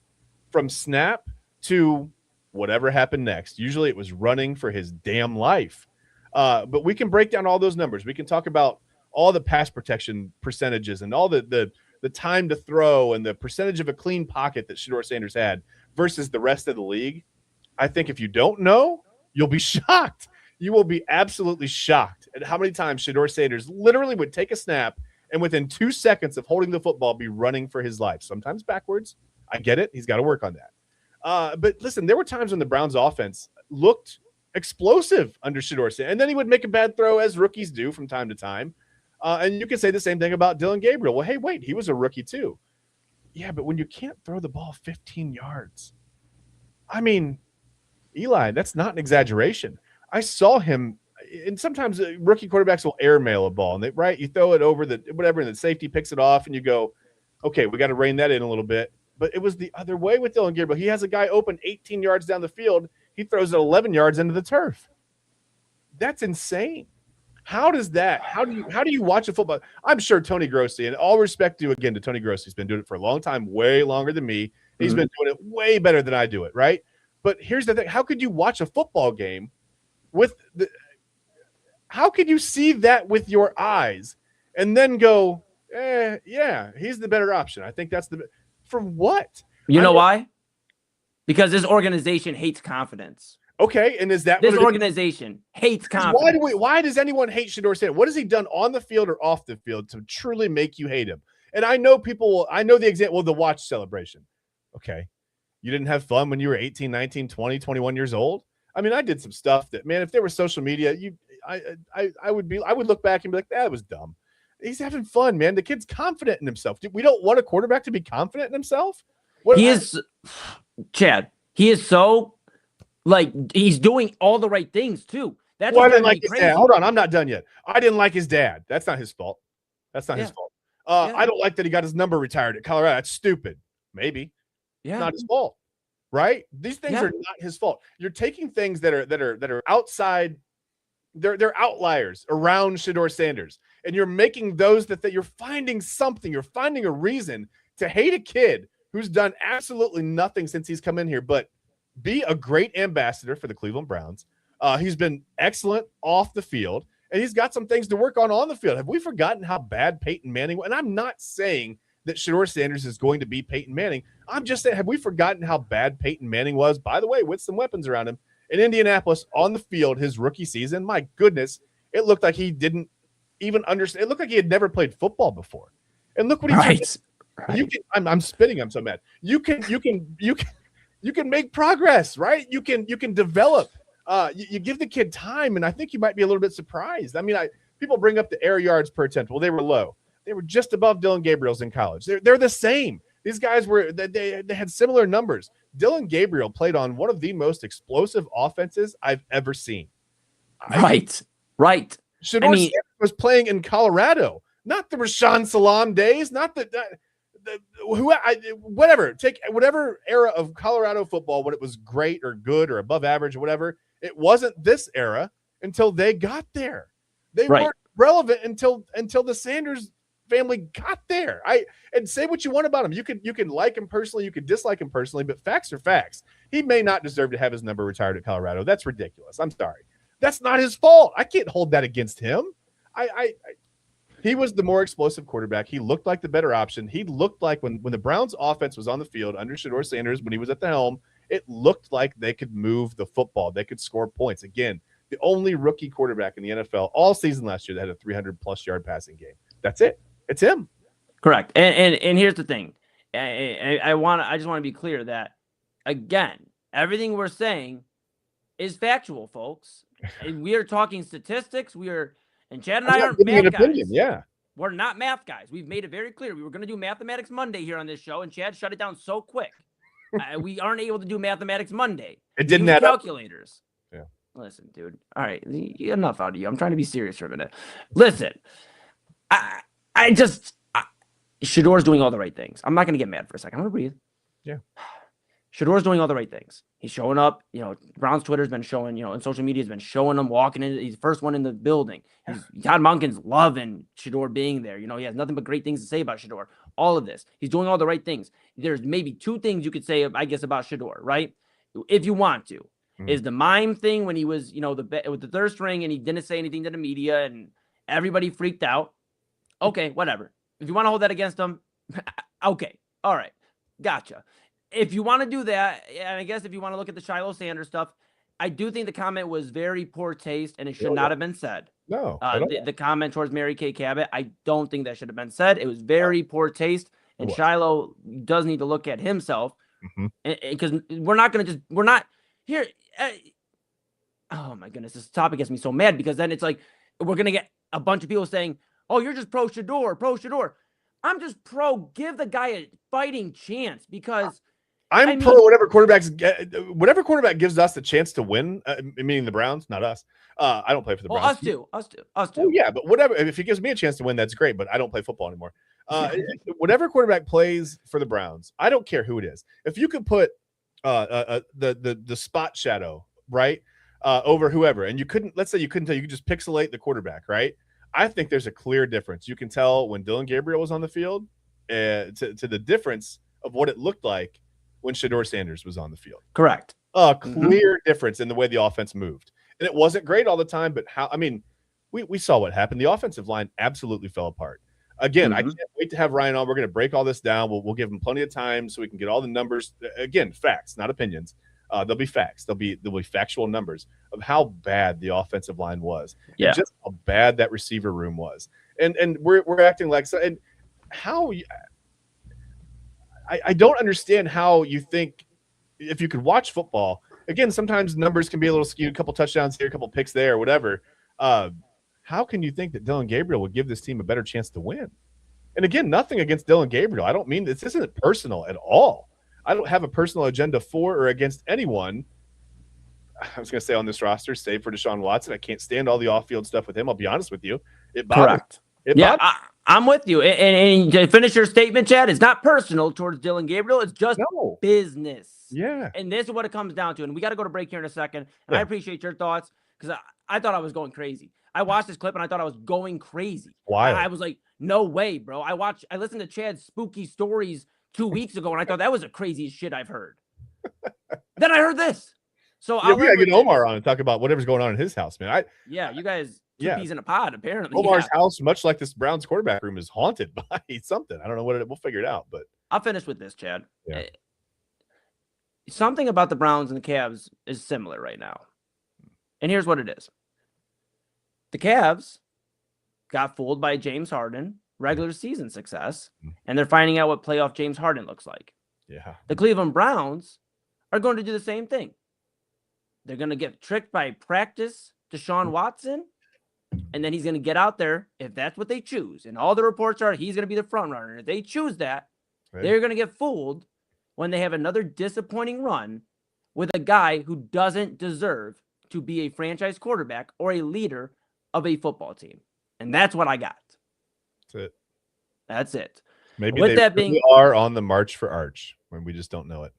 from snap to whatever happened next. Usually it was running for his damn life. But we can break down all those numbers. We can talk about all the pass protection percentages and all the time to throw and the percentage of a clean pocket that Shedeur Sanders had versus the rest of the league. I think if you don't know, you'll be shocked. You will be absolutely shocked at how many times Shedeur Sanders literally would take a snap and within 2 seconds of holding the football be running for his life. Sometimes backwards. I get it. He's got to work on that. But listen, there were times when the Browns offense looked explosive under Shedeur Sanders, and then he would make a bad throw, as rookies do from time to time. And you can say the same thing about Dillon Gabriel. Well, hey, wait, he was a rookie too. Yeah, but when you can't throw the ball 15 yards, I mean, Eli, that's not an exaggeration. I saw him, and sometimes rookie quarterbacks will airmail a ball, and you throw it over the whatever, and the safety picks it off, and you go, okay, we got to rein that in a little bit. But it was the other way with Dillon Gabriel. He has a guy open 18 yards down the field. He throws it 11 yards into the turf. That's insane. How do you watch a football? I'm sure Tony Grossi, and all respect to Tony Grossi, has been doing it for a long time, way longer than me. He's been doing it way better than I do it, right? But here's the thing. How could you watch a football game how could you see that with your eyes and then go, Yeah, he's the better option. I think that's for what? You know why? Because this organization hates confidence. Okay, and is that this organization hates confidence? Why does anyone hate Shedeur Sanders? What has he done on the field or off the field to truly make you hate him? And I know the example of the watch celebration. Okay, you didn't have fun when you were 18, 19, 20, 21 years old? I mean, I did some stuff that, man, if there was social media, I would look back and be like, that was dumb. He's having fun, man. The kid's confident in himself. We don't want a quarterback to be confident in himself. Chad. He is so he's doing all the right things too. That's why I didn't like his dad. Hold on, I'm not done yet. I didn't like his dad. That's not his fault. That's not his fault. I don't like that he got his number retired at Colorado. That's stupid. Maybe. Yeah. Not his fault. Right? These things are not his fault. You're taking things that are outside. They're outliers around Shedeur Sanders, and you're making those that you're finding something. You're finding a reason to hate a kid who's done absolutely nothing since he's come in here, but be a great ambassador for the Cleveland Browns. He's been excellent off the field, and he's got some things to work on the field. Have we forgotten how bad Peyton Manning was? And I'm not saying that Shedeur Sanders is going to be Peyton Manning. I'm just saying, have we forgotten how bad Peyton Manning was, by the way, with some weapons around him in Indianapolis on the field his rookie season? My goodness, it looked like he didn't even understand. It looked like he had never played football before. And look what he did. Right. I'm spitting. I'm so mad. You can make progress, right? You can develop. You give the kid time, and I think you might be a little bit surprised. I mean, people bring up the air yards per attempt. Well, they were low. They were just above Dylan Gabriel's in college. They're the same. These guys they had similar numbers. Dylan Gabriel played on one of the most explosive offenses I've ever seen. Right. Shedeur Sanders was playing in Colorado, not the Rashaan Salam days, not whatever. Take whatever era of Colorado football when it was great or good or above average or whatever. It wasn't this era until they got there. They weren't relevant until the Sanders family got there. And say what you want about him. You can like him personally, you can dislike him personally, but facts are facts. He may not deserve to have his number retired at Colorado. That's ridiculous. I'm sorry. That's not his fault. I can't hold that against him. He was the more explosive quarterback. He looked like the better option. He looked like when the Browns offense was on the field under Shedeur Sanders, when he was at the helm, it looked like they could move the football. They could score points. Again, the only rookie quarterback in the NFL all season last year that had a 300-plus yard passing game. That's it. It's him. Correct. And here's the thing. I just want to be clear that, again, everything we're saying is factual, folks. And we are talking statistics. And Chad and I aren't math guys. Yeah. We're not math guys. We've made it very clear. We were going to do Mathematics Monday here on this show, and Chad shut it down so quick. We aren't able to do Mathematics Monday. It didn't add calculators. Yeah. Listen, dude. All right. Enough out of you. I'm trying to be serious for a minute. Listen. Shedeur's doing all the right things. I'm not going to get mad for a second. I'm going to breathe. Yeah. Shedeur's doing all the right things. He's showing up. Brown's Twitter's been showing, and social media's been showing him walking in. He's the first one in the building. Todd Monken's loving Shedeur being there. He has nothing but great things to say about Shedeur. All of this. He's doing all the right things. There's maybe two things you could say, I guess, about Shedeur, right? If you want to. Is the mime thing when he was, with the third string and he didn't say anything to the media and everybody freaked out. Okay, whatever. If you want to hold that against him, okay. All right. Gotcha. If you want to do that, and I guess if you want to look at the Shiloh Sanders stuff, I do think the comment was very poor taste and it should not have been said. No. The comment towards Mary Kay Cabot, I don't think that should have been said. It was very poor taste, and Shiloh does need to look at himself because we're not here. Oh my goodness, this topic gets me so mad because then it's like we're going to get a bunch of people saying, oh, you're just pro Shedeur. I'm just pro give the guy a fighting chance because I'm pro whatever quarterback gives us the chance to win, meaning the Browns, not us. I don't play for the Browns. Us too. Oh, yeah, but whatever. If he gives me a chance to win, that's great, but I don't play football anymore. Whatever quarterback plays for the Browns, I don't care who it is. If you could put the spot shadow, right, over whoever, and let's say you couldn't tell, you could just pixelate the quarterback, right? I think there's a clear difference. You can tell when Dylan Gabriel was on the field to the difference of what it looked like when Shedeur Sanders was on the field. Correct. A clear difference in the way the offense moved. And it wasn't great all the time, but we saw what happened. The offensive line absolutely fell apart. Again, I can't wait to have Ryan on. We're going to break all this down. We'll give him plenty of time so we can get all the numbers. Again, facts, not opinions. There'll be facts. There'll be factual numbers of how bad the offensive line was, and just how bad that receiver room was. And we're acting like so. And how I don't understand how you think if you could watch football. Again, sometimes numbers can be a little skewed. A couple touchdowns here, a couple picks there, whatever. How can you think that Dylan Gabriel would give this team a better chance to win? And again, nothing against Dylan Gabriel. I don't mean this isn't personal at all. I don't have a personal agenda for or against anyone. I was going to say on this roster, save for Deshaun Watson. I can't stand all the off-field stuff with him. I'll be honest with you. It bothers. Correct. I'm with you. And to finish your statement, Chad, it's not personal towards Dylan Gabriel. It's just business. Yeah. And this is what it comes down to. And we got to go to break here in a second. And I appreciate your thoughts because I thought I was going crazy. I watched this clip and I thought I was going crazy. Why? I was like, no way, bro. I listened to Chad's spooky stories 2 weeks ago and I thought that was the craziest shit I've heard. Then I heard this. So we gotta get Omar on and talk about whatever's going on in his house, man. You guys two peas in a pod, apparently. Omar's house, much like this Browns quarterback room, is haunted by something. I don't know what we'll figure it out, but I'll finish with this, Chad. Yeah. Something about the Browns and the Cavs is similar right now. And here's what it is. The Cavs got fooled by James Harden, regular season success, and they're finding out what playoff James Harden looks like. Yeah. The Cleveland Browns are going to do the same thing. They're going to get tricked by practice Deshaun Watson, and then he's going to get out there if that's what they choose. And all the reports are he's going to be the front runner. If they choose that, they're going to get fooled when they have another disappointing run with a guy who doesn't deserve to be a franchise quarterback or a leader of a football team. And that's what I got. That's it. Maybe with they that really are on the march for Arch when we just don't know it.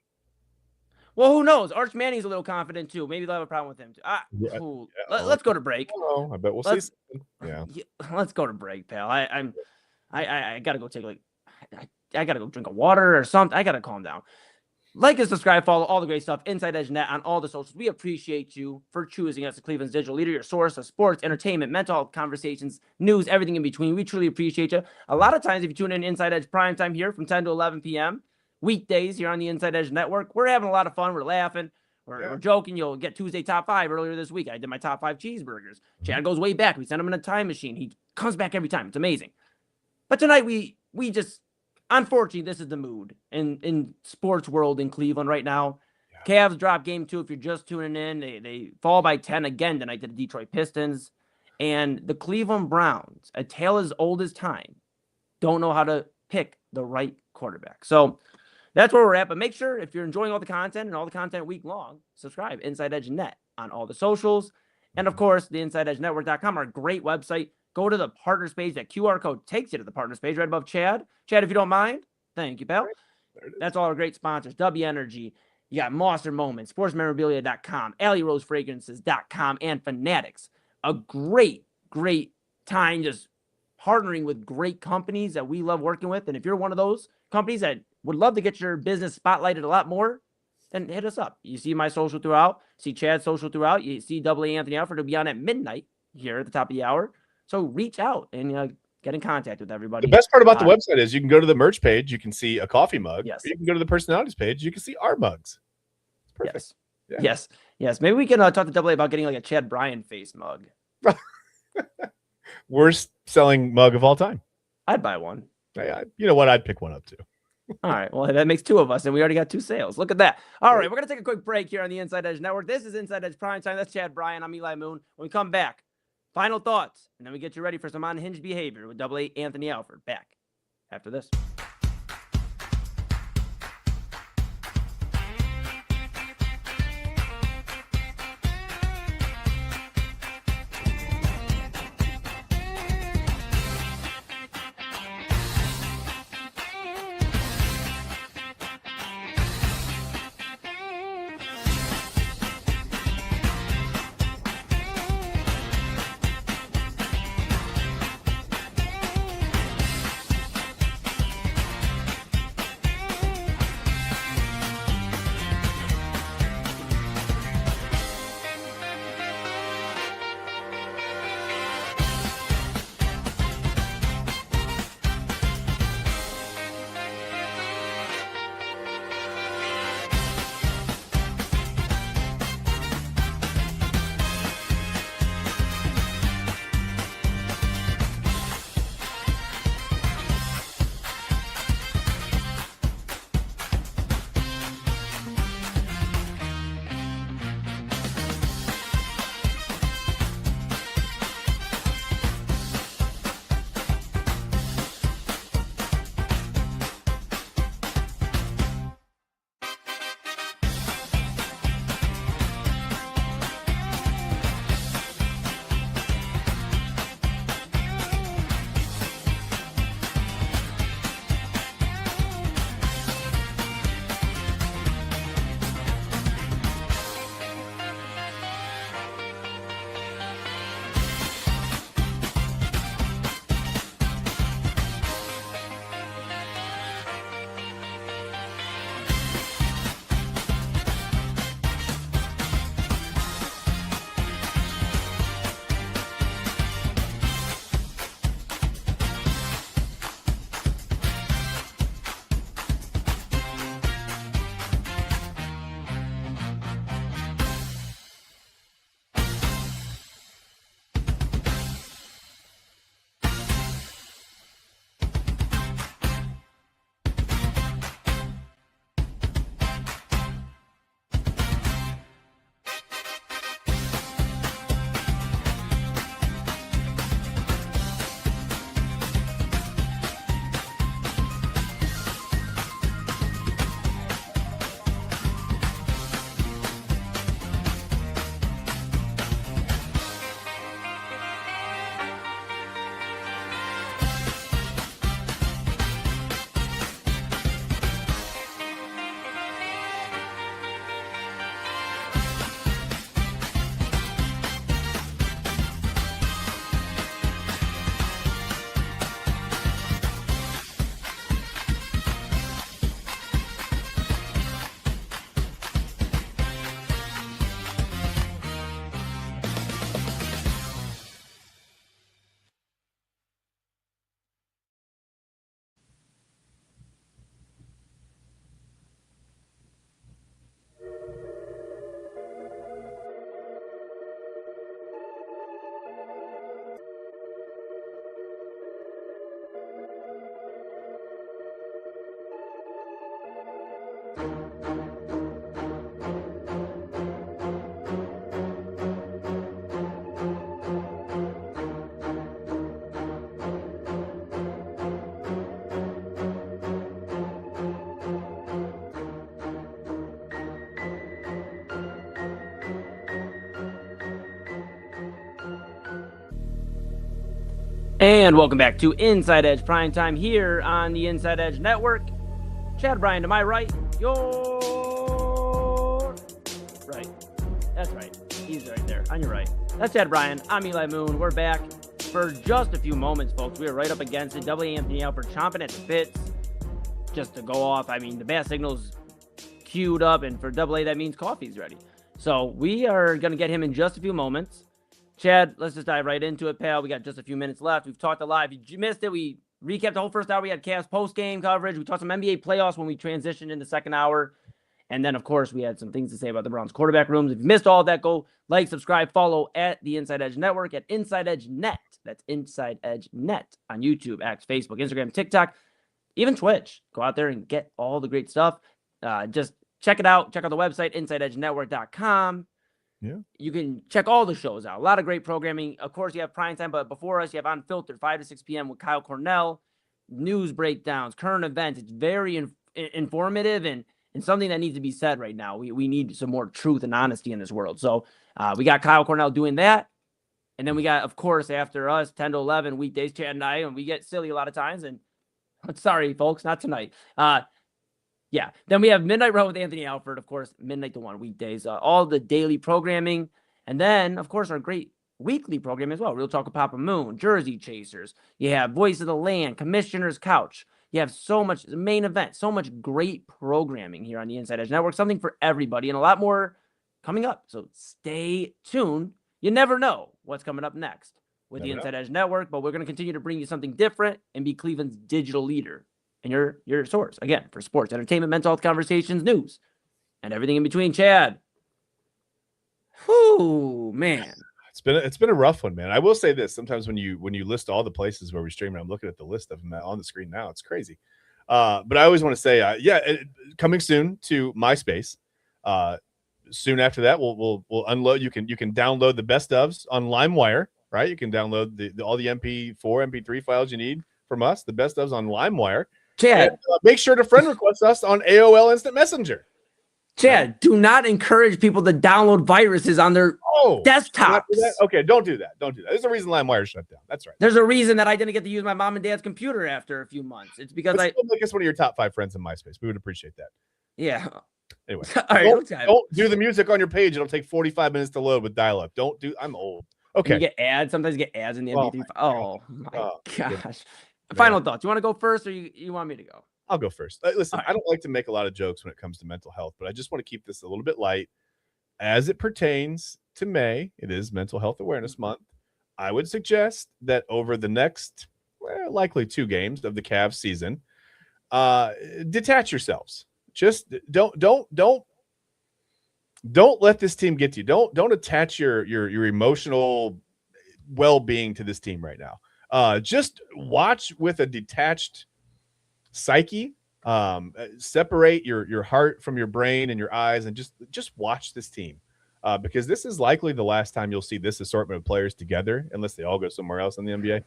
Well, who knows? Arch Manning's a little confident too. Maybe they'll have a problem with him too. Let's go to break. Oh, I bet we'll see. Yeah. Let's go to break, pal. I gotta go take I gotta go drink a water or something. I gotta calm down. Like and subscribe, follow all the great stuff. Inside Edge Net on all the socials. We appreciate you for choosing us, the Cleveland's digital leader, your source of sports, entertainment, mental health conversations, news, everything in between. We truly appreciate you. A lot of times, if you tune in Inside Edge Primetime here from 10 to 11 p.m., weekdays here on the Inside Edge Network, we're having a lot of fun. We're laughing. We're joking. You'll get Tuesday top 5 earlier this week. I did my top 5 cheeseburgers. Chad goes way back. We send him in a time machine. He comes back every time. It's amazing. But tonight, we just... Unfortunately, this is the mood in sports world in Cleveland right now. Yeah. Cavs drop game 2. If you're just tuning in, they fall by 10 again tonight to the Detroit Pistons. And the Cleveland Browns, a tale as old as time, don't know how to pick the right quarterback. So that's where we're at. But make sure if you're enjoying all the content and all the content week long, subscribe. Inside Edge Net on all the socials. And of course, the InsideEdgeNetwork.com, our great website. Go to the partners page. That QR code takes you to the partners page right above Chad. Chad, if you don't mind. Thank you, pal. That's all our great sponsors. W Energy. You got Monster Moments, sportsmemorabilia.com, AlleyRoseFragrances.com, and Fanatics. A great, great time just partnering with great companies that we love working with. And if you're one of those companies that would love to get your business spotlighted a lot more, then hit us up. You see my social throughout. See Chad's social throughout. You see Eli Anthony Alford will be on at midnight here at the top of the hour. So reach out and get in contact with everybody. The best part about the website is you can go to the merch page. You can see a coffee mug. Yes. Or you can go to the personalities page. You can see our mugs. It's perfect. Yes. Yeah. Yes. Maybe we can talk to Double A about getting like a Chad Bryan face mug. Worst selling mug of all time. I'd buy one. You know what? I'd pick one up too. All right. Well, that makes 2 of us, and we already got 2 sales. Look at that. All right. We're going to take a quick break here on the Inside Edge Network. This is Inside Edge Primetime. That's Chad Bryan. I'm Eli Moon. When we come back, final thoughts, and then we get you ready for some unhinged behavior with Double A Anthony Alford. Back after this. And welcome back to Inside Edge Primetime here on the Inside Edge Network. Chad Bryan to my right, your right. That's right. He's right there on your right. That's Chad Bryan. I'm Eli Moon. We're back for just a few moments, folks. We are right up against it. Double A Anthony Alford chomping at the bits just to go off. I mean, the bat signal's queued up, and for Double A, that means coffee's ready. So we are going to get him in just a few moments. Chad, let's just dive right into it, pal. We got just a few minutes left. We've talked a lot. If you missed it, we recapped the whole first hour. We had Cavs post-game coverage. We talked some NBA playoffs when we transitioned in the second hour. And then, of course, we had some things to say about the Browns quarterback rooms. If you missed all of that, go like, subscribe, follow at the Inside Edge Network at Inside Edge Net. That's Inside Edge Net on YouTube, X, Facebook, Instagram, TikTok, even Twitch. Go out there and get all the great stuff. Just check it out. Check out the website, InsideEdgeNetwork.com. Yeah. You can check all the shows out. A lot of great programming. Of course, you have Primetime, but before us, you have Unfiltered, 5 to 6 p.m. with Kyle Cornell. News breakdowns, current events. It's very informative and something that needs to be said right now. We need some more truth and honesty in this world. So we got Kyle Cornell doing that. And then we got, of course, after us, 10 to 11 weekdays, Chad and I, and we get silly a lot of times. And sorry, folks, not tonight. Yeah. Then we have Midnight Run with Anthony Alford, of course, midnight to 1 weekdays, all the daily programming. And then, of course, our great weekly program as well. Real Talk with Papa Moon, Jersey Chasers. You have Voice of the Land, Commissioner's Couch. You have so much main event, so much great programming here on the Inside Edge Network, something for everybody and a lot more coming up. So stay tuned. You never know what's coming up next with the Inside Edge Network, but we're going to continue to bring you something different and be Cleveland's digital leader. And your source, again, for sports, entertainment, mental health conversations, news, and everything in between. Chad. Whoo, man. It's been a rough one, man. I will say this. Sometimes when you list all the places where we stream, and I'm looking at the list of them on the screen now, it's crazy. But I always want to say, coming soon to MySpace. Soon after that, we'll unload. You can download the best ofs on LimeWire, right? You can download all the MP4, MP3 files you need from us. The best ofs on LimeWire. Chad, and, make sure to friend request us on AOL Instant Messenger. Chad, do not encourage people to download viruses on their desktops. Okay, don't do that. Don't do that. There's a reason LimeWire shut down. That's right. There's a reason that I didn't get to use my mom and dad's computer after a few months. It's because still make us one of your top 5 friends in MySpace. We would appreciate that. Yeah. Anyway, all right, don't do the music on your page. It'll take 45 minutes to load with dial-up. I'm old. Okay. You get ads. Sometimes you get ads in the MP3. Oh my gosh. Man. Final thoughts. You want to go first, or you want me to go? I'll go first. Listen, I don't like to make a lot of jokes when it comes to mental health, but I just want to keep this a little bit light. As it pertains to May, it is Mental Health Awareness Month. I would suggest that over the next, likely 2 games of the Cavs season, detach yourselves. Just don't let this team get to you. Don't attach your emotional well-being to this team right now. Just watch with a detached psyche. Separate your heart from your brain and your eyes, and just watch this team, because this is likely the last time you'll see this assortment of players together, unless they all go somewhere else in the NBA.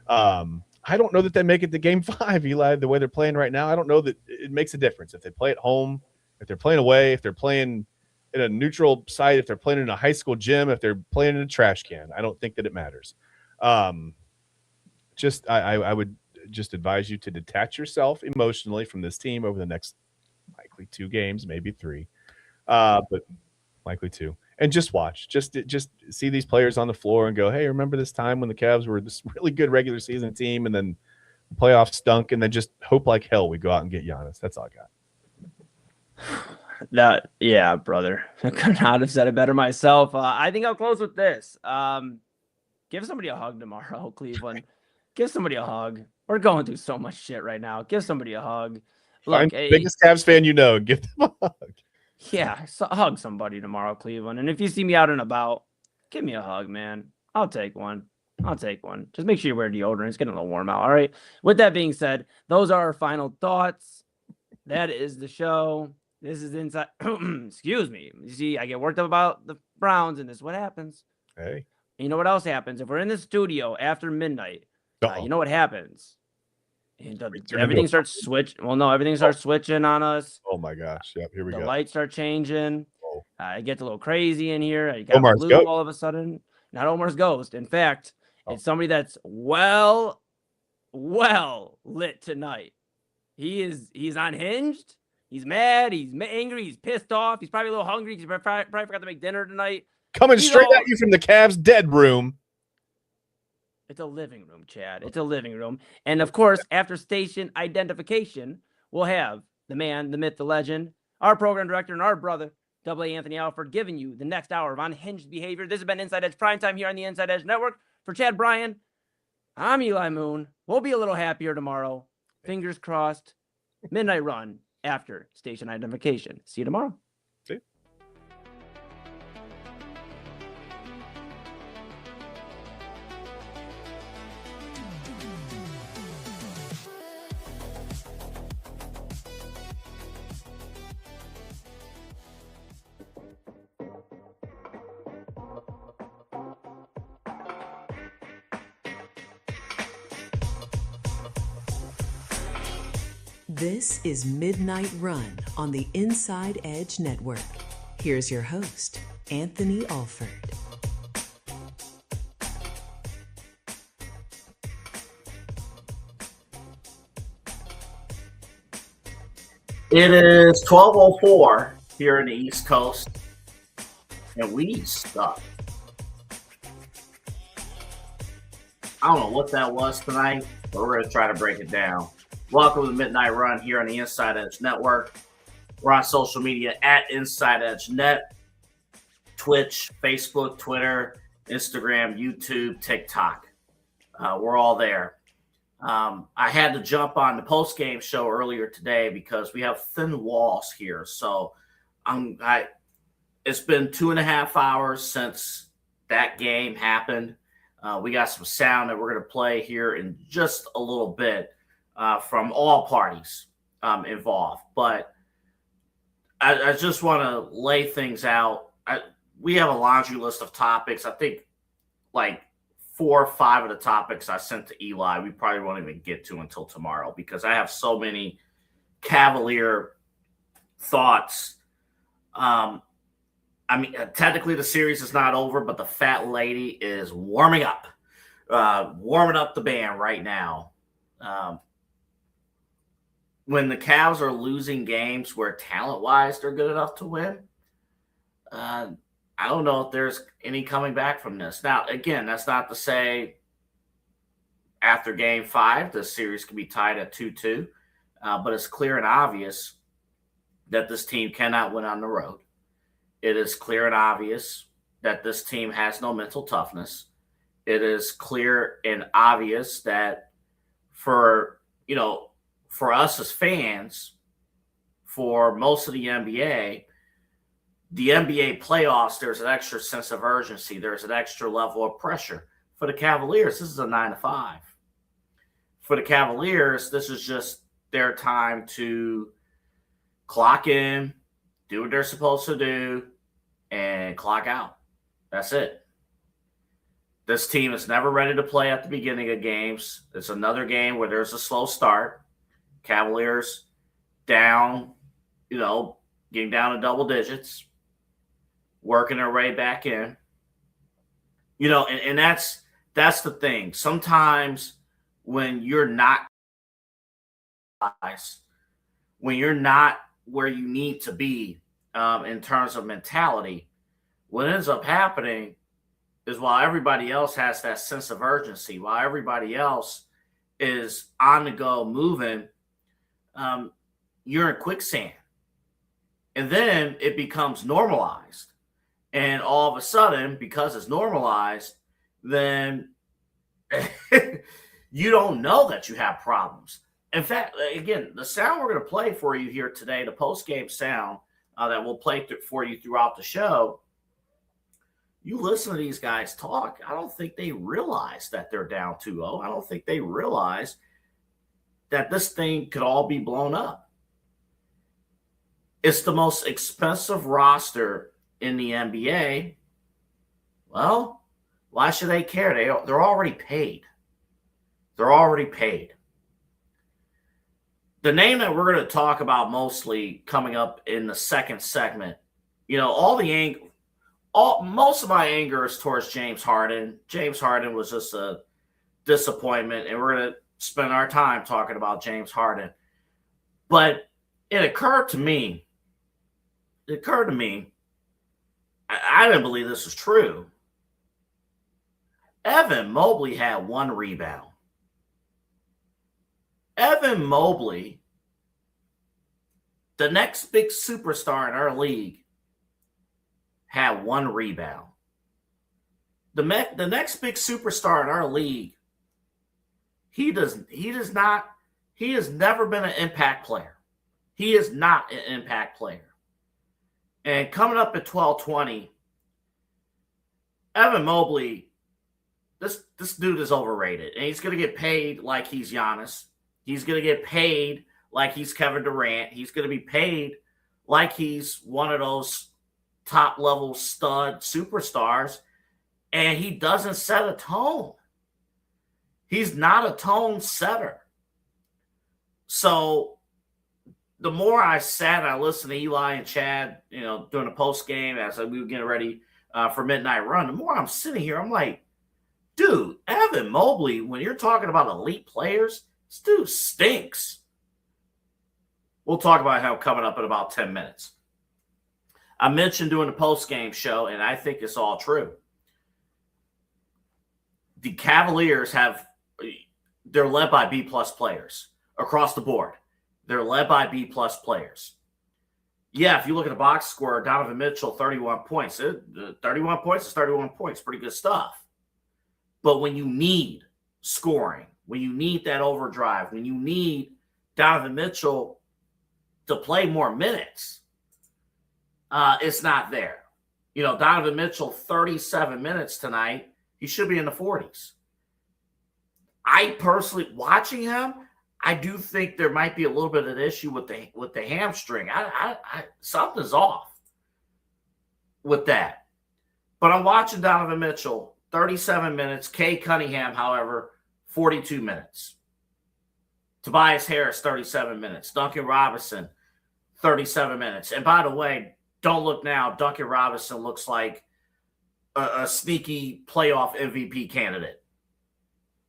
I don't know that they make it to Game 5, Eli. The way they're playing right now, I don't know that it makes a difference if they play at home, if they're playing away, if they're playing in a neutral site, if they're playing in a high school gym, if they're playing in a trash can. I don't think that it matters. I would just advise you to detach yourself emotionally from this team over the next likely 2 games, maybe 3, but likely 2, and just watch, just see these players on the floor and go, hey, remember this time when the Cavs were this really good regular season team, and then the playoffs stunk, and then just hope like hell we go out and get Giannis. That's all I got. Yeah, brother. I could not have said it better myself. I think I'll close with this. Give somebody a hug tomorrow, Cleveland. Give somebody a hug. We're going through so much shit right now. Give somebody a hug. Look, biggest Cavs fan you know, give them a hug. Yeah, hug somebody tomorrow, Cleveland. And if you see me out and about, give me a hug, man. I'll take one. Just make sure you wear deodorant. It's getting a little warm out. All right. With that being said, those are our final thoughts. That is the show. This is inside. Excuse me. You see, I get worked up about the Browns, and this is what happens. Hey. You know what else happens? If we're in the studio after midnight, you know what happens? And everything starts switching. Well, no, everything starts switching on us. Oh my gosh! Yep, here we go. The lights start changing. Oh. It gets a little crazy in here. You got Omar's blue ghost. all of a sudden. Not Omar's ghost. In fact, it's somebody that's well lit tonight. He's unhinged. He's mad. He's angry. He's pissed off. He's probably a little hungry because he probably forgot to make dinner tonight. Coming straight at you from the Cavs' dead room. It's a living room, Chad. It's a living room. And, of course, after station identification, we'll have the man, the myth, the legend, our program director, and our brother, Double A Anthony Alford, giving you the next hour of unhinged behavior. This has been Inside Edge Primetime here on the Inside Edge Network. For Chad Bryan, I'm Eli Moon. We'll be a little happier tomorrow. Fingers crossed. Midnight run after station identification. See you tomorrow. See. This is Midnight Run on the Inside Edge Network. Here's your host, Anthony Alford. It is 12:04 here in the East Coast, and we suck. I don't know what that was tonight, but we're going to try to break it down. Welcome to the Midnight Run here on the Inside Edge Network. We're on social media at Inside Edge Net, Twitch, Facebook, Twitter, Instagram, YouTube, TikTok. We're all there. I had to jump on the postgame show earlier today because we have thin walls here. So it's been 2.5 hours since that game happened. We got some sound that we're going to play here in just a little bit. From all parties involved. But I just want to lay things out. We have a laundry list of topics. I think like 4 or 5 of the topics I sent to Eli, we probably won't even get to until tomorrow because I have so many Cavalier thoughts. Technically the series is not over, but the fat lady is warming up the band right now. When the Cavs are losing games where talent-wise they're good enough to win, I don't know if there's any coming back from this. Now, again, that's not to say after Game 5 the series can be tied at 2-2, but it's clear and obvious that this team cannot win on the road. It is clear and obvious that this team has no mental toughness. It is clear and obvious that for us as fans, for most of the NBA playoffs, there's an extra sense of urgency. There's an extra level of pressure. For the Cavaliers, this is a 9-to-5. For the Cavaliers, this is just their time to clock in, do what they're supposed to do, and clock out. That's it. This team is never ready to play at the beginning of games. It's another game where there's a slow start. Cavaliers down, getting down to double digits, working their way back in. And that's the thing. Sometimes when you're not where you need to be in terms of mentality, what ends up happening is while everybody else has that sense of urgency, while everybody else is on the go moving, you're in quicksand. And then it becomes normalized. And all of a sudden, because it's normalized, then you don't know that you have problems. In fact, again, the sound we're going to play for you here today, the post-game sound that we'll play for you throughout the show, you listen to these guys talk, I don't think they realize that they're down 2-0. I don't think they realize that this thing could all be blown up. It's the most expensive roster in the NBA. Well, why should they care? They're already paid. They're already paid. The name that we're going to talk about mostly coming up in the second segment, most of my anger is towards James Harden. James Harden was just a disappointment, and we're going to spend our time talking about James Harden. But it occurred to me, I didn't believe this was true. Evan Mobley had 1 rebound. Evan Mobley, the next big superstar in our league, had 1 rebound. The next big superstar in our league, he has never been an impact player. He is not an impact player. And coming up at 12-20, Evan Mobley, this dude is overrated. And he's going to get paid like he's Giannis. He's going to get paid like he's Kevin Durant. He's going to be paid like he's one of those top-level stud superstars. And he doesn't set a tone. He's not a tone setter. So the more I sat and I listened to Eli and Chad, during the post game as we were getting ready for Midnight Run, the more I'm sitting here, I'm like, dude, Evan Mobley, when you're talking about elite players, this dude stinks. We'll talk about him coming up in about 10 minutes. I mentioned doing the post-game show, and I think it's all true. The Cavaliers they're led by B-plus players across the board. They're led by B-plus players. Yeah, if you look at the box score, Donovan Mitchell, 31 points. 31 points is 31 points. Pretty good stuff. But when you need scoring, when you need that overdrive, when you need Donovan Mitchell to play more minutes, it's not there. Donovan Mitchell, 37 minutes tonight. He should be in the 40s. I personally, watching him, I do think there might be a little bit of an issue with the hamstring. Something's off with that. But I'm watching Donovan Mitchell, 37 minutes. Kay Cunningham, however, 42 minutes. Tobias Harris, 37 minutes. Duncan Robinson, 37 minutes. And by the way, don't look now. Duncan Robinson looks like a sneaky playoff MVP candidate.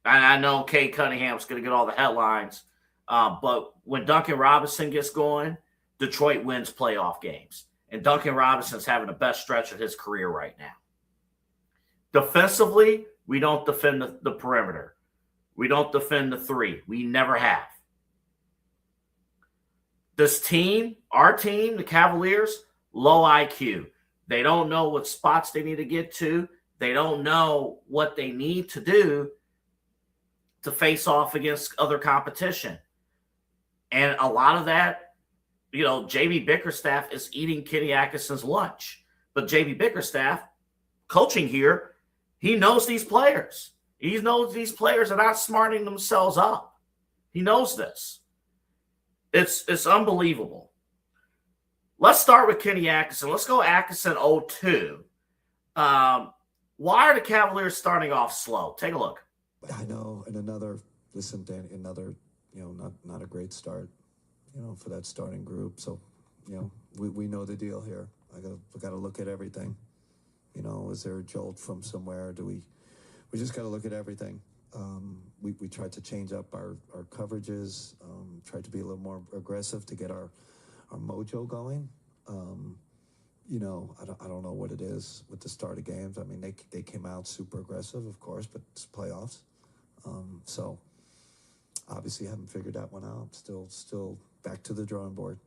And I know Kay Cunningham's going to get all the headlines. But when Duncan Robinson gets going, Detroit wins playoff games. And Duncan Robinson's having the best stretch of his career right now. Defensively, we don't defend the perimeter. We don't defend the 3. We never have. This team, our team, the Cavaliers, low IQ. They don't know what spots they need to get to. They don't know what they need to do to face off against other competition. And a lot of that, JB Bickerstaff is eating Kenny Atkinson's lunch. But JB Bickerstaff, coaching here, he knows these players. He knows these players are not smarting themselves up. He knows this. It's unbelievable. Let's start with Kenny Atkinson. Let's go Atkinson 0-2. Why are the Cavaliers starting off slow? Take a look. I know, and another not a great start, for that starting group. So, we know the deal here. We got to look at everything. Is there a jolt from somewhere? We just got to look at everything. We tried to change up our coverages, tried to be a little more aggressive to get our mojo going. I don't know what it is with the start of games. I mean, they came out super aggressive, of course, but it's playoffs. So obviously haven't figured that one out. Still back to the drawing board.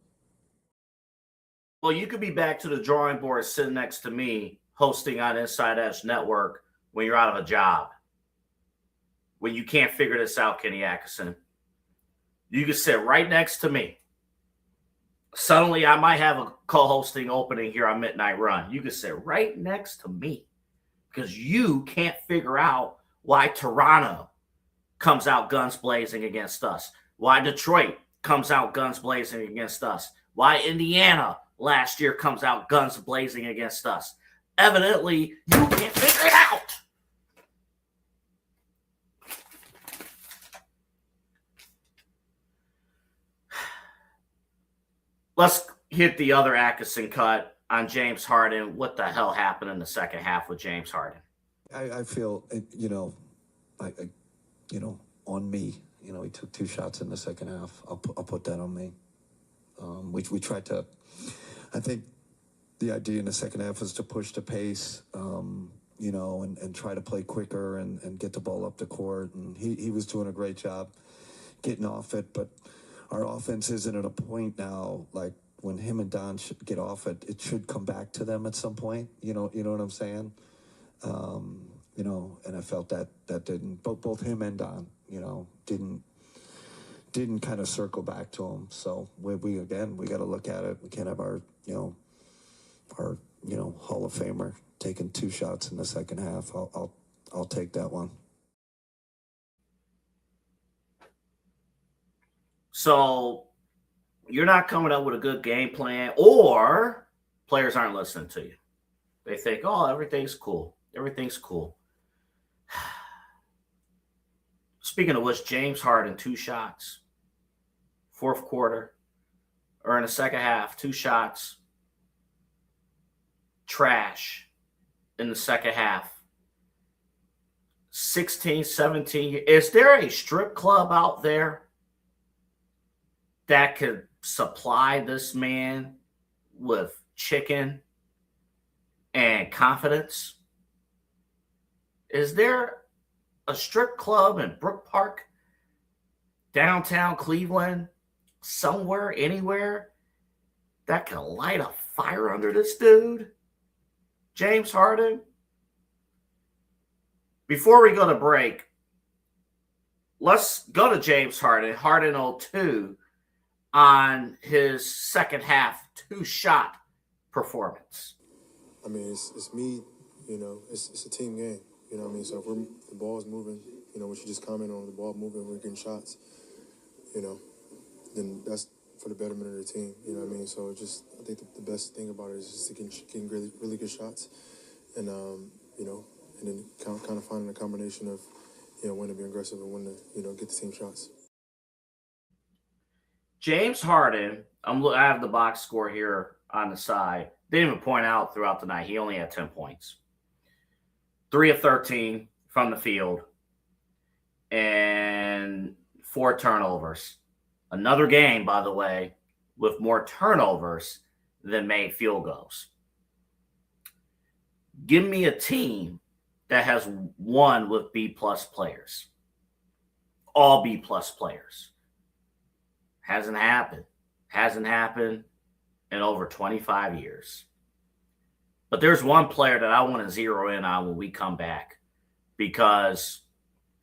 Well, you could be back to the drawing board sitting next to me hosting on InsideEdge Network when you're out of a job. When you can't figure this out, Kenny Atkinson. You can sit right next to me. Suddenly, I might have a co-hosting opening here on Midnight Run. You can sit right next to me because you can't figure out why Toronto comes out guns blazing against us, why Detroit comes out guns blazing against us? Why Indiana last year comes out guns blazing against us? Evidently, you can't figure it out. Let's hit the other Atkinson cut on James Harden. What the hell happened in the second half with James Harden? I feel, on me. He took 2 shots in the second half. I'll put that on me. We tried to. I think the idea in the second half was to push the pace, and try to play quicker and get the ball up the court. And he was doing a great job getting off it. But our offense isn't at a point now, like when him and Don should get off it, it should come back to them at some point. You know what I'm saying? And I felt that didn't, both him and Don, didn't kind of circle back to him. So we got to look at it. We can't have our Hall of Famer taking 2 shots in the second half. I'll take that one. So you're not coming up with a good game plan, or players aren't listening to you. They think, oh, everything's cool. Everything's cool. Speaking of which, James Harden, 2 shots, fourth quarter, or in the second half, 2 shots, trash in the second half. 16, 17. Is there a strip club out there that could supply this man with chicken and confidence? Is there a strip club in Brook Park, downtown Cleveland, somewhere, anywhere, that can light a fire under this dude? James Harden? Before we go to break, let's go to James Harden, Harden 02, on his second half 2-shot performance. I mean, it's me, it's a team game. You know what I mean? So if the ball's moving, what you just commented on, the ball moving, we're getting shots, then that's for the betterment of the team. You know what I mean? So I think the best thing about it is just getting really, really good shots, and and then kind of finding a combination of, when to be aggressive and when to, get the team shots. James Harden, I have the box score here on the side. Didn't even point out throughout the night. He only had 10 points. 3 of 13 from the field, and 4 turnovers. Another game, by the way, with more turnovers than made field goals. Give me a team that has won with B-plus players. All B-plus players. Hasn't happened. Hasn't happened in over 25 years. But there's one player that I want to zero in on when we come back, because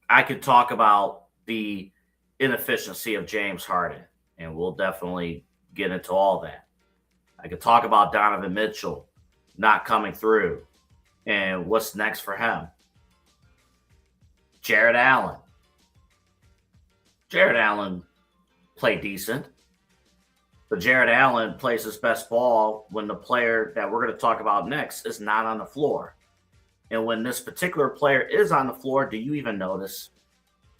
I could talk about the inefficiency of James Harden, and we'll definitely get into all that. I could talk about Donovan Mitchell not coming through and what's next for him. Jared Allen. Jared Allen played decent. But Jared Allen plays his best ball when the player that we're going to talk about next is not on the floor. And when this particular player is on the floor, do you even notice?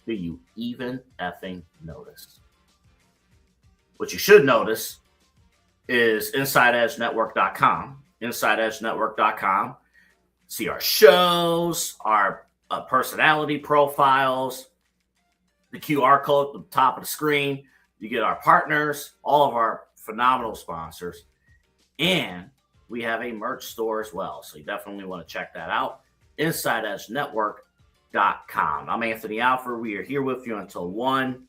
Do you even effing notice? What you should notice is InsideEdgeNetwork.com. InsideEdgeNetwork.com. See our shows, our personality profiles, the QR code at the top of the screen. You get our partners, all of our phenomenal sponsors, and we have a merch store as well. So you definitely want to check that out. InsideEdgeNetwork.com. I'm Anthony Alford. We are here with you until 1.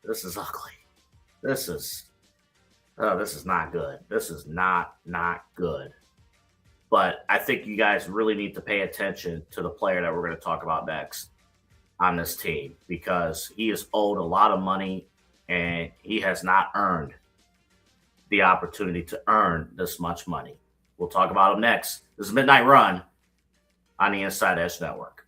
This is ugly. This is not good. This is not good. But I think you guys really need to pay attention to the player that we're going to talk about next on this team, because he is owed a lot of money, and he has not earned the opportunity to earn this much money. We'll talk about him next. This is Midnight Run on the Inside Edge Network.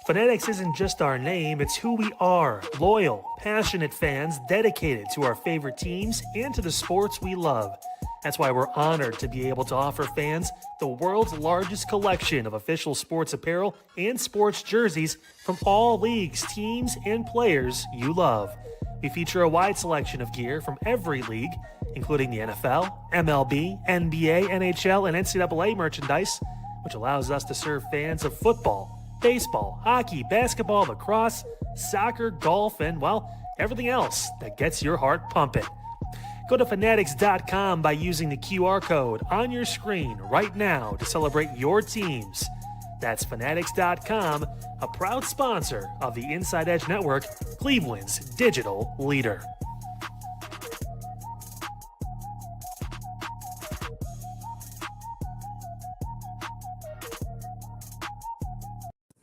Fanatics isn't just our name, it's who we are. Loyal, passionate fans dedicated to our favorite teams and to the sports we love. That's why we're honored to be able to offer fans the world's largest collection of official sports apparel and sports jerseys from all leagues, teams, and players you love. We feature a wide selection of gear from every league, including the NFL, MLB, NBA, NHL, and NCAA merchandise, which allows us to serve fans of football, baseball, hockey, basketball, lacrosse, soccer, golf, and, well, everything else that gets your heart pumping. Go to fanatics.com by using the QR code on your screen right now to celebrate your teams. That's fanatics.com, a proud sponsor of the Inside Edge Network, Cleveland's digital leader.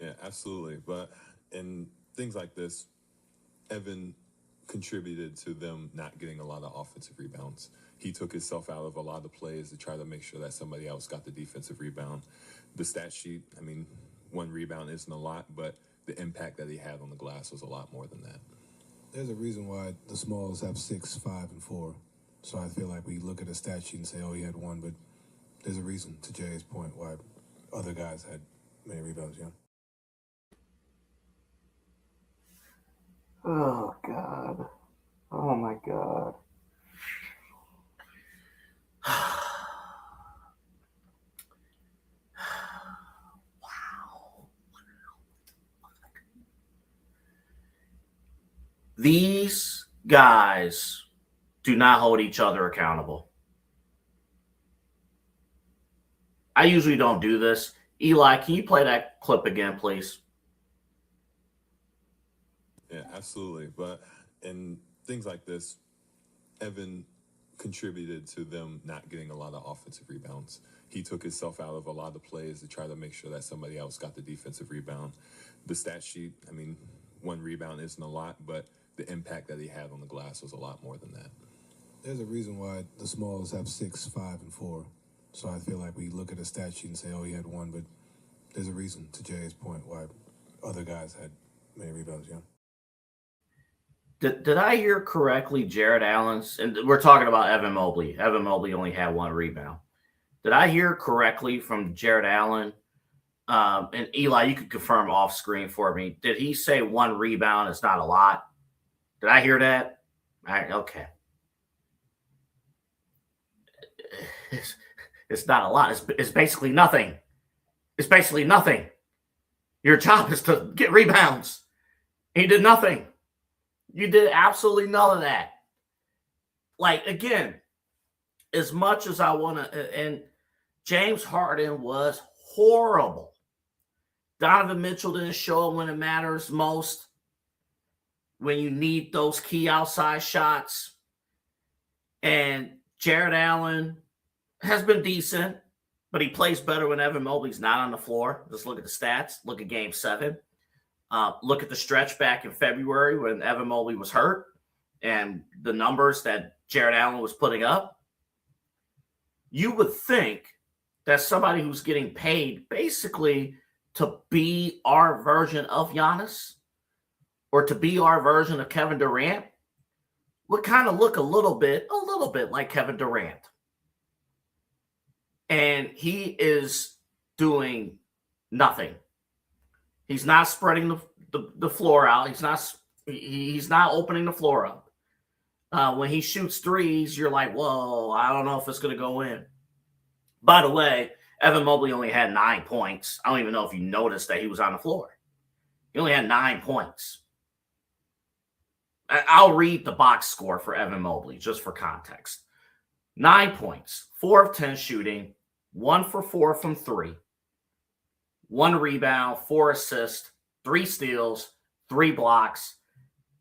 Yeah, absolutely. But in things like this, Evan contributed to them not getting a lot of offensive rebounds. He took himself out of a lot of plays to try to make sure that somebody else got the defensive rebound. The stat sheet, I mean, one rebound isn't a lot, but the impact that he had on the glass was a lot more than that. There's a reason why the Smalls have 6, 5, and 4. So I feel like we look at a stat sheet and say, oh, he had one, but there's a reason, to Jay's point, why other guys had many rebounds, yeah. Oh, God. Oh, my God. Wow. These guys do not hold each other accountable. I usually don't do this. Eli, can you play that clip again, please? Yeah, absolutely. But in things like this, Evan contributed to them not getting a lot of offensive rebounds. He took himself out of a lot of plays to try to make sure that somebody else got the defensive rebound. The stat sheet, I mean, one rebound isn't a lot, but the impact that he had on the glass was a lot more than that. There's a reason why the Smalls have 6, 5, and 4. So I feel like we look at a stat sheet and say, oh, he had one, but there's a reason, to Jay's point, why other guys had many rebounds, yeah. Did I hear correctly, Jared Allen's, and we're talking about Evan Mobley. Evan Mobley only had one rebound. Did I hear correctly from Jared Allen? And Eli, you could confirm off screen for me. Did he say one rebound is not a lot? Did I hear that? All right, okay. It's not a lot. It's basically nothing. It's basically nothing. Your job is to get rebounds. He did nothing. You did absolutely none of that. Like, again, as much as I want to, and James Harden was horrible. Donovan Mitchell didn't show up when it matters most, when you need those key outside shots. And Jared Allen has been decent, but he plays better when Evan Mobley's not on the floor. Just look at the stats. Look at Game 7. Look at the stretch back in February when Evan Mobley was hurt and the numbers that Jared Allen was putting up. You would think that somebody who's getting paid basically to be our version of Giannis or to be our version of Kevin Durant would kind of look a little bit like Kevin Durant. And he is doing nothing. He's not spreading the floor out. He's not opening the floor up. When he shoots threes, you're like, whoa, I don't know if it's going to go in. By the way, Evan Mobley only had 9 points. I don't even know if you noticed that he was on the floor. He only had 9 points. I'll read the box score for Evan Mobley just for context. 9 points, 4 of 10 shooting, 1 for 4 from 3. 1 rebound, 4 assists, 3 steals, 3 blocks.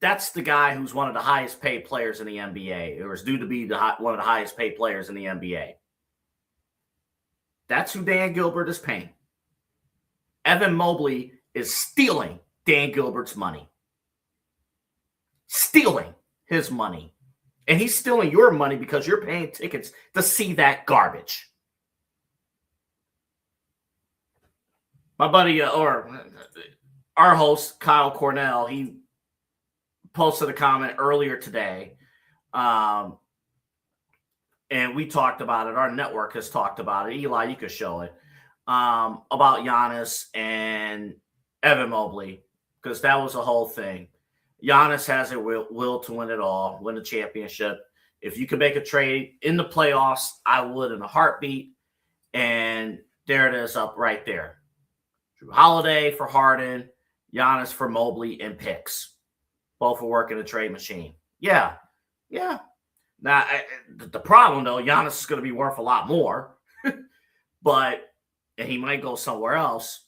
That's the guy who's one of the highest paid players in the NBA, or is due to be one of the highest paid players in the NBA. That's who Dan Gilbert is paying. Evan Mobley is stealing Dan Gilbert's money. Stealing his money. And he's stealing your money because you're paying tickets to see that garbage. My buddy, or our host, Kyle Cornell, he posted a comment earlier today. And we talked about it. Our network has talked about it. Eli, you could show it. About Giannis and Evan Mobley, because that was the whole thing. Giannis has a will to win it all, win the championship. If you could make a trade in the playoffs, I would in a heartbeat. And there it is up right there. Drew Holiday for Harden, Giannis for Mobley and picks. Both are working the trade machine. Yeah. Now, the problem, though, Giannis is going to be worth a lot more. And he might go somewhere else.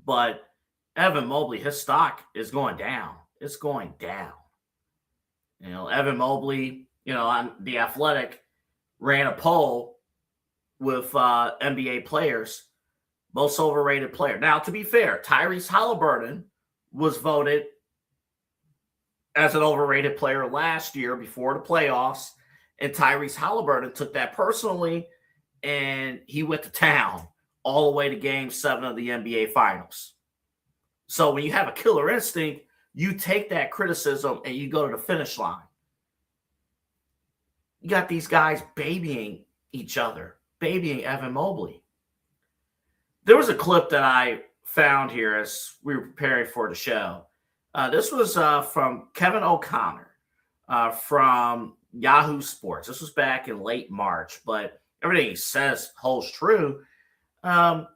But Evan Mobley, his stock is going down. It's going down. Evan Mobley, on The Athletic, ran a poll with NBA players, most overrated player. Now, to be fair, Tyrese Halliburton was voted as an overrated player last year before the playoffs, and Tyrese Halliburton took that personally, and he went to town all the way to Game 7 of the NBA Finals. So when you have a killer instinct, you take that criticism and you go to the finish line. You got these guys babying each other, babying Evan Mobley. There was a clip that I found here as we were preparing for the show. This was from Kevin O'Connor from Yahoo Sports. This was back in late March, but everything he says holds true. Evan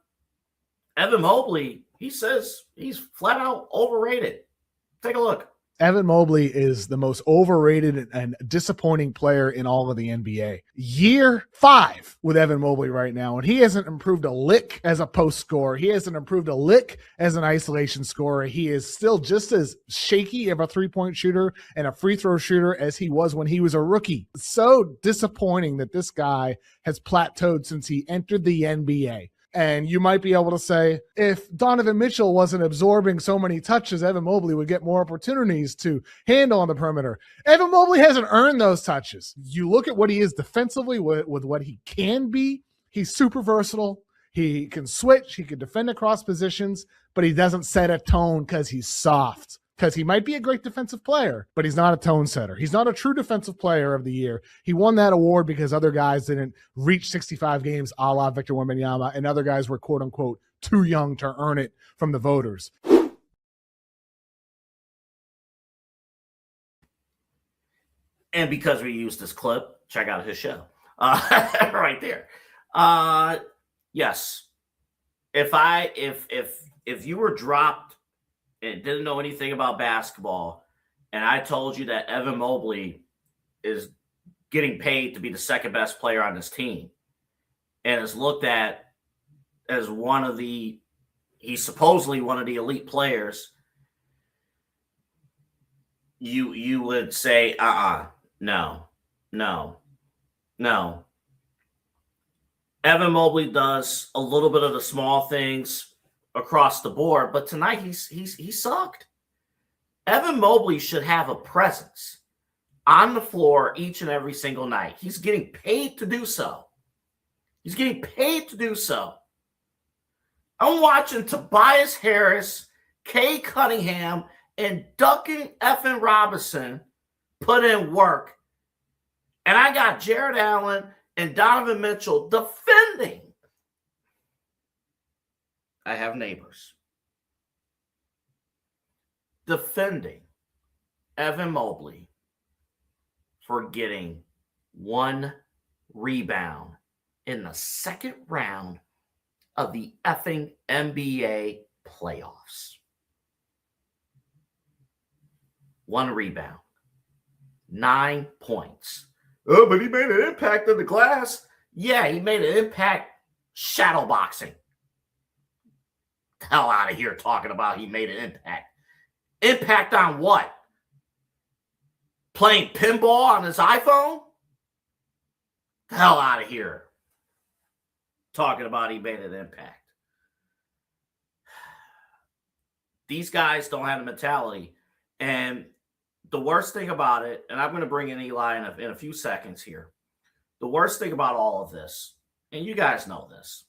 Mobley, he says he's flat out overrated. Take a look. Evan Mobley is the most overrated and disappointing player in all of the NBA. Year 5 with Evan Mobley right now, and he hasn't improved a lick as a post scorer. He hasn't improved a lick as an isolation scorer. He is still just as shaky of a three-point shooter and a free throw shooter as he was when he was a rookie. So disappointing that this guy has plateaued since he entered the NBA. And you might be able to say, if Donovan Mitchell wasn't absorbing so many touches, Evan Mobley would get more opportunities to handle on the perimeter. Evan Mobley hasn't earned those touches. You look at what he is defensively with what he can be. He's super versatile. He can switch. He can defend across positions, but he doesn't set a tone because he's soft. Because he might be a great defensive player, but he's not a tone setter. He's not a true defensive player of the year. He won that award because other guys didn't reach 65 games a la Victor Wembanyama, and other guys were, quote unquote, too young to earn it from the voters. And because we used this clip, check out his show right there. Yes. If you were dropped and didn't know anything about basketball, and I told you that Evan Mobley is getting paid to be the second best player on this team and is looked at as he's supposedly one of the elite players, you would say, no. Evan Mobley does a little bit of the small things across the board, but tonight he sucked. Evan Mobley should have a presence on the floor each and every single night. He's getting paid to do so. I'm watching Tobias Harris, Kay Cunningham, and Duncan Effin Robinson put in work. And I got Jared Allen and Donovan Mitchell defending. I have neighbors defending Evan Mobley for getting 1 rebound in the second round of the effing NBA playoffs. 1 rebound, 9 points. Oh, but he made an impact on the glass. Yeah, he made an impact shadowboxing. Hell out of here talking about he made an impact. Impact on what? Playing pinball on his iPhone? Hell out of here. Talking about he made an impact. These guys don't have the mentality. And the worst thing about it, and I'm going to bring in Eli in a few seconds here. The worst thing about all of this, and you guys know this,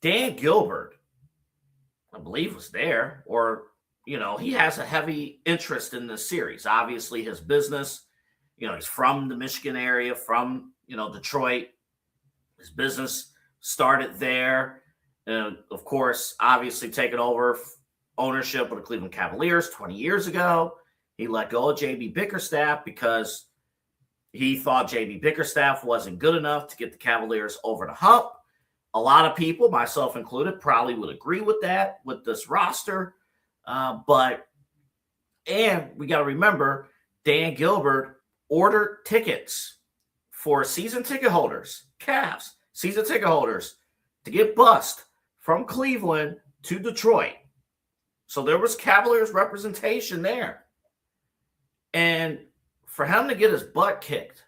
Dan Gilbert I believe, was there, or, he has a heavy interest in this series. Obviously, his business, he's from the Michigan area, from, Detroit. His business started there. And of course, obviously taking over ownership of the Cleveland Cavaliers 20 years ago. He let go of J.B. Bickerstaff because he thought J.B. Bickerstaff wasn't good enough to get the Cavaliers over the hump. A lot of people, myself included, probably would agree with that, with this roster. And we got to remember, Dan Gilbert ordered tickets for season ticket holders, Cavs, season ticket holders, to get bused from Cleveland to Detroit. So there was Cavaliers representation there. And for him to get his butt kicked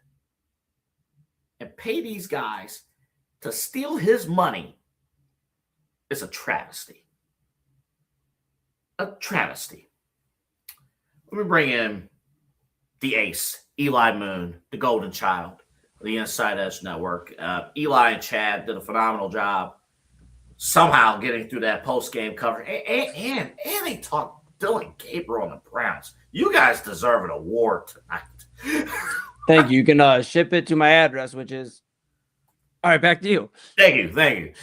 and pay these guys to steal his money is a travesty. A travesty. Let me bring in the ace, Eli Moon, the golden child of the Inside Edge Network. Eli and Chad did a phenomenal job somehow getting through that post-game cover. And they talked Dylan Gabriel and the Browns. You guys deserve an award tonight. Thank you. You can ship it to my address, which is... All right, back to you. Thank you.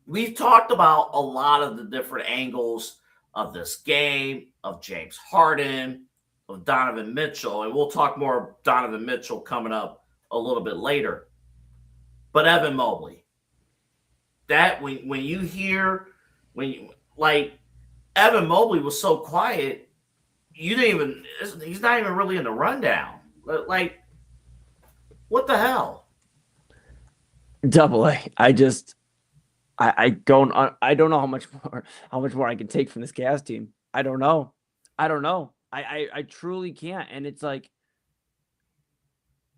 We've talked about a lot of the different angles of this game, of James Harden, of Donovan Mitchell, and we'll talk more Donovan Mitchell coming up a little bit later. But Evan Mobley, that when you hear Evan Mobley was so quiet, he's not even really in the rundown. Like, what the hell? Double A. I don't know how much more I can take from this Cavs team. I don't know. I truly can't. And it's like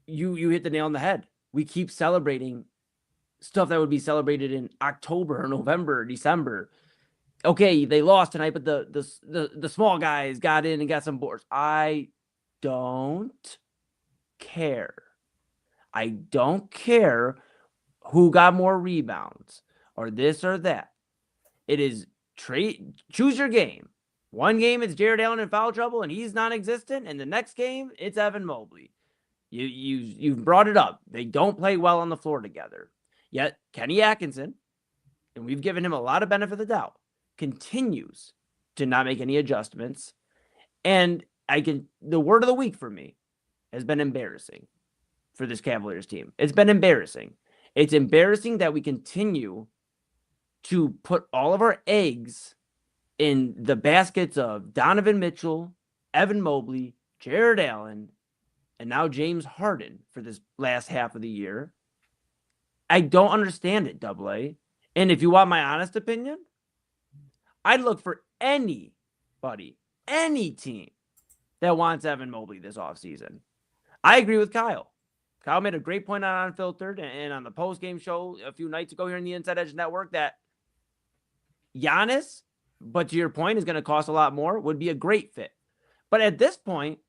you hit the nail on the head. We keep celebrating stuff that would be celebrated in October or November or December. Okay, they lost tonight, but the small guys got in and got some boards. I don't care. I don't care who got more rebounds or this or that. It is choose your game. One game it's Jared Allen in foul trouble and he's non-existent, and the next game it's Evan Mobley. You've brought it up. They don't play well on the floor together. Yet Kenny Atkinson, and we've given him a lot of benefit of the doubt, continues to not make any adjustments. And the word of the week for me has been embarrassing for this Cavaliers team. It's been embarrassing. It's embarrassing that we continue to put all of our eggs in the baskets of Donovan Mitchell, Evan Mobley, Jared Allen, and now James Harden for this last half of the year. I don't understand it, Double A. And if you want my honest opinion, I'd look for anybody, any team that wants Evan Mobley this offseason. I agree with Kyle. Kyle made a great point on Unfiltered and on the post-game show a few nights ago here in the Inside Edge Network that Giannis, but to your point, is going to cost a lot more, would be a great fit. But at this point,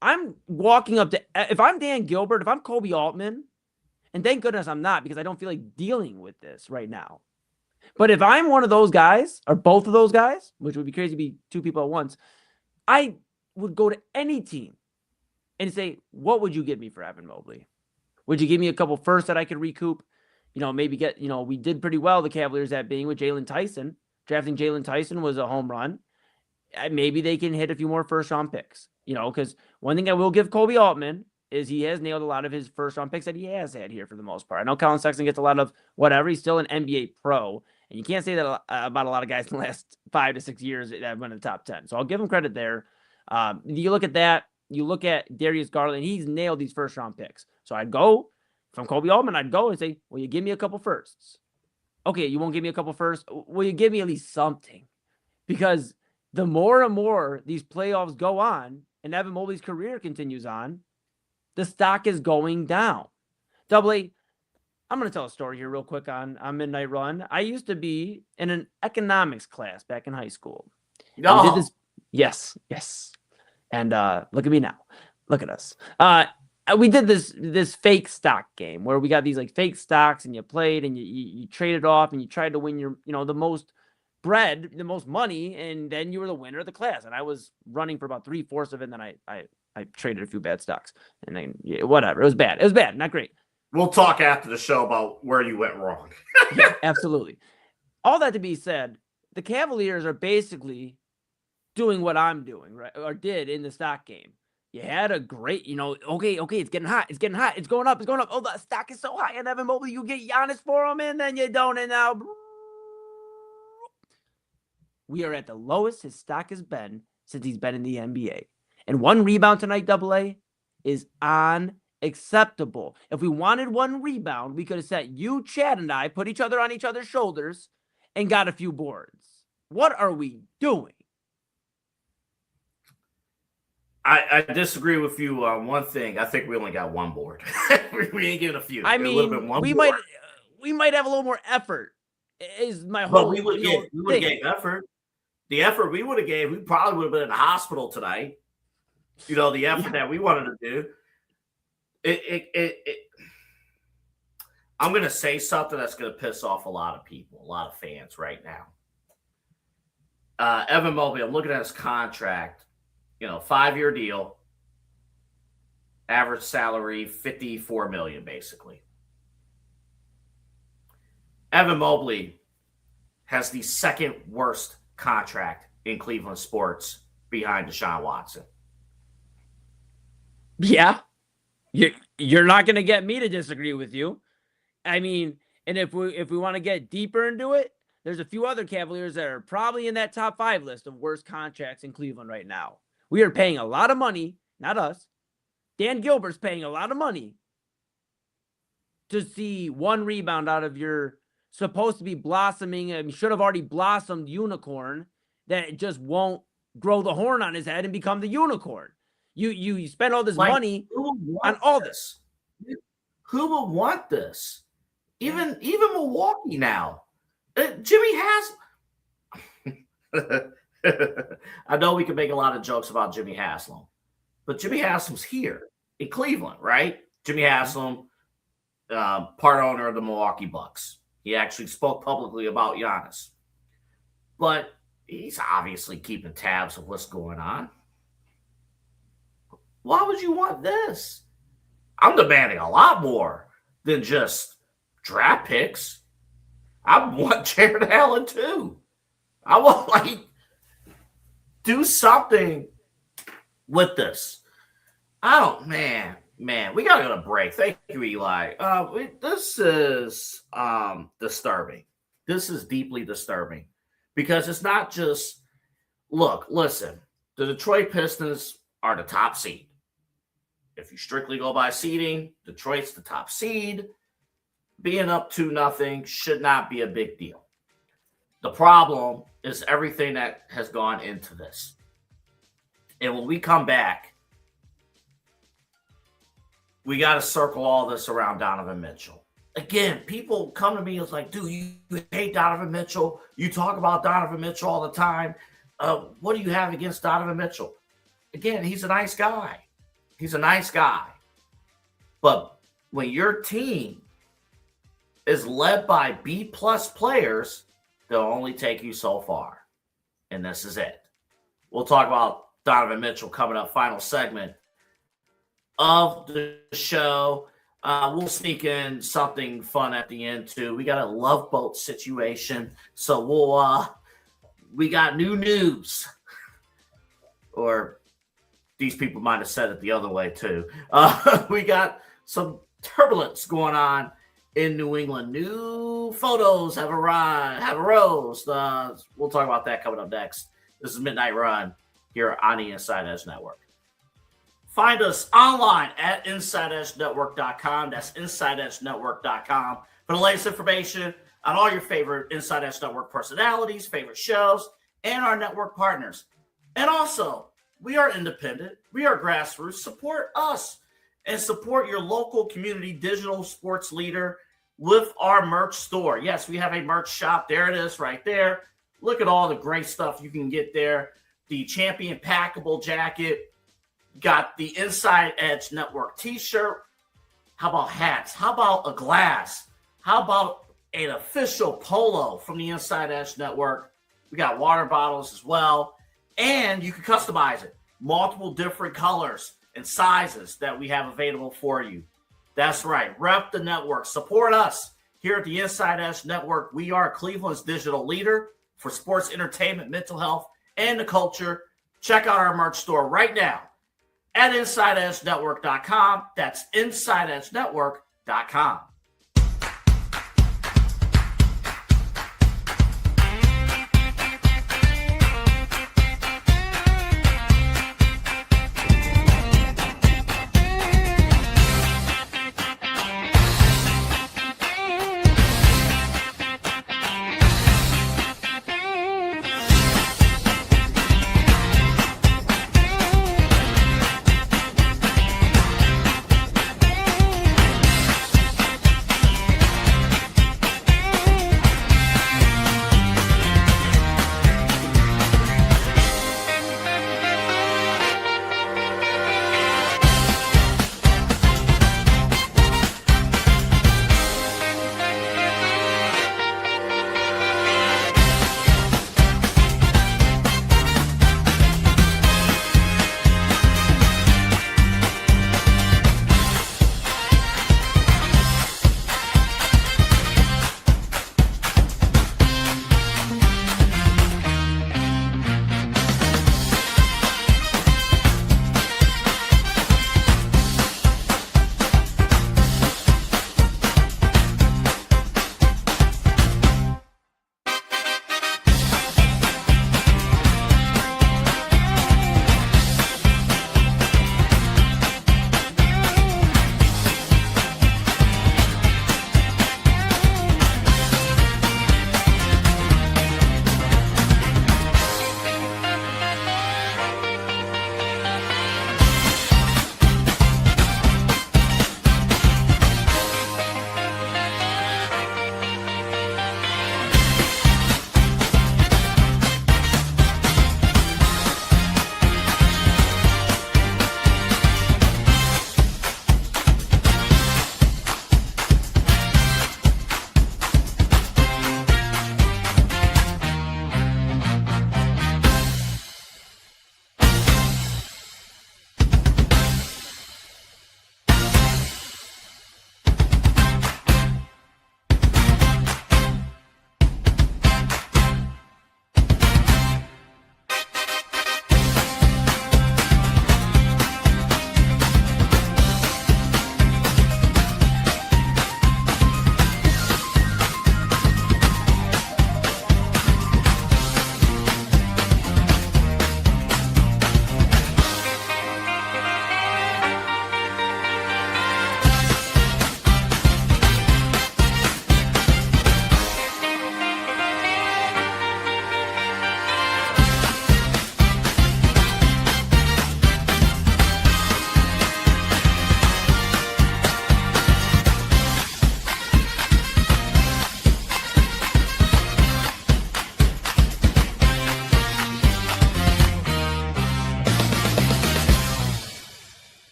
I'm walking up to, if I'm Dan Gilbert, if I'm Kobe Altman, and thank goodness I'm not, because I don't feel like dealing with this right now. But if I'm one of those guys, or both of those guys, which would be crazy to be two people at once, I would go to any team and say, what would you give me for Evan Mobley? Would you give me a couple firsts that I could recoup? Maybe get, we did pretty well, the Cavaliers, at being with Jalen Tyson. Drafting Jalen Tyson was a home run. Maybe they can hit a few more first-round picks, because one thing I will give Kobe Altman is he has nailed a lot of his first-round picks that he has had here for the most part. I know Colin Sexton gets a lot of whatever. He's still an NBA pro, and you can't say that about a lot of guys in the last 5 to 6 years that have been in the top 10. So I'll give him credit there. You look at that. You look at Darius Garland. He's nailed these first-round picks. So I'd go, from Kobe Altman, I'd go and say, will you give me a couple firsts? Okay, you won't give me a couple firsts. Will you give me at least something? Because the more and more these playoffs go on and Evan Mobley's career continues on, the stock is going down. Double A, I'm going to tell a story here real quick on Midnight Run. I used to be in an economics class back in high school. No. Did this, yes. And look at me now. Look at us. we did this fake stock game where we got these like fake stocks and you played and you traded off and you tried to win your, the most bread, the most money, and then you were the winner of the class. And I was running for about 3/4 of it, and then I traded a few bad stocks, and then whatever. It was bad. It was bad, not great. We'll talk after the show about where you went wrong. Yeah, absolutely. All that to be said, the Cavaliers are basically doing what I'm doing, right? Or did in the stock game. You had a great, okay, it's getting hot. It's getting hot. It's going up. Oh, the stock is so high. And Evan Mobley, you get Giannis for him, and then you don't. And now we are at the lowest his stock has been since he's been in the NBA. And 1 rebound tonight, AA, is unacceptable. If we wanted 1 rebound, we could have set you, Chad, and I, put each other on each other's shoulders, and got a few boards. What are we doing? I disagree with you on one thing. I think we only got 1 board. We ain't giving a few. I mean, we might have a little more effort. Is my whole. But we would have gave effort. The effort we would have gave, we probably would have been in the hospital tonight. The effort that we wanted to do. I'm going to say something that's going to piss off a lot of people, a lot of fans right now. Evan Mobley, I'm looking at his contract. 5-year deal, average salary $54 million, basically. Evan Mobley has the 2nd worst contract in Cleveland sports behind Deshaun Watson. Yeah, you're not going to get me to disagree with you. I mean, and if we want to get deeper into it, there's a few other Cavaliers that are probably in that top 5 list of worst contracts in Cleveland right now. We are paying a lot of money, not us. Dan Gilbert's paying a lot of money to see 1 rebound out of your supposed to be blossoming and should have already blossomed unicorn that just won't grow the horn on his head and become the unicorn. You spend all this money on all this. Who would want this? Even Milwaukee now. Jimmy has. I know we can make a lot of jokes about Jimmy Haslam, but Jimmy Haslam's here in Cleveland, right? Jimmy Haslam, part owner of the Milwaukee Bucks. He actually spoke publicly about Giannis, but he's obviously keeping tabs of what's going on. Why would you want this? I'm demanding a lot more than just draft picks. I want Jared Allen too. I want do something with this. Man, we gotta go to break. Thank you, Eli. This is disturbing. This is deeply disturbing because it's not just listen, the Detroit Pistons are the top seed. If you strictly go by seeding, Detroit's the top seed. Being up 2-0 should not be a big deal. The problem is everything that has gone into this. And when we come back, we got to circle all this around Donovan Mitchell. Again, people come to me and it's like, dude, you hate Donovan Mitchell. You talk about Donovan Mitchell all the time. What do you have against Donovan Mitchell? Again, he's a nice guy. He's a nice guy. But when your team is led by B-plus players, they'll only take you so far. And this is it. We'll talk about Donovan Mitchell coming up, final segment of the show. We'll sneak in something fun at the end, too. We got a Love Boat situation. So we got new news. Or these people might have said it the other way, too. We got some turbulence going on in New England. New photos have arose. We'll talk about that coming up next. This is Midnight Run here on the Inside Edge Network. Find us online at InsideEdgeNetwork.com. That's InsideEdgeNetwork.com for the latest information on all your favorite Inside Edge Network personalities, favorite shows, and our network partners. And also, we are independent. We are grassroots. Support us and support your local community digital sports leader with our merch store. Yes, we have a merch shop. There it is right there. Look at all the great stuff you can get there. The Champion Packable Jacket, Got the Inside Edge Network t-shirt. How about hats? How about a glass? How about an official polo from the Inside Edge Network? We got water bottles as well. And you can customize it. Multiple different colors and sizes that we have available for you. That's right. Rep the network. Support us here at the Inside Edge Network. We are Cleveland's digital leader for sports, entertainment, mental health, and the culture. Check out our merch store right now at InsideEdgeNetwork.com. That's InsideEdgeNetwork.com.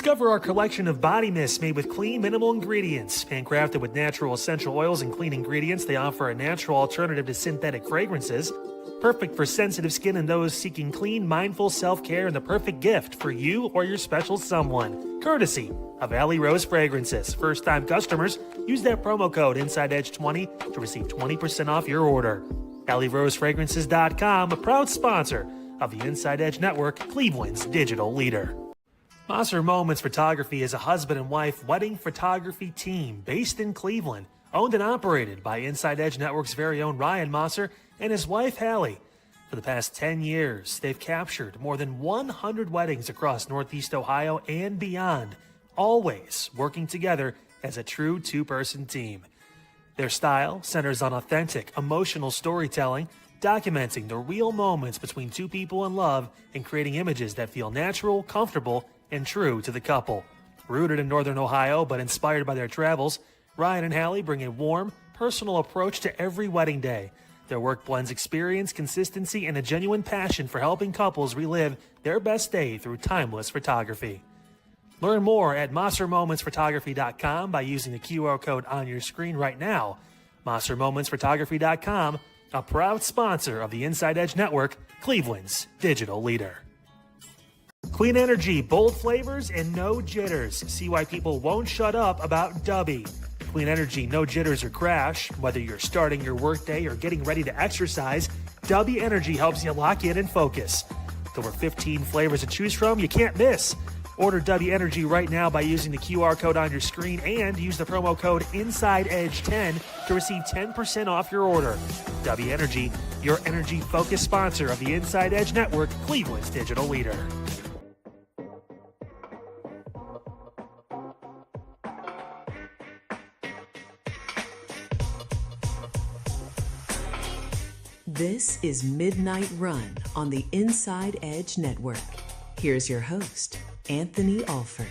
Discover our collection of body mists made with clean, minimal ingredients. Handcrafted with natural essential oils and clean ingredients, they offer a natural alternative to synthetic fragrances. Perfect for sensitive skin and those seeking clean, mindful self-care, and the perfect gift for you or your special someone. Courtesy of Alley Rose Fragrances. First-time customers, use that promo code InsideEdge20 to receive 20% off your order. AlleyRoseFragrances.com, a proud sponsor of the Inside Edge Network, Cleveland's digital leader. Moser Moments Photography is a husband and wife wedding photography team based in Cleveland, owned and operated by Inside Edge Network's very own Ryan Moser and his wife Hallie. For the past 10 years, they've captured more than 100 weddings across Northeast Ohio and beyond, always working together as a true two-person team. Their style centers on authentic, emotional storytelling, documenting the real moments between two people in love and creating images that feel natural, comfortable, and true to the couple. Rooted in Northern Ohio but inspired by their travels, Ryan and Hallie bring a warm, personal approach to every wedding day. Their work blends experience, consistency, and a genuine passion for helping couples relive their best day through timeless photography. Learn more at MosserMomentsPhotography.com by using the QR code on your screen right now. MosserMomentsPhotography.com, a proud sponsor of the Inside Edge Network, Cleveland's digital leader. Clean energy, bold flavors, and no jitters. See why people won't shut up about Dubby. Clean energy, no jitters or crash. Whether you're starting your workday or getting ready to exercise, Dubby Energy helps you lock in and focus. With over 15 flavors to choose from, you can't miss. Order Dubby Energy right now by using the QR code on your screen and use the promo code InsideEdge10 to receive 10% off your order. Dubby Energy, your energy-focused sponsor of the Inside Edge Network, Cleveland's digital leader. This is Midnight Run on the Inside Edge Network. Here's your host, Anthony Alford.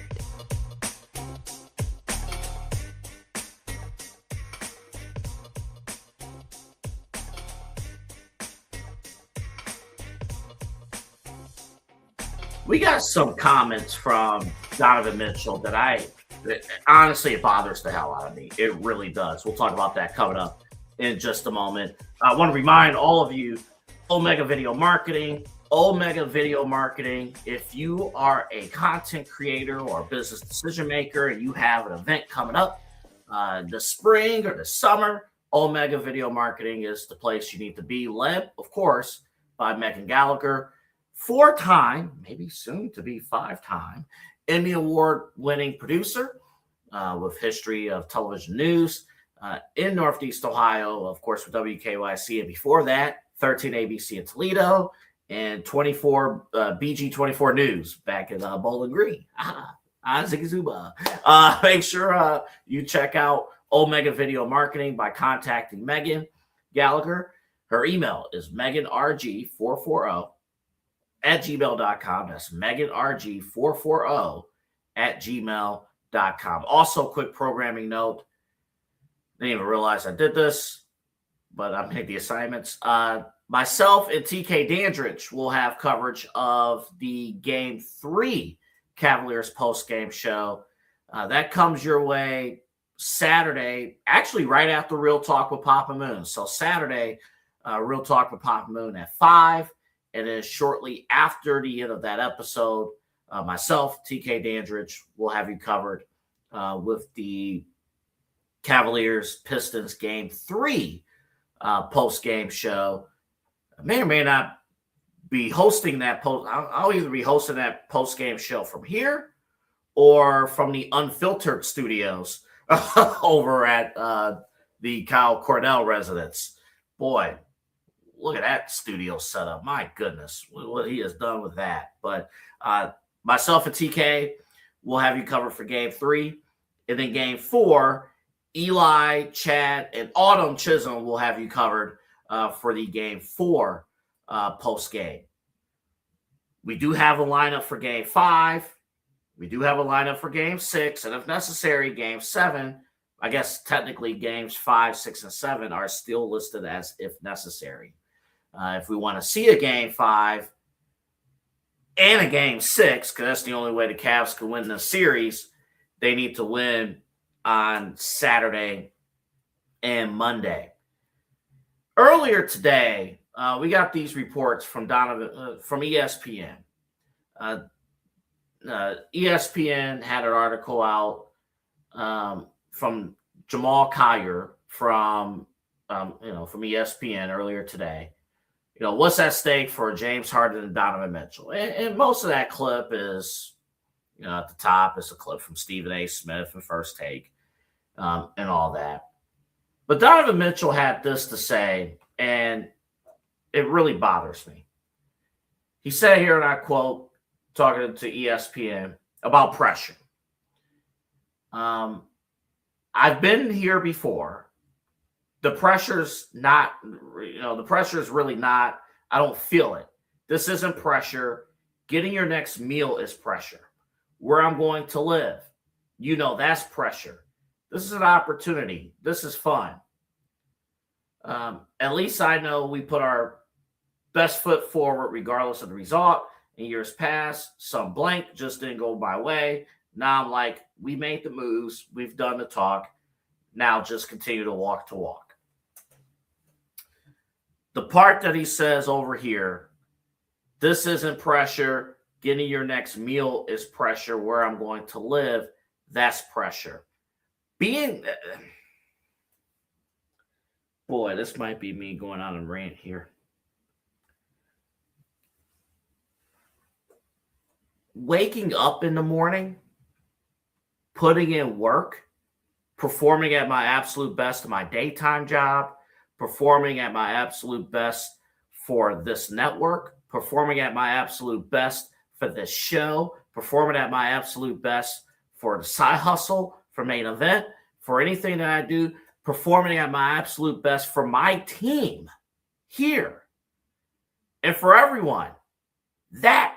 We got some comments from Donovan Mitchell that honestly, it bothers the hell out of me. It really does. We'll talk about that coming up in just a moment. I want to remind all of you, Omega Video Marketing, if you are a content creator or a business decision maker and you have an event coming up the spring or the summer, Omega Video Marketing is the place you need to be, led, of course, by Megan Gallagher, 4-time, maybe soon to be 5-time, Emmy Award-winning producer with history of television news in Northeast Ohio, of course, with WKYC, and before that, 13 ABC in Toledo, and 24 BG24 News back in Bowling Green. Ziggy Zuba. Make sure you check out Omega Video Marketing by contacting Megan Gallagher. Her email is meganrg440@gmail.com. That's meganrg440@gmail.com. Also, quick programming note. Didn't even realize I did this, but I'm hitting the assignments. Myself and TK Dandridge will have coverage of the Game 3 Cavaliers post-game show. That comes your way Saturday, actually right after Real Talk with Papa Moon. So Saturday, Real Talk with Papa Moon at 5, and then shortly after the end of that episode, myself, TK Dandridge, will have you covered with the Cavaliers Pistons Game 3 post-game show. I may or may not be hosting that post. I'll either be hosting that post-game show from here or from the Unfiltered Studios over at the Kyle Cornell residence. Boy, look at that studio setup. My goodness, what he has done with that. But myself and TK will have you covered for Game 3. And then Game 4, Eli, Chad, and Autumn Chisholm will have you covered for the Game 4 post-game. We do have a lineup for Game 5. We do have a lineup for Game 6. And if necessary, Game 7, I guess technically Games 5, 6, and 7 are still listed as if necessary. If we want to see a Game 5 and a Game 6, because that's the only way the Cavs can win this series, they need to win on Saturday and Monday. Earlier today, we got these reports from Donovan from ESPN. ESPN had an article out from Jamal Collier from ESPN earlier today. What's at stake for James Harden and Donovan Mitchell? And most of that clip is, at the top is a clip from Stephen A. Smith and First Take and all that. But Donovan Mitchell had this to say, and it really bothers me. He said here, and I quote, talking to ESPN about pressure. I've been here before. The pressure's not, the pressure is really not, I don't feel it. This isn't pressure. Getting your next meal is pressure. Where I'm going to live, that's pressure. This is an opportunity. This is fun. At least I know we put our best foot forward regardless of the result. In years past, some blank just didn't go my way. Now I'm like, we made the moves. We've done the talk. Now just continue to walk to walk. The part that he says over here, this isn't pressure. Getting your next meal is pressure. Where I'm going to live, that's pressure. Boy, this might be me going on a rant here. Waking up in the morning, putting in work, performing at my absolute best in my daytime job, performing at my absolute best for this network, performing at my absolute best for this show, performing at my absolute best for the side hustle, for main event, for anything that I do, performing at my absolute best for my team here and for everyone. That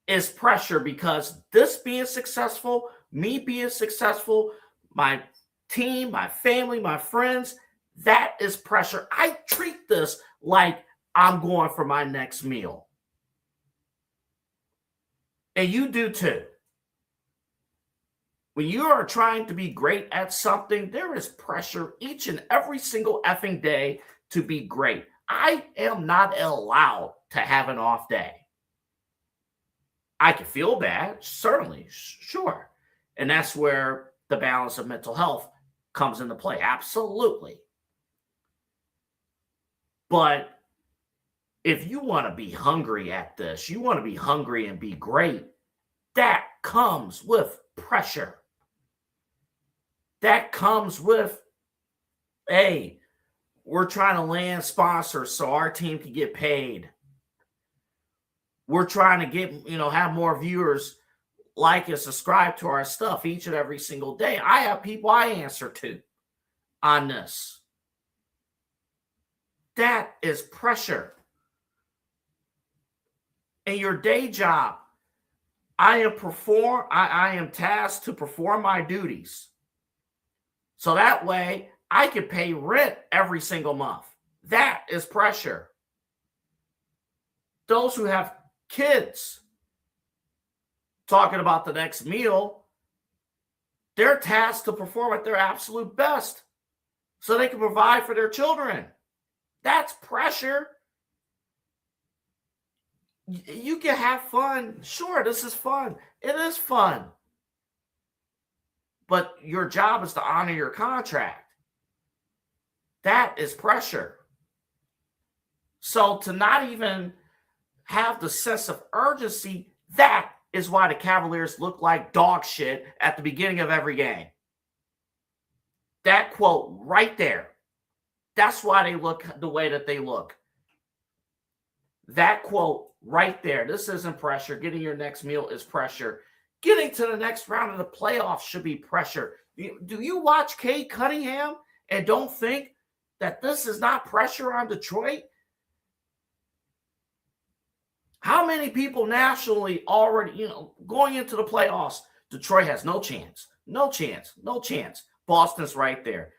is pressure, because this being successful, me being successful, my team, my family, my friends, that is pressure. I treat this like I'm going for my next meal. And you do too. When you are trying to be great at something, there is pressure each and every single effing day to be great. I am not allowed to have an off day. I can feel bad, certainly, sure. And that's where the balance of mental health comes into play. Absolutely. But if you want to be hungry at this, you want to be hungry and be great, that comes with pressure. That comes with, hey, we're trying to land sponsors so our team can get paid. We're trying to get, have more viewers like and subscribe to our stuff each and every single day. I have people I answer to on this. That is pressure. In your day job, I am tasked to perform my duties. So that way I can pay rent every single month. That is pressure. Those who have kids, talking about the next meal, they're tasked to perform at their absolute best so they can provide for their children. That's pressure. You can have fun. Sure, this is fun. It is fun. But your job is to honor your contract. That is pressure. So to not even have the sense of urgency, that is why the Cavaliers look like dog shit at the beginning of every game. That quote right there. That's why they look the way that they look. That quote right there. This isn't pressure. Getting your next meal is pressure. Getting to the next round of the playoffs should be pressure. Do you watch Cade Cunningham and don't think that this is not pressure on Detroit? How many people nationally already, going into the playoffs, Detroit has no chance. No chance. No chance. Boston's right there.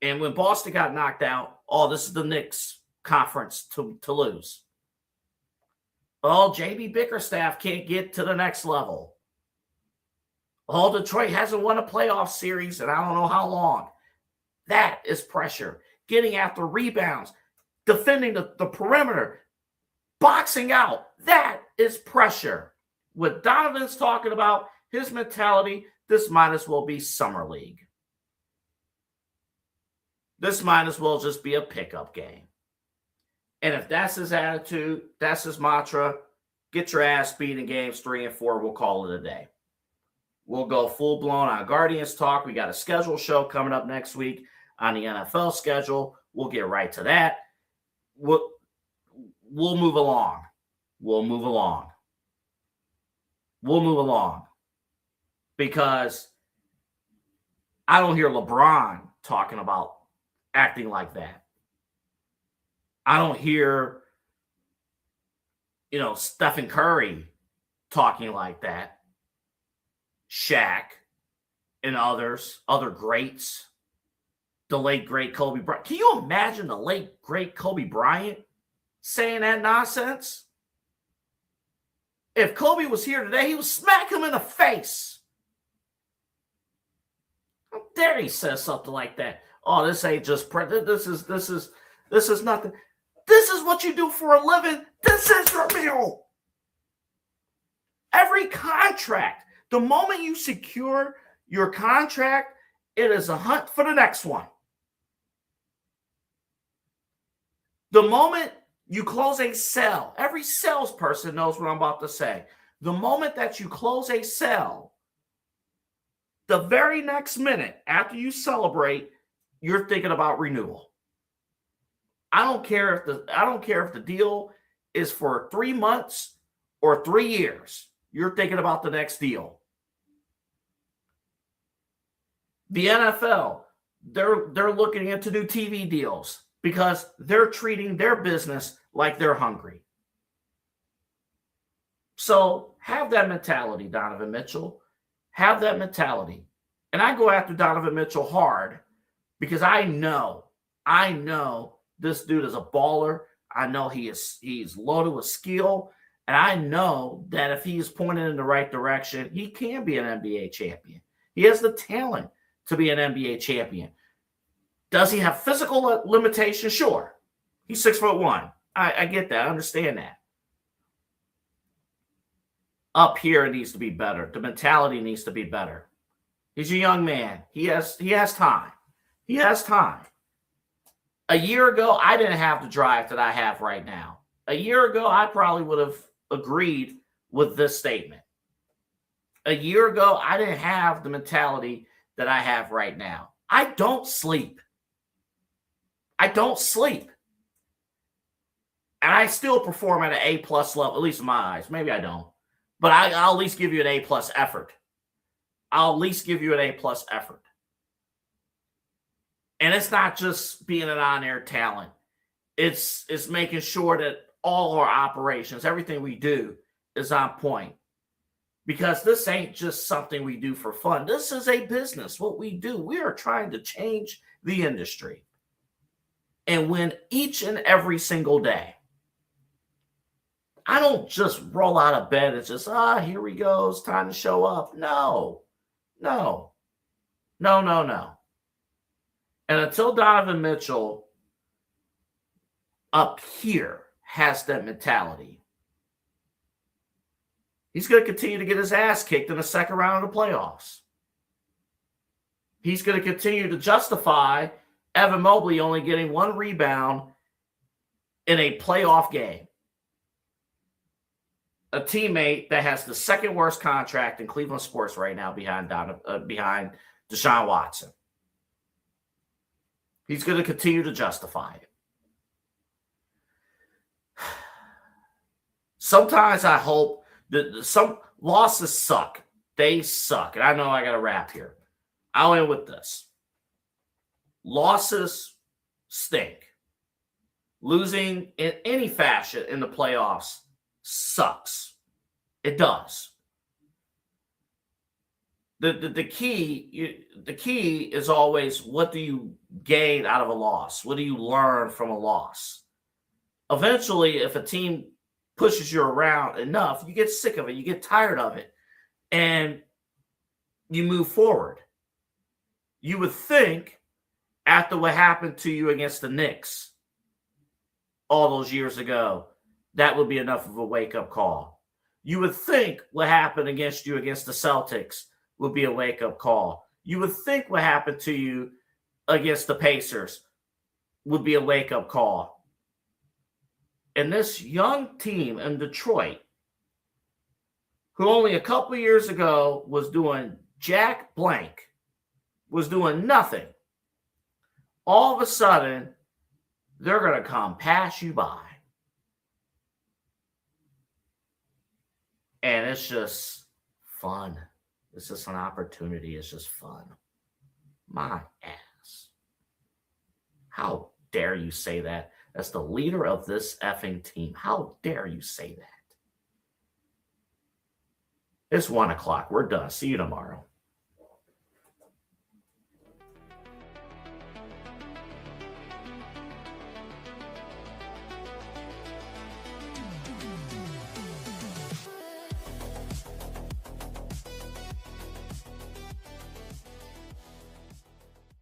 And when Boston got knocked out, this is the Knicks conference to lose. JB Bickerstaff can't get to the next level. Detroit hasn't won a playoff series in I don't know how long. That is pressure. Getting after rebounds, defending the perimeter, boxing out. That is pressure. What Donovan's talking about, his mentality, this might as well be Summer League. This might as well just be a pickup game. And if that's his attitude, that's his mantra, get your ass beat in games 3 and 4, we'll call it a day. We'll go full-blown on Guardians talk. We got a schedule show coming up next week on the NFL schedule. We'll get right to that. We'll move along. We'll move along. We'll move along. Because I don't hear LeBron talking about acting like that. I don't hear, Stephen Curry talking like that. Shaq and other greats. the late, great Kobe Bryant. Can you imagine the late, great Kobe Bryant saying that nonsense? If Kobe was here today, he would smack him in the face. How dare he say something like that? Oh, this ain't just this is nothing. This is what you do for a living. This is your meal. Every contract, the moment you secure your contract, it is a hunt for the next one. The moment you close a sale, every salesperson knows what I'm about to say. The moment that you close a sale, the very next minute after you celebrate, you're thinking about renewal. I don't care if the deal is for 3 months or 3 years. You're thinking about the next deal. The NFL, they're looking into new TV deals because they're treating their business like they're hungry. So have that mentality, Donovan Mitchell. Have that mentality. And I go after Donovan Mitchell hard because I know this dude is a baller. I know he's loaded with skill. And I know that if he is pointed in the right direction, he can be an NBA champion. He has the talent to be an NBA champion. Does he have physical limitations? Sure. He's 6'1". I get that. I understand that. Up here, it needs to be better. The mentality needs to be better. He's a young man. He has time. He has time. A year ago, I didn't have the drive that I have right now. A year ago, I probably would have agreed with this statement. A year ago, I didn't have the mentality that I have right now. I don't sleep. I don't sleep. And I still perform at an A+ level, at least in my eyes. Maybe I don't. But I'll at least give you an A+ effort. I'll at least give you an A+ effort. And it's not just being an on-air talent. It's making sure that all our operations, everything we do is on point. Because this ain't just something we do for fun. This is a business, what we do. We are trying to change the industry and win each and every single day. I don't just roll out of bed and just, here we go. It's time to show up. No. And until Donovan Mitchell up here has that mentality, he's going to continue to get his ass kicked in the second round of the playoffs. He's going to continue to justify Evan Mobley only getting 1 rebound in a playoff game. A teammate that has the second worst contract in Cleveland sports right now behind Deshaun Watson. He's going to continue to justify it. Sometimes I hope that some losses suck. They suck. And I know I got to wrap here. I'll end with this. Losses stink. Losing in any fashion in the playoffs sucks. It does. The key is always, what do you gain out of a loss? What do you learn from a loss? Eventually, if a team pushes you around enough, you get sick of it, you get tired of it, and you move forward. You would think after what happened to you against the Knicks all those years ago, that would be enough of a wake-up call. You would think what happened against you against the Celtics would be a wake-up call. You would think what happened to you against the Pacers would be a wake-up call. And this young team in Detroit, who only a couple years ago was doing jack blank, was doing nothing, all of a sudden, they're going to come pass you by. And it's just fun. It's just an opportunity. It's just fun. My ass. How dare you say that as the leader of this effing team? How dare you say that? It's 1:00. We're done. See you tomorrow.